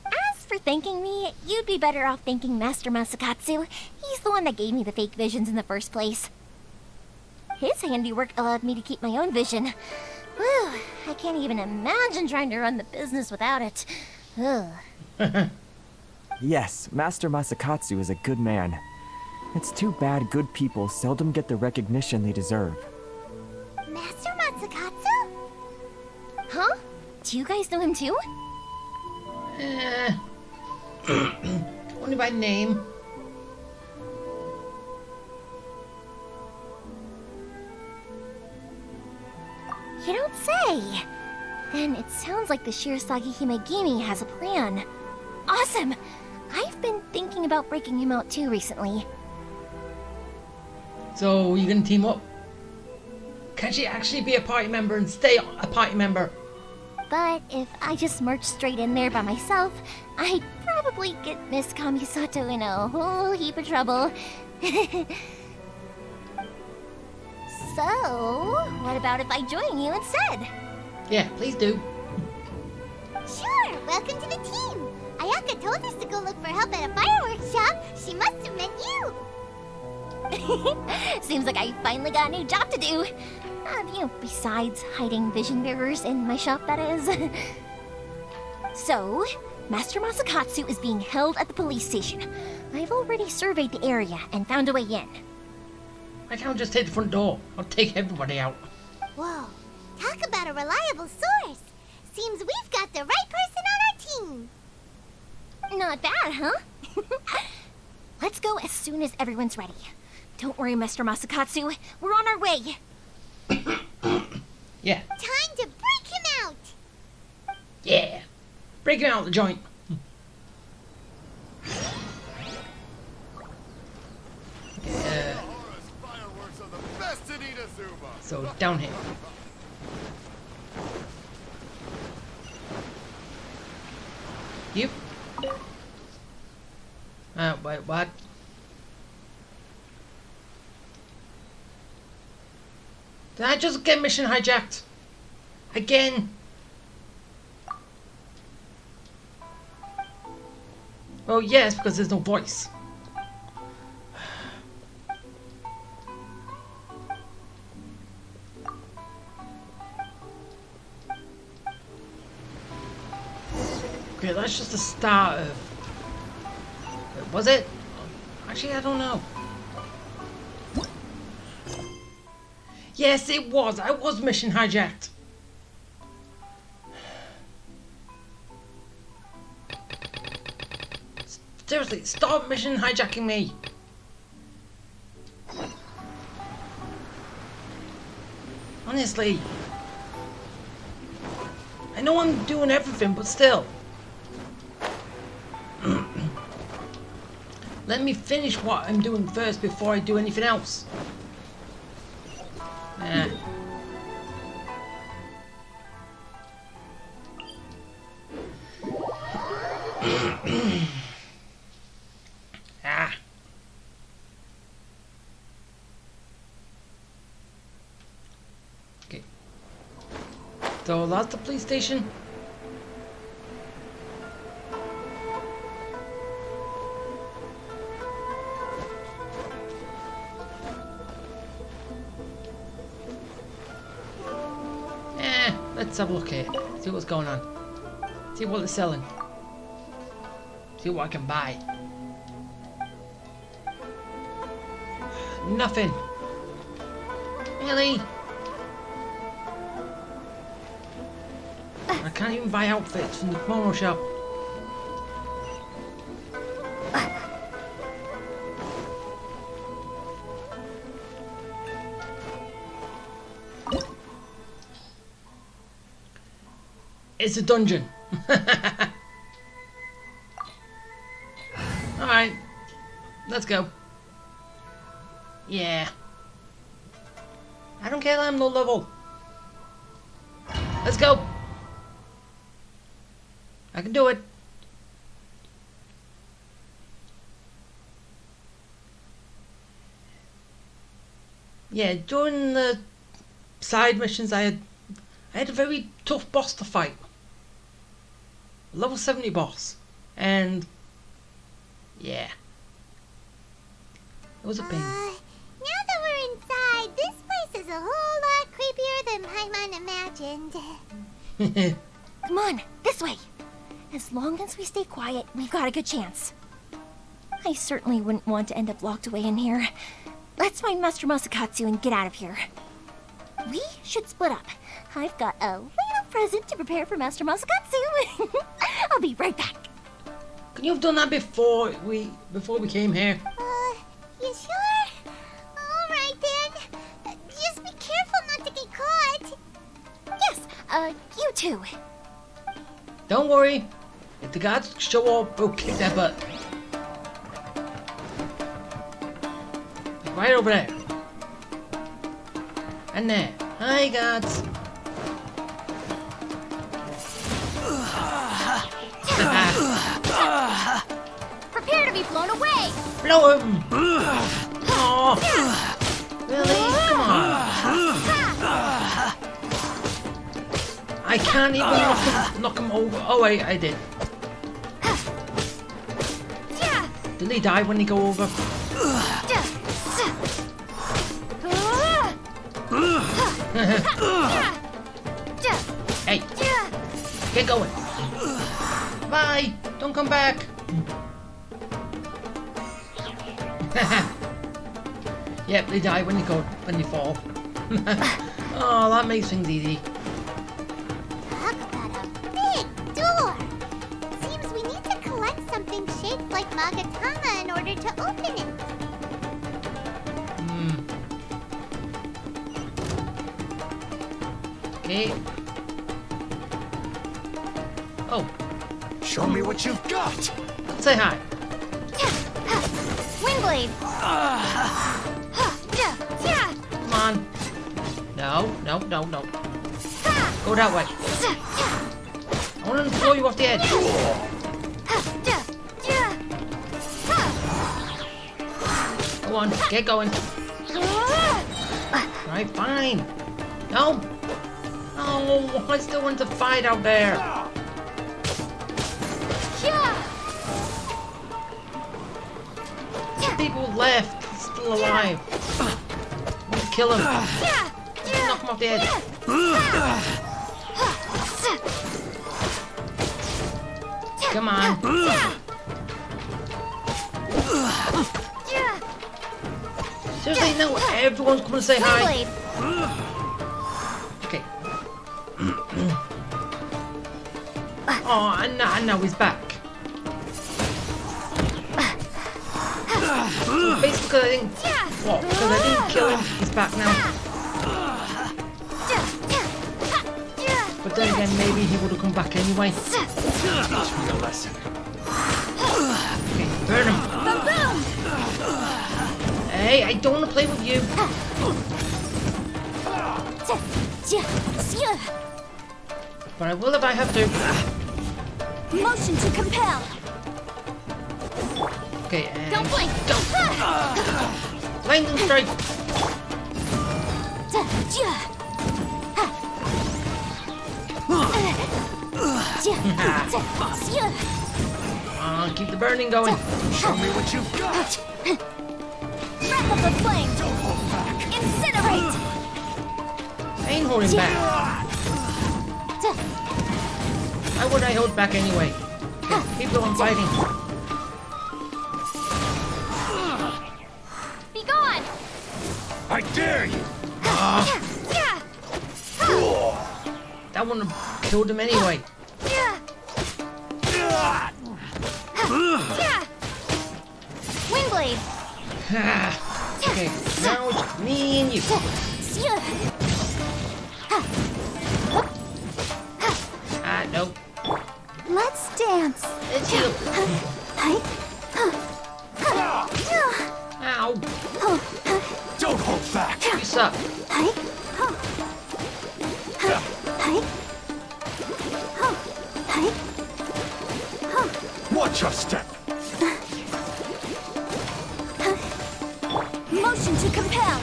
As for thanking me, you'd be better off thanking Master Masakatsu. He's the one that gave me the fake visions in the first place. His handiwork allowed me to keep my own vision. Whew, I can't even imagine trying to run the business without it. Ugh. Yes, Master Masakatsu is a good man. It's too bad good people seldom get the recognition they deserve. Master Masakatsu? Huh? Do you guys know him too? Only by name. You don't say. Then it sounds like the Shirasagi Himegimi has a plan. Awesome! I've been thinking about breaking him out too recently. So, you gonna team up? Can she actually be a party member and stay a party member? But if I just marched straight in there by myself, I'd probably get Miss Kamisato in a whole heap of trouble. So, what about if I join you instead? Yeah, please do. Sure, welcome to the team. Ayaka told us to go look for help at a fireworks shop. She must have meant you. Seems like I finally got a new job to do. Besides hiding vision bearers in my shop, that is. So, Master Masakatsu is being held at the police station. I've already surveyed the area and found a way in. I can't just take the front door. I'll take everybody out. Whoa, talk about a reliable source. Seems we've got the right person on our team. Not bad, huh? Let's go as soon as everyone's ready. Don't worry, Mr. Masakatsu. We're on our way. Yeah. Time to break him out. Yeah. Break him out the joint. Yeah. So down here. Yep. Wait, what? Did I just get mission hijacked? Again? Well, yes, because there's no voice. Okay, that's just the start of... Was it? Actually, I don't know. Yes, it was. I was mission hijacked. Seriously, stop mission hijacking me. Honestly. I know I'm doing everything, but still. Let me finish what I'm doing first before I do anything else. Okay. So that's the police station. Let's have a look here. See what's going on. See what they're selling. See what I can buy. Nothing. Really? I can't even buy outfits from the kimono shop. It's a dungeon. Alright. Let's go. Yeah. I don't care that I'm low level. Let's go. I can do it. Yeah, during the side missions I had a very tough boss to fight. Level 70 boss. And yeah. It was a pain. Now that we're inside, this place is a whole lot creepier than Paimon imagined. Come on, this way. As long as we stay quiet, we've got a good chance. I certainly wouldn't want to end up locked away in here. Let's find Master Masakatsu and get out of here. We should split up. I've got a little present to prepare for Master Masakatsu. I'll be right back. Can you have done that before we came here? You sure? Alright then. Just be careful not to get caught. Yes, you too. Don't worry. If the guards show up, we'll kick their butt. Right over there. And there. Hi, guards. Prepare to be blown away. Blow him. Oh. Really? Come on. I can't even knock him over. Oh wait, I did. Didn't he die when he go over? Hey, get going. Bye. Don't come back. Yep, they die when they fall. Oh, that makes things easy. Talk about a big door. Seems we need to collect something shaped like Magatama in order to open it. Okay. Oh. Show me what you've got. Say hi. Windblade. Come on. No. Go that way. I want to throw you off the edge. Go on, get going. Right, fine. No. Oh, I still want to fight out there. People left, he's still alive. I want to kill him. Knock him off the edge. Come on. Seriously, no, everyone's coming to say hi. Okay. Oh, and now he's back. Basically, I think. What? Because I didn't kill him, he's back now. But then again, maybe he would have come back anyway. Teach me a lesson. Okay, burn him. Hey, I don't want to play with you. But I will if I have to. Motion to compel. Okay, and Don't blink. lightning strike. Keep the burning going. Show me what you've got. Wrap up the flames. Incinerate. I ain't holding back. Why would I hold back anyway? Keep the one fighting. Be gone. I dare you! That wouldn't have killed him anyway. Windblade! Okay, now it's me and you. No. Let's dance. It's you. Ow. Don't hold back. You suck. Watch your step. Motion to compel.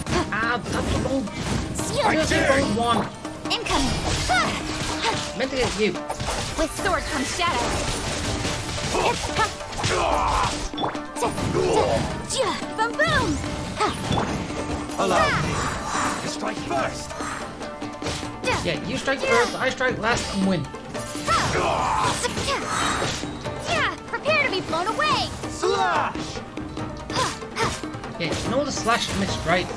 That's the wrong. I That's the wrong one. Incoming. Meant to get you. With sword comes shadow. Boom boom. Allow me to strike first. Yeah, you strike first, I strike last, and win. Prepare to be blown away. Slash. Yeah, you know the slash missed, right?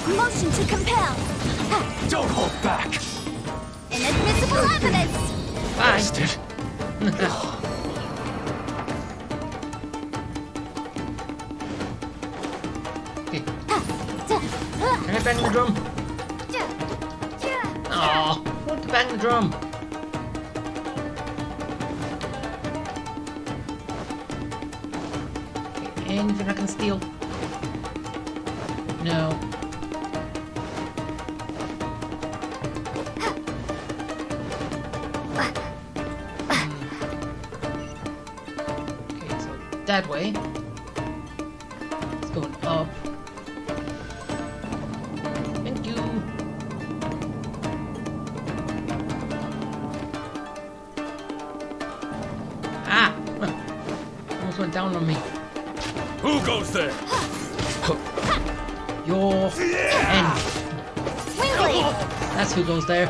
Motion to compel. Don't hold back. Inadmissible evidence. Bastard. Can I bang the drum? Aw, I want to bang the drum. Okay, anything I can steal? No. Okay, so that way. It's going up. Thank you. Ah! Almost went down on me. Who goes there? Your end. That's who goes there.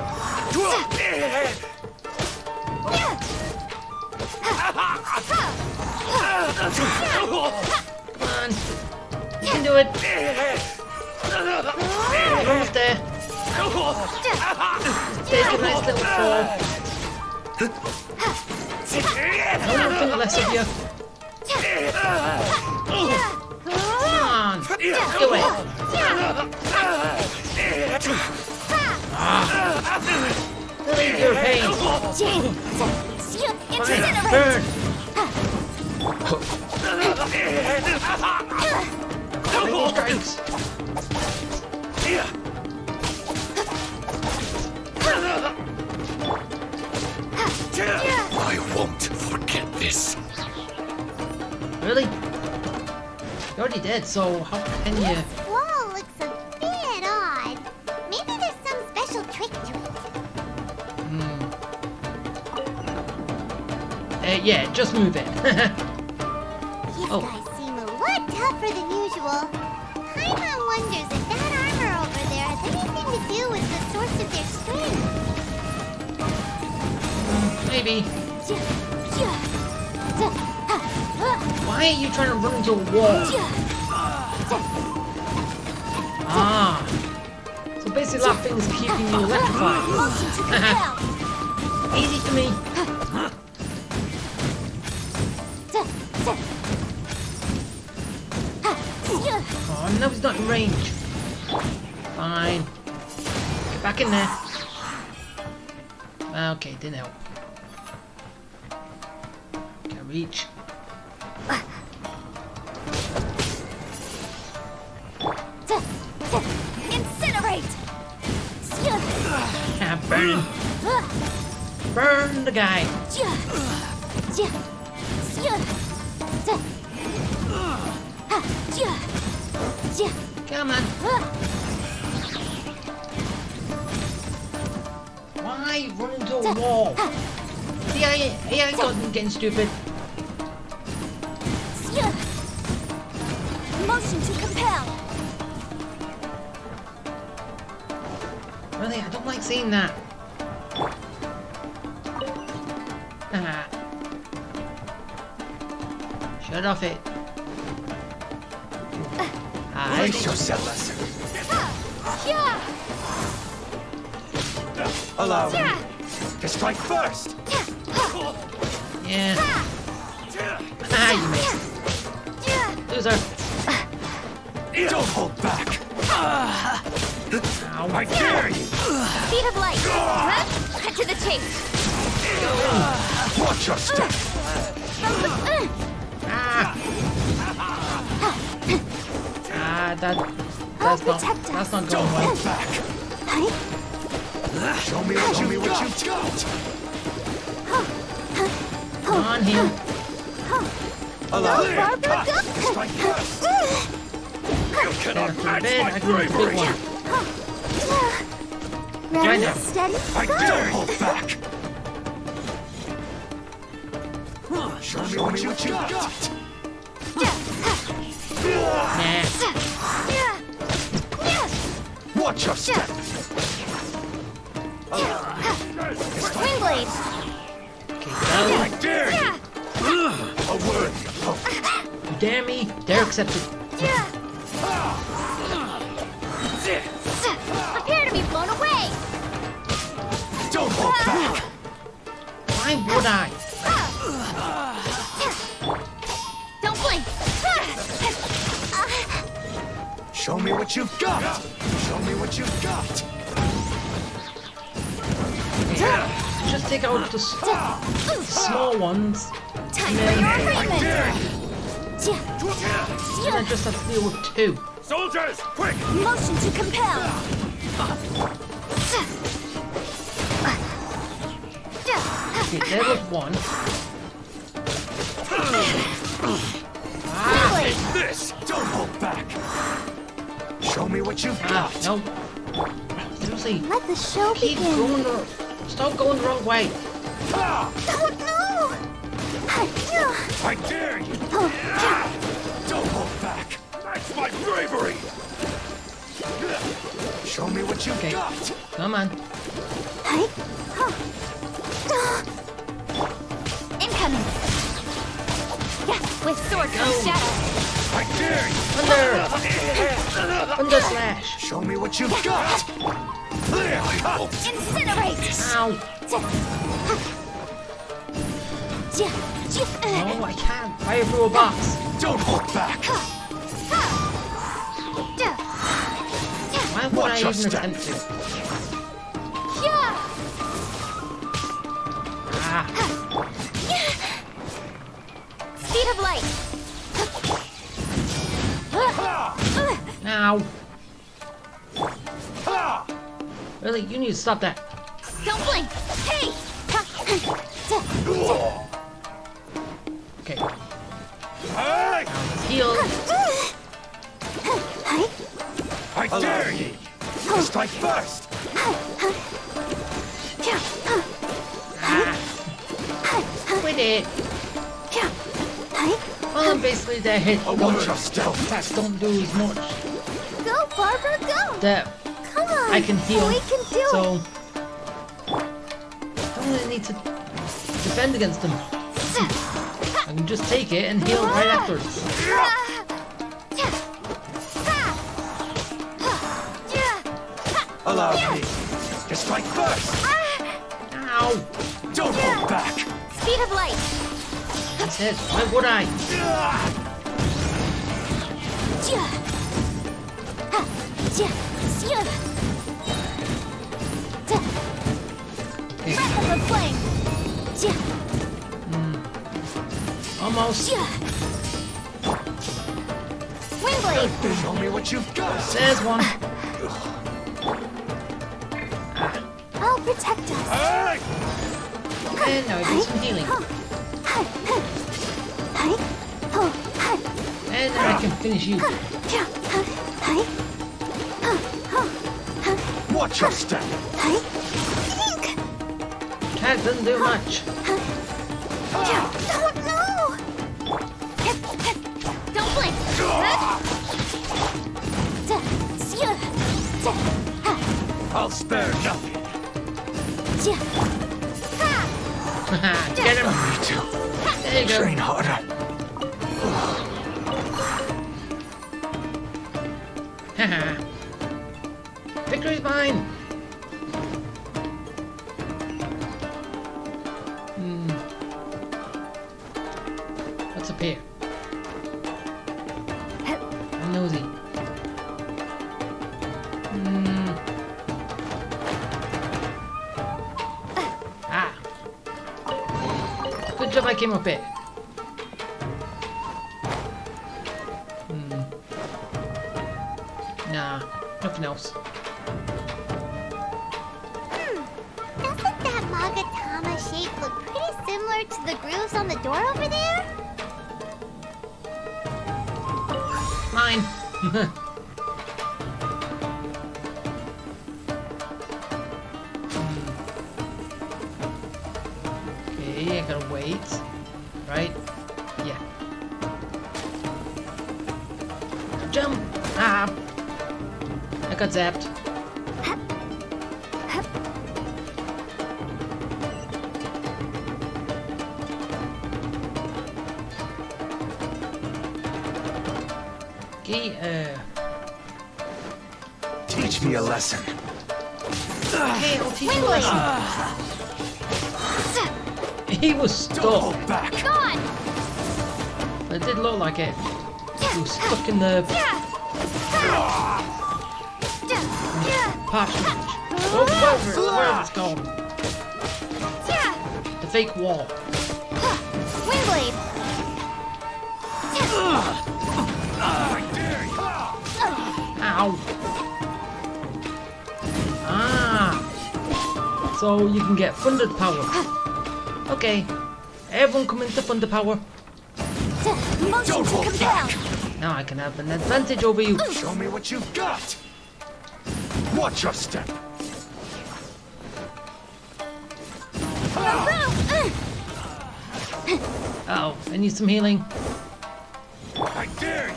Come on. You can do it. You're almost there. Just take a nice little fall. No one think less of you. Come on. Do it. Relieve your pain. Fine. Burn. Lightning strikes. I won't forget this. Really? You already did, so how can you? This wall looks a bit odd. Maybe there's some special trick to it. Yeah, just move it. These guys seem a lot tougher than usual. Paimon wonders if that armor over there has anything to do with the source of their strength. Maybe. Why are you trying to run into a wall? Ah. So basically that thing is keeping you electrified. Easy to me. Oh, no, he's not in range. Fine. Get back in there. Okay, didn't help. Can't reach. Incinerate! Ah, burn him. Burn the guy. Come on. Why run into a wall? See, I ain't getting stupid. Motion to compel. Really, I don't like seeing that. Shut off it. Brace yourselves. Allow me to strike first. Yeah. Ah, you missed. Loser. Don't hold back. Ow. I dare you. Speed of light. Cut to the chase. Watch your step. That's not going well. Back. Show me what you've got. Come on, him. Allow me. Strike first. You cannot match my bravery. Ready, steady, I dare hold back. Show me what you've got. Watch your step. Swing blade. I dare you. A word. You dare me? Dare accepted. Prepare to be blown away. Don't hold back. Why would I? Don't blink. Show me what you've got. Show me what you've got. Just take out the small ones. Time and for your then, agreement. and then just have to deal with two. Soldiers, quick! Motion to compel. Okay, there was one. Take this! Don't hold back. Show me what you've got. No. Seriously. Let the show Keep begin. going. Stop going the wrong way. Oh no! I dare you. Don't hold back. That's my bravery. Show me what you've got. Come on. Incoming. Yeah, with swords from shadow. I dare you. Thunder slash. Show me what you've got. Incinerate. Ow. No, I can't. Fire through a box. Don't hold back. Why would I even attempt to? Speed of light. Now. Really, you need to stop that. Don't blink. Hey. Okay. Hey! Heal. I dare you. Strike first. Quit it. Well, I'm basically dead hit. Attacks don't do as much. Go, Barbara, go. That Come on. I can heal. We can do so it. I don't really need to defend against them. I can just take it and heal right afterwards. Allow me to strike first. Ow! Don't hold back. Speed of light. I said, why would I? Breath of the flame. Almost. Wind blade. Show me what you've got. There's one. I'll protect us. Hey! And now I do some healing. And then I can finish you. Watch your step. Cat doesn't do much. Don't blink. I'll spare nothing. Get him. Me too. There you go. Train harder. nosy. Ah. Good job I came up here. Nah, nothing else. Doesn't that Magatama shape look pretty similar to the grooves on the door over there? Mine. Okay, I gotta wait. Right? Yeah. Jump! Ah! I got zapped. Okay, Teach me a lesson. okay, I'll teach you a lesson. He was stuck. Back. Gone! But it did look like it. He was stuck in the parsonage. Or wherever it's called. The fake wall. Windblade! Ow. Ah. So you can get thunder power. Okay. Everyone come into thunder power. Motion to compel! Now I can have an advantage over you. Show me what you've got. Watch your step. Uh-oh, I need some healing. I dare you.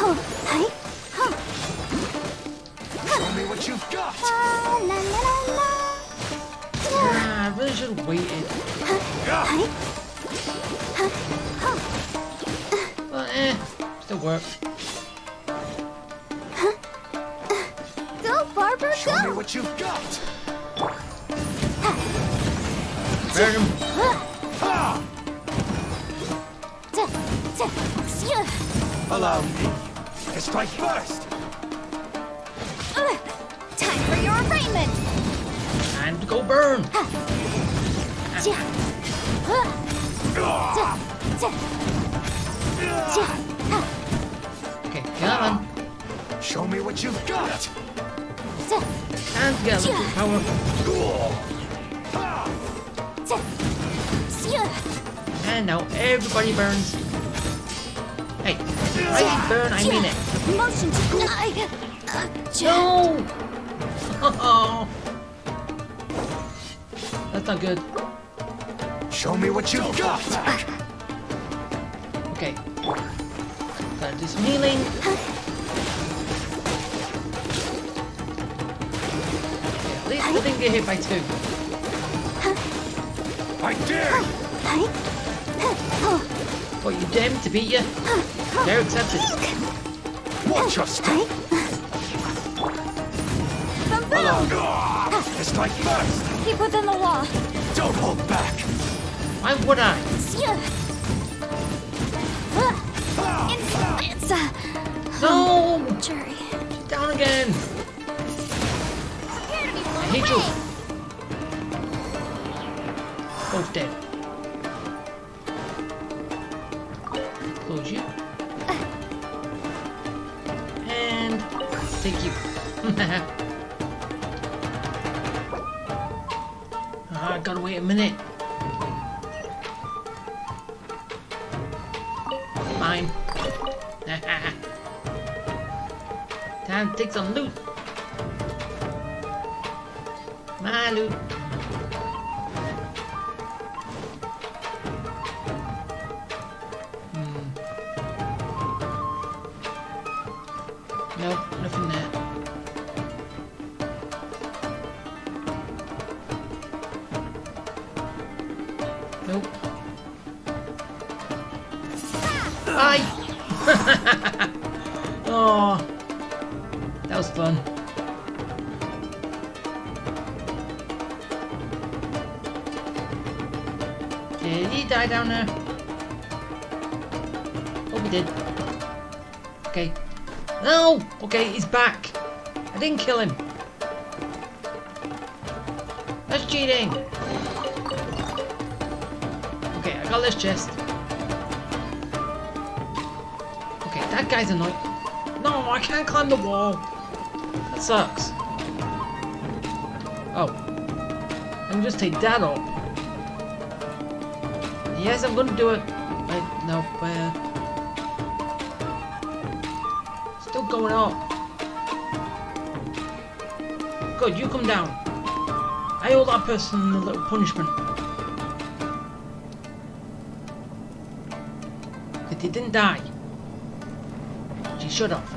Oh, hi. Show me what you've got. Ah, I really should have waited. But still works. Go, Barbara, Show go! me what you've got. Burn him. Allow me to strike first. Time for your arraignment! Time to go burn. Okay, come on. Show me what you've got. And get a little power. And now everybody burns. Hey, I burn, I mean it. Motion to No! Oh, that's not good. Show me what you've got. Okay. Gotta do some healing. Okay, at least I didn't get hit by two. I dare you. What, you dare me to beat you? Dare accepted. Watch your step. To strike first. Keep within the wall. Don't hold back. Why would I? It's No! jury. Down again! I hate you! Both dead. Close you. And take you. I gotta wait a minute. Mine. Time to take some loot. My loot. Nope, nothing there. Nope. Bye! Oh, that was fun. Did he die down there? Hope he did. Okay, Okay. No! Okay, he's back. I didn't kill him. That's cheating. Okay, I got this chest. Okay, that guy's annoying. No, I can't climb the wall. That sucks. Oh. I can just take that up. Yes, I'm gonna do it. Wait, no, still going up. Good, you come down. I owe that person a little punishment. But he didn't die. She should have.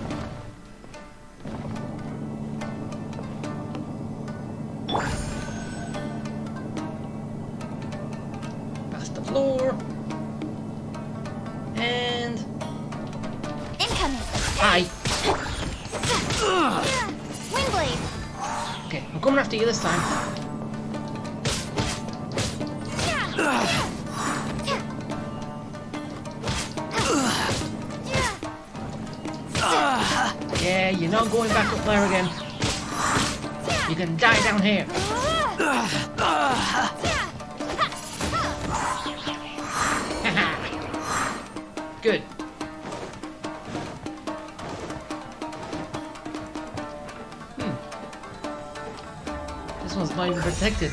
Past the floor. And... Incoming! Hi. Windblade! Okay, I'm coming after you this time. Yeah, you're not going back up there again. You can die down here. Good. This one's not even protected.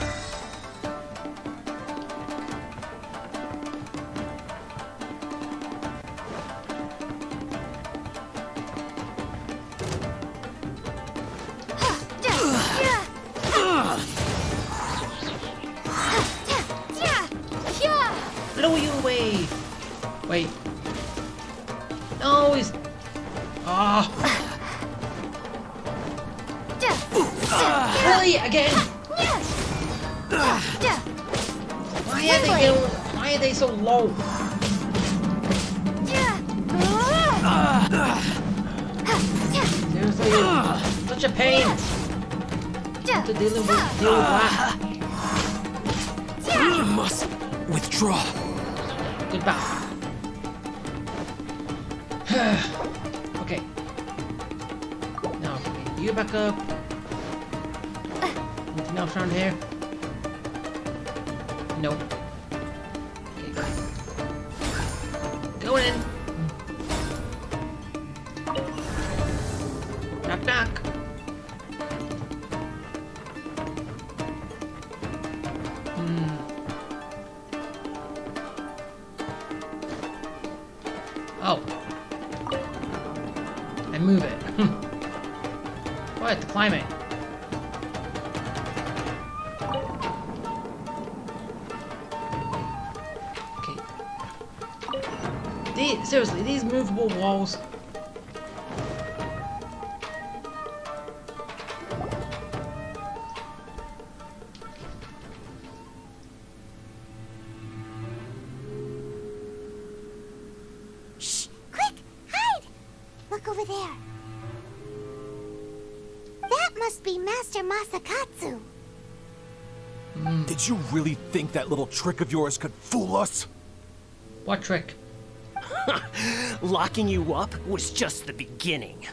Blow you away! Wait. No, he's... Ah! Really? Again? Why are they so low? Seriously, such a pain. To deal with that. You must withdraw. Goodbye. Okay. Now, you back up. Anything else around here? Nope. Okay. Going in. Knock knock. Oh. And move it. Oh, I have to climb it. Okay. Seriously, these movable walls. Look over there. That must be Master Masakatsu. Did you really think that little trick of yours could fool us? What trick? Locking you up was just the beginning.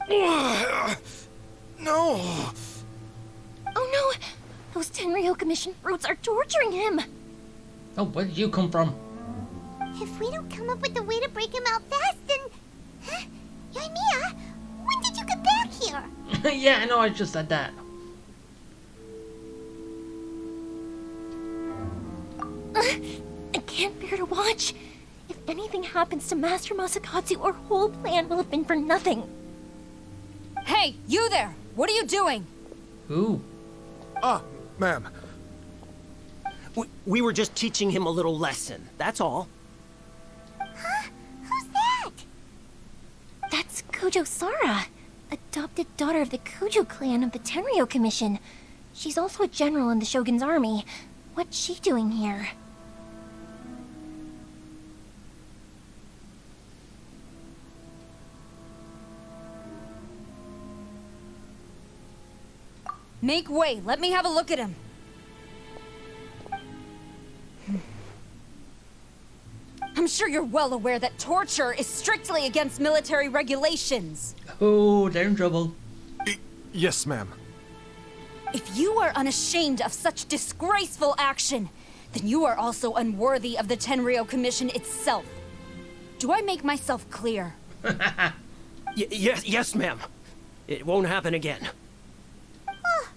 No! Oh no! Those Tenryo Commission fruits are torturing him! Oh, where did you come from? If we don't come up with a way to break him out fast, then... Huh? Yoimiya, when did you get back here? Yeah, I know, I just said that. I can't bear to watch. If anything happens to Master Masakatsu, our whole plan will have been for nothing. Hey, you there! What are you doing? Who? Ma'am. We were just teaching him a little lesson, that's all. Huh? Who's that? That's Kujo Sara, adopted daughter of the Kujo clan of the Tenryo Commission. She's also a general in the Shogun's army. What's she doing here? Make way, let me have a look at I'm sure you're well aware that torture is strictly against military regulations. Oh, they're in trouble. Yes, ma'am. If you are unashamed of such disgraceful action, then you are also unworthy of the Tenryou Commission itself. Do I make myself clear? Yes, ma'am. It won't happen again. Oh,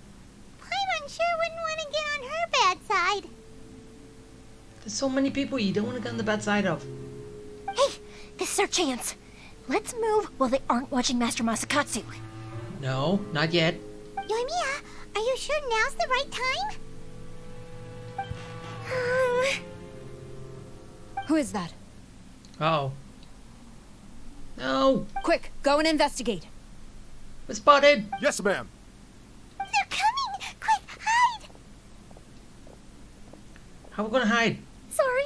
Paimon sure wouldn't want to get on her bad side. There's so many people you don't want to get on the bad side of. Hey, this is our chance. Let's move while they aren't watching Master Masakatsu. No, not yet. Yoimiya, are you sure now's the right time? Who is that? Uh-oh. No! Quick, go and investigate. We're spotted! Yes, ma'am. They're coming! Quick, hide! How are we gonna hide? Sorry.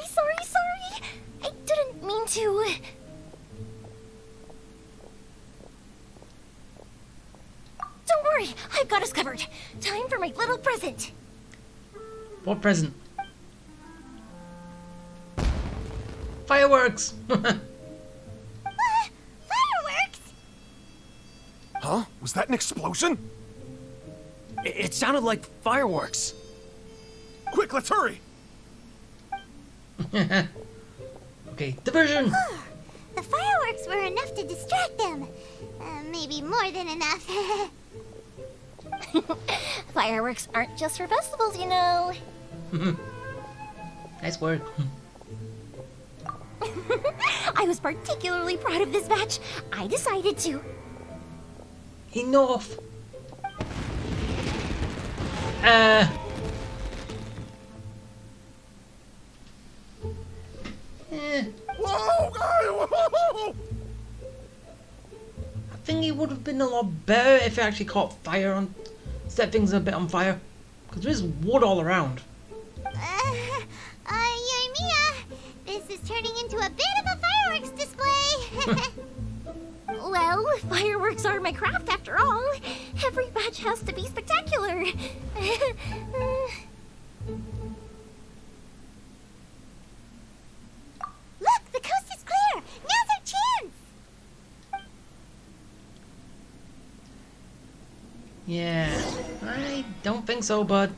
I didn't mean to. Don't worry, I've got us covered. Time for my little present. What present? Fireworks! Fireworks? Huh? Was that an explosion? It sounded like fireworks. Quick, let's hurry! Okay, diversion! The fireworks were enough to distract them. Maybe more than enough. Fireworks aren't just for festivals, you know. Nice word. I was particularly proud of this batch. I decided to. Enough! Whoa! I think it would have been a lot better if it actually caught fire on, set things a bit on fire. Because there's wood all around. Yoimiya, this is turning into a bit of a fireworks display. Well, fireworks are my craft after all. Every batch has to be spectacular. Look, the coast is clear. Now's our chance. Yeah, I don't think so, bud.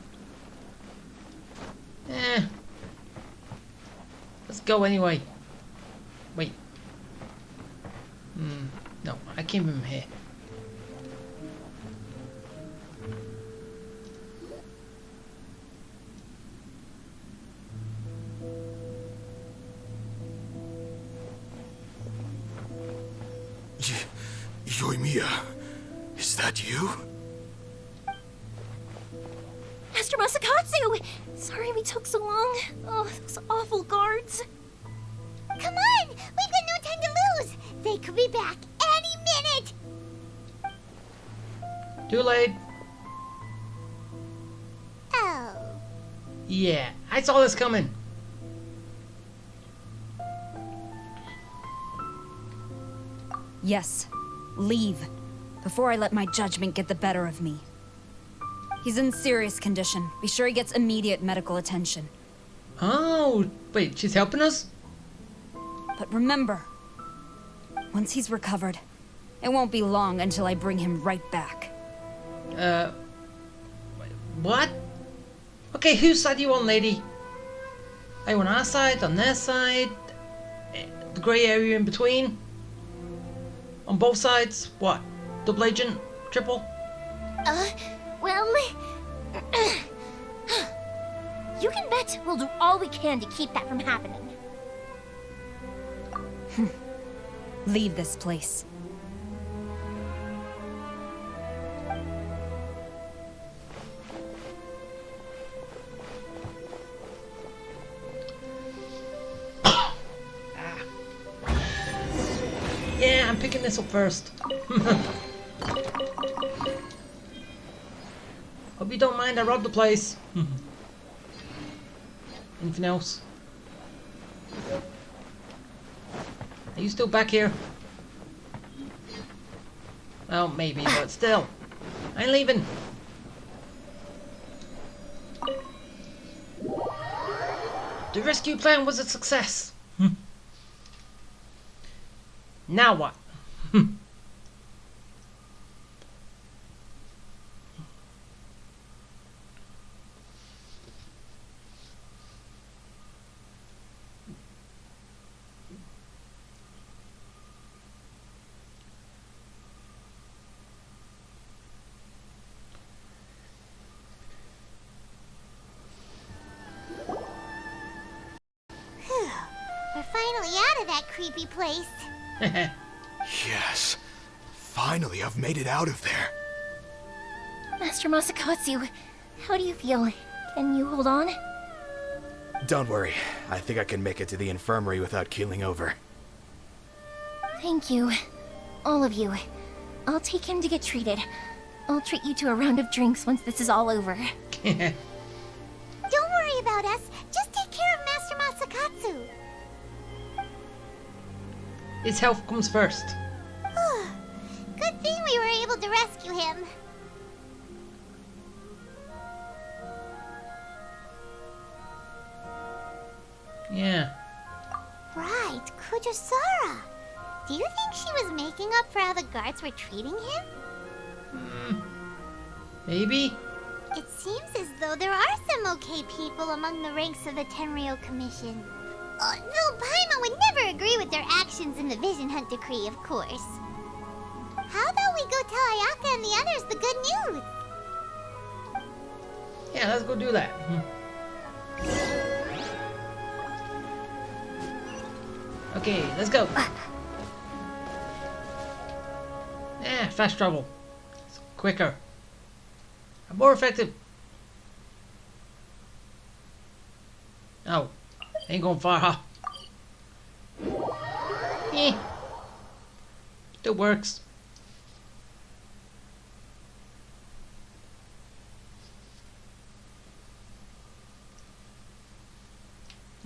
Let's go anyway. Wait. No, I came from here. Yoimiya, is that you? Master Masakatsu! Sorry we took so long. Oh, those awful guards. Come on, we've got no time to lose. They could be back any minute. Too late. Oh. Yeah, I saw this coming. Yes, leave. Before I let my judgment get the better of me. He's in serious condition. Be sure he gets immediate medical attention. Oh, wait, she's helping us? But remember, once he's recovered, it won't be long until I bring him right back. What? Okay, whose side are you on, lady? Are you on our side, on their side? The grey area in between? On both sides? What? Double agent? Triple? Well... you can bet we'll do all we can to keep that from happening. Leave this place. Yeah, I'm picking this up first. Hope you don't mind I robbed the place. Anything else? Are you still back here? Well, maybe, but still. I ain't leaving. The rescue plan was a success. Now what? We're finally out of that creepy place. Yes. Finally, I've made it out of there. Master Masakatsu, how do you feel? Can you hold on? Don't worry. I think I can make it to the infirmary without keeling over. Thank you. All of you. I'll take him to get treated. I'll treat you to a round of drinks once this is all over. Don't worry about us. Just take care of Master Masakatsu. His health comes first. Good thing we were able to rescue him. Yeah. Right, Kujosara. Do you think she was making up for how the guards were treating him? Maybe? It seems as though there are some okay people among the ranks of the Tenryou Commission. Though Paimon would never agree with their actions in the Vision Hunt Decree, of course. How about we go tell Ayaka and the others the good news? Yeah, let's go do that. Okay, let's go. Yeah, fast travel. It's quicker. And more effective. Oh, ain't going far, huh? Eh. Still works.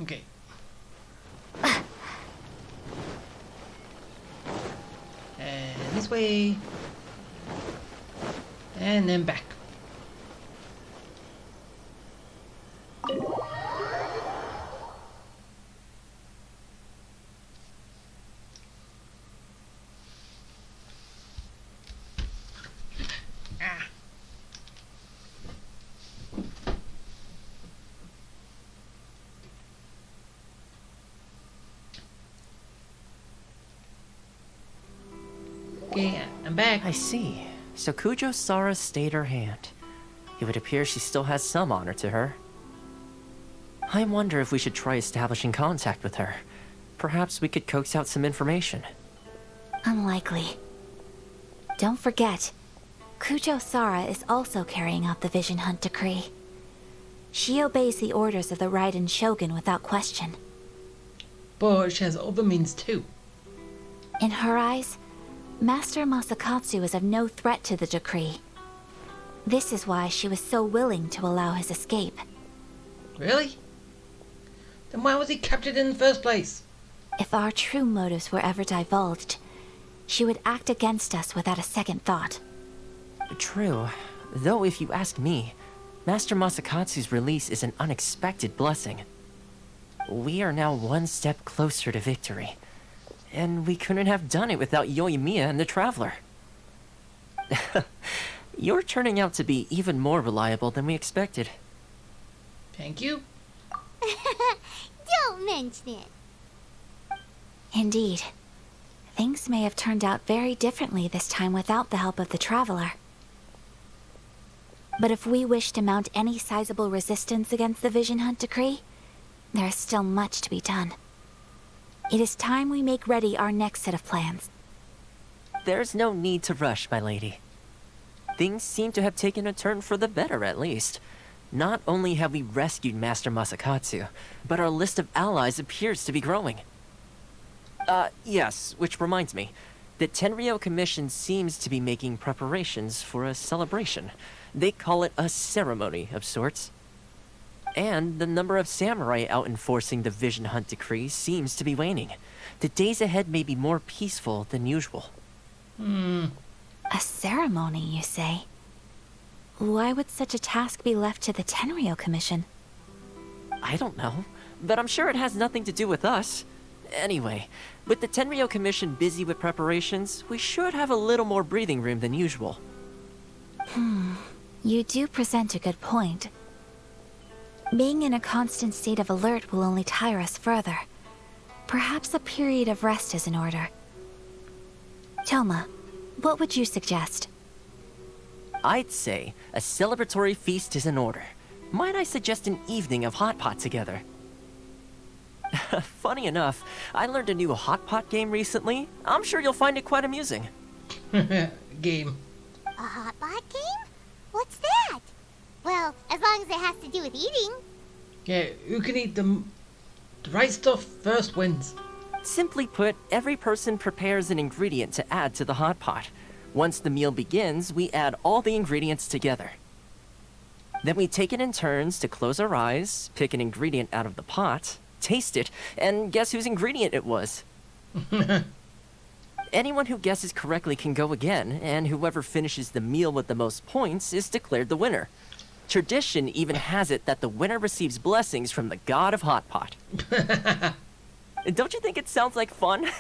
Okay. And this way. And then back. Okay, I'm back. I see. So Kujosara stayed her hand. It would appear she still has some honor to her. I wonder if we should try establishing contact with her. Perhaps we could coax out some information. Unlikely. Don't forget, Kujosara is also carrying out the Vision Hunt Decree. She obeys the orders of the Raiden Shogun without question. But she has other means too. In her eyes, Master Masakatsu is of no threat to the decree. This is why she was so willing to allow his escape. Really? Then why was he captured in the first place? If our true motives were ever divulged, she would act against us without a second thought. True. Though if you ask me, Master Masakatsu's release is an unexpected blessing. We are now one step closer to victory. And we couldn't have done it without Yoimiya and the Traveler. You're turning out to be even more reliable than we expected. Thank you. Don't mention it. Indeed. Things may have turned out very differently this time without the help of the Traveler. But if we wish to mount any sizable resistance against the Vision Hunt Decree, there is still much to be done. It is time we make ready our next set of plans. There's no need to rush, my lady. Things seem to have taken a turn for the better, at least. Not only have we rescued Master Masakatsu, but our list of allies appears to be growing. Yes, which reminds me. The Tenryou Commission seems to be making preparations for a celebration. They call it a ceremony of sorts. And the number of samurai out enforcing the Vision Hunt Decree seems to be waning. The days ahead may be more peaceful than usual. A ceremony, you say? Why would such a task be left to the Tenryou Commission? I don't know, but I'm sure it has nothing to do with us. Anyway, with the Tenryo Commission busy with preparations, we should have a little more breathing room than usual. You do present a good point. Being in a constant state of alert will only tire us further. Perhaps a period of rest is in order. Toma, what would you suggest? I'd say a celebratory feast is in order. Might I suggest an evening of hot pot together? Funny enough, I learned a new hot pot game recently. I'm sure you'll find it quite amusing. Game. A hot pot game? What's that? Well, as long as it has to do with eating. Yeah, who can eat the right stuff first wins. Simply put, every person prepares an ingredient to add to the hot pot. Once the meal begins, we add all the ingredients together. Then we take it in turns to close our eyes, pick an ingredient out of the pot, taste it, and guess whose ingredient it was. Anyone who guesses correctly can go again, and whoever finishes the meal with the most points is declared the winner. Tradition even has it that the winner receives blessings from the god of hot pot. Don't you think it sounds like fun?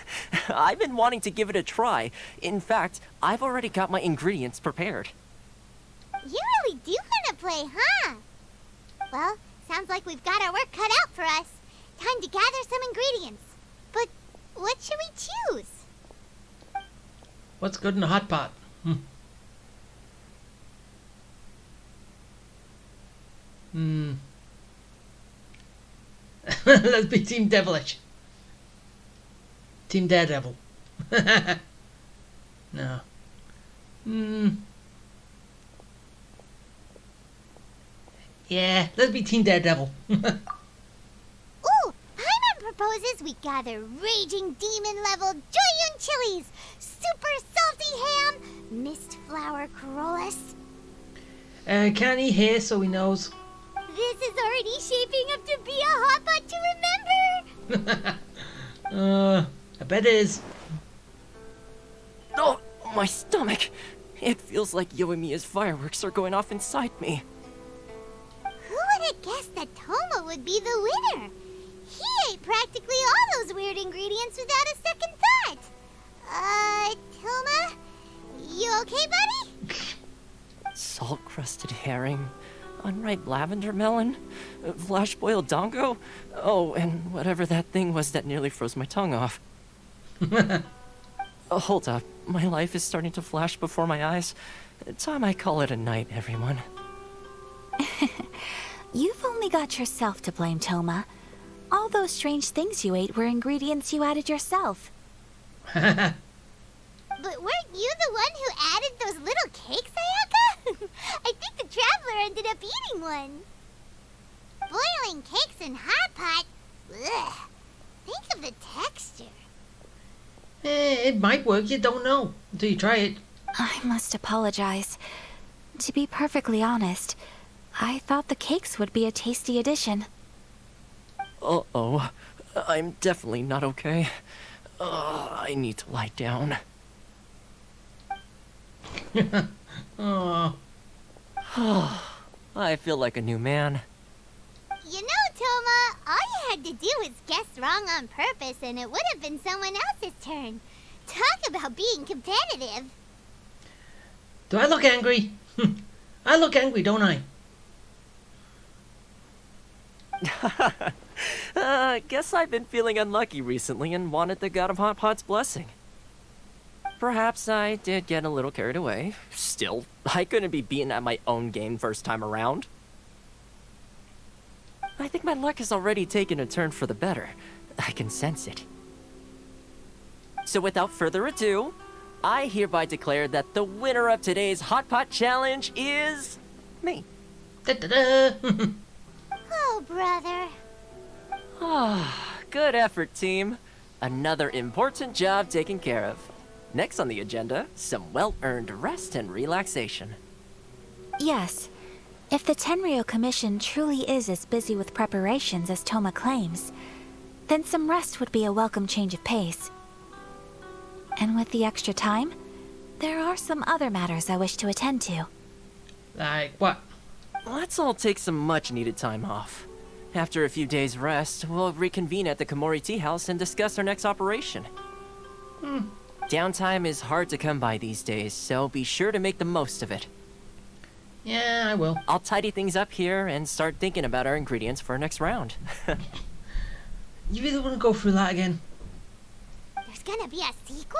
I've been wanting to give it a try. In fact, I've already got my ingredients prepared. You really do want to play, huh? Well, sounds like we've got our work cut out for us. Time to gather some ingredients. But what should we choose? What's good in a hot pot? Let's be Team Devilish. Team Daredevil. No. Yeah, let's be Team Daredevil. Ooh, Paimon proposes we gather raging demon-level Joyun chilies, super salty ham, mist flower corollas. Can he hear so he knows? This is already shaping up to be a hot pot to remember. I bet it is. Oh, my stomach! It feels like Yoimiya's fireworks are going off inside me. Who would have guessed that Toma would be the winner? He ate practically all those weird ingredients without a second thought. Toma? You okay, buddy? Salt-crusted herring, unripe lavender melon, flash-boiled dango. Oh, and whatever that thing was that nearly froze my tongue off. Hold up. My life is starting to flash before my eyes. Time I call it a night, everyone. You've only got yourself to blame, Toma. All those strange things you ate were ingredients you added yourself. But weren't you the one who added those little cakes, Ayaka? I think the traveler ended up eating one. Boiling cakes in hot pot? Ugh. Think of the texture. It might work, you don't know until you try it. I must apologize. To be perfectly honest, I thought the cakes would be a tasty addition. Uh-oh. I'm definitely not okay. I need to lie down. Oh. I feel like a new man. You know, Toma, all you had to do was guess wrong on purpose and it would have been someone else's turn. Talk about being competitive. Do I look angry? I look angry, don't I? Guess I've been feeling unlucky recently and wanted the god of hot pot's blessing. Perhaps I did get a little carried away. Still, I couldn't be beaten at my own game first time around. I think my luck has already taken a turn for the better. I can sense it. So without further ado, I hereby declare that the winner of today's Hot Pot Challenge is... me. Da-da-da. Oh, brother. Good effort, team. Another important job taken care of. Next on the agenda, some well-earned rest and relaxation. Yes. If the Tenryo Commission truly is as busy with preparations as Toma claims, then some rest would be a welcome change of pace. And with the extra time, there are some other matters I wish to attend to. Like what? Let's all take some much-needed time off. After a few days rest, we'll reconvene at the Komori Tea House and discuss our next operation. Downtime is hard to come by these days, so be sure to make the most of it. Yeah, I will. I'll tidy things up here and start thinking about our ingredients for our next round. You really want to go through that again? There's gonna be a sequel?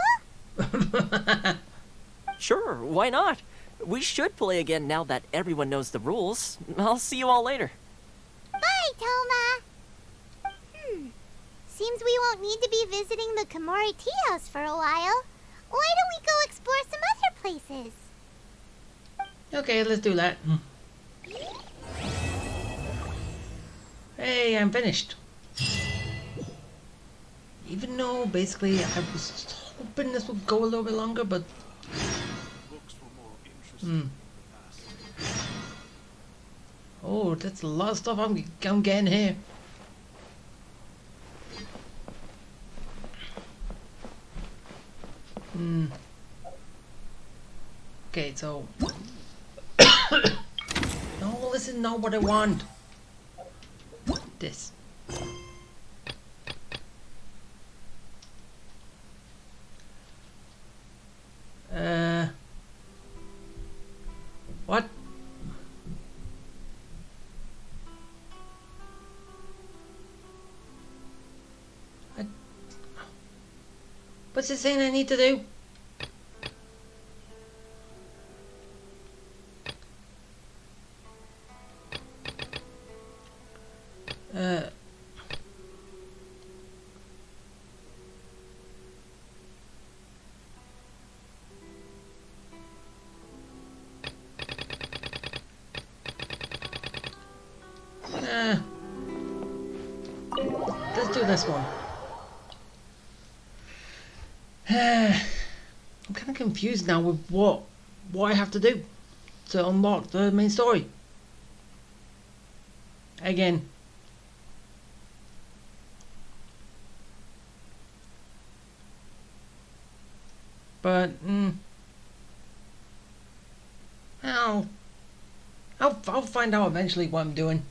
Sure, why not? We should play again now that everyone knows the rules. I'll see you all later. Bye, Toma! Seems we won't need to be visiting the Komori Tea House for a while. Why don't we go explore some other places? Okay, let's do that. Hey, I'm finished. Even though, basically, I was hoping this would go a little bit longer, but... Oh, that's a lot of stuff I'm getting here. Okay, so... No, this is not what I want. This. What? What's it saying I need to do? Let's do this one. I'm kind of confused now with what I have to do to unlock the main story. Again. But I'll find out eventually what I'm doing.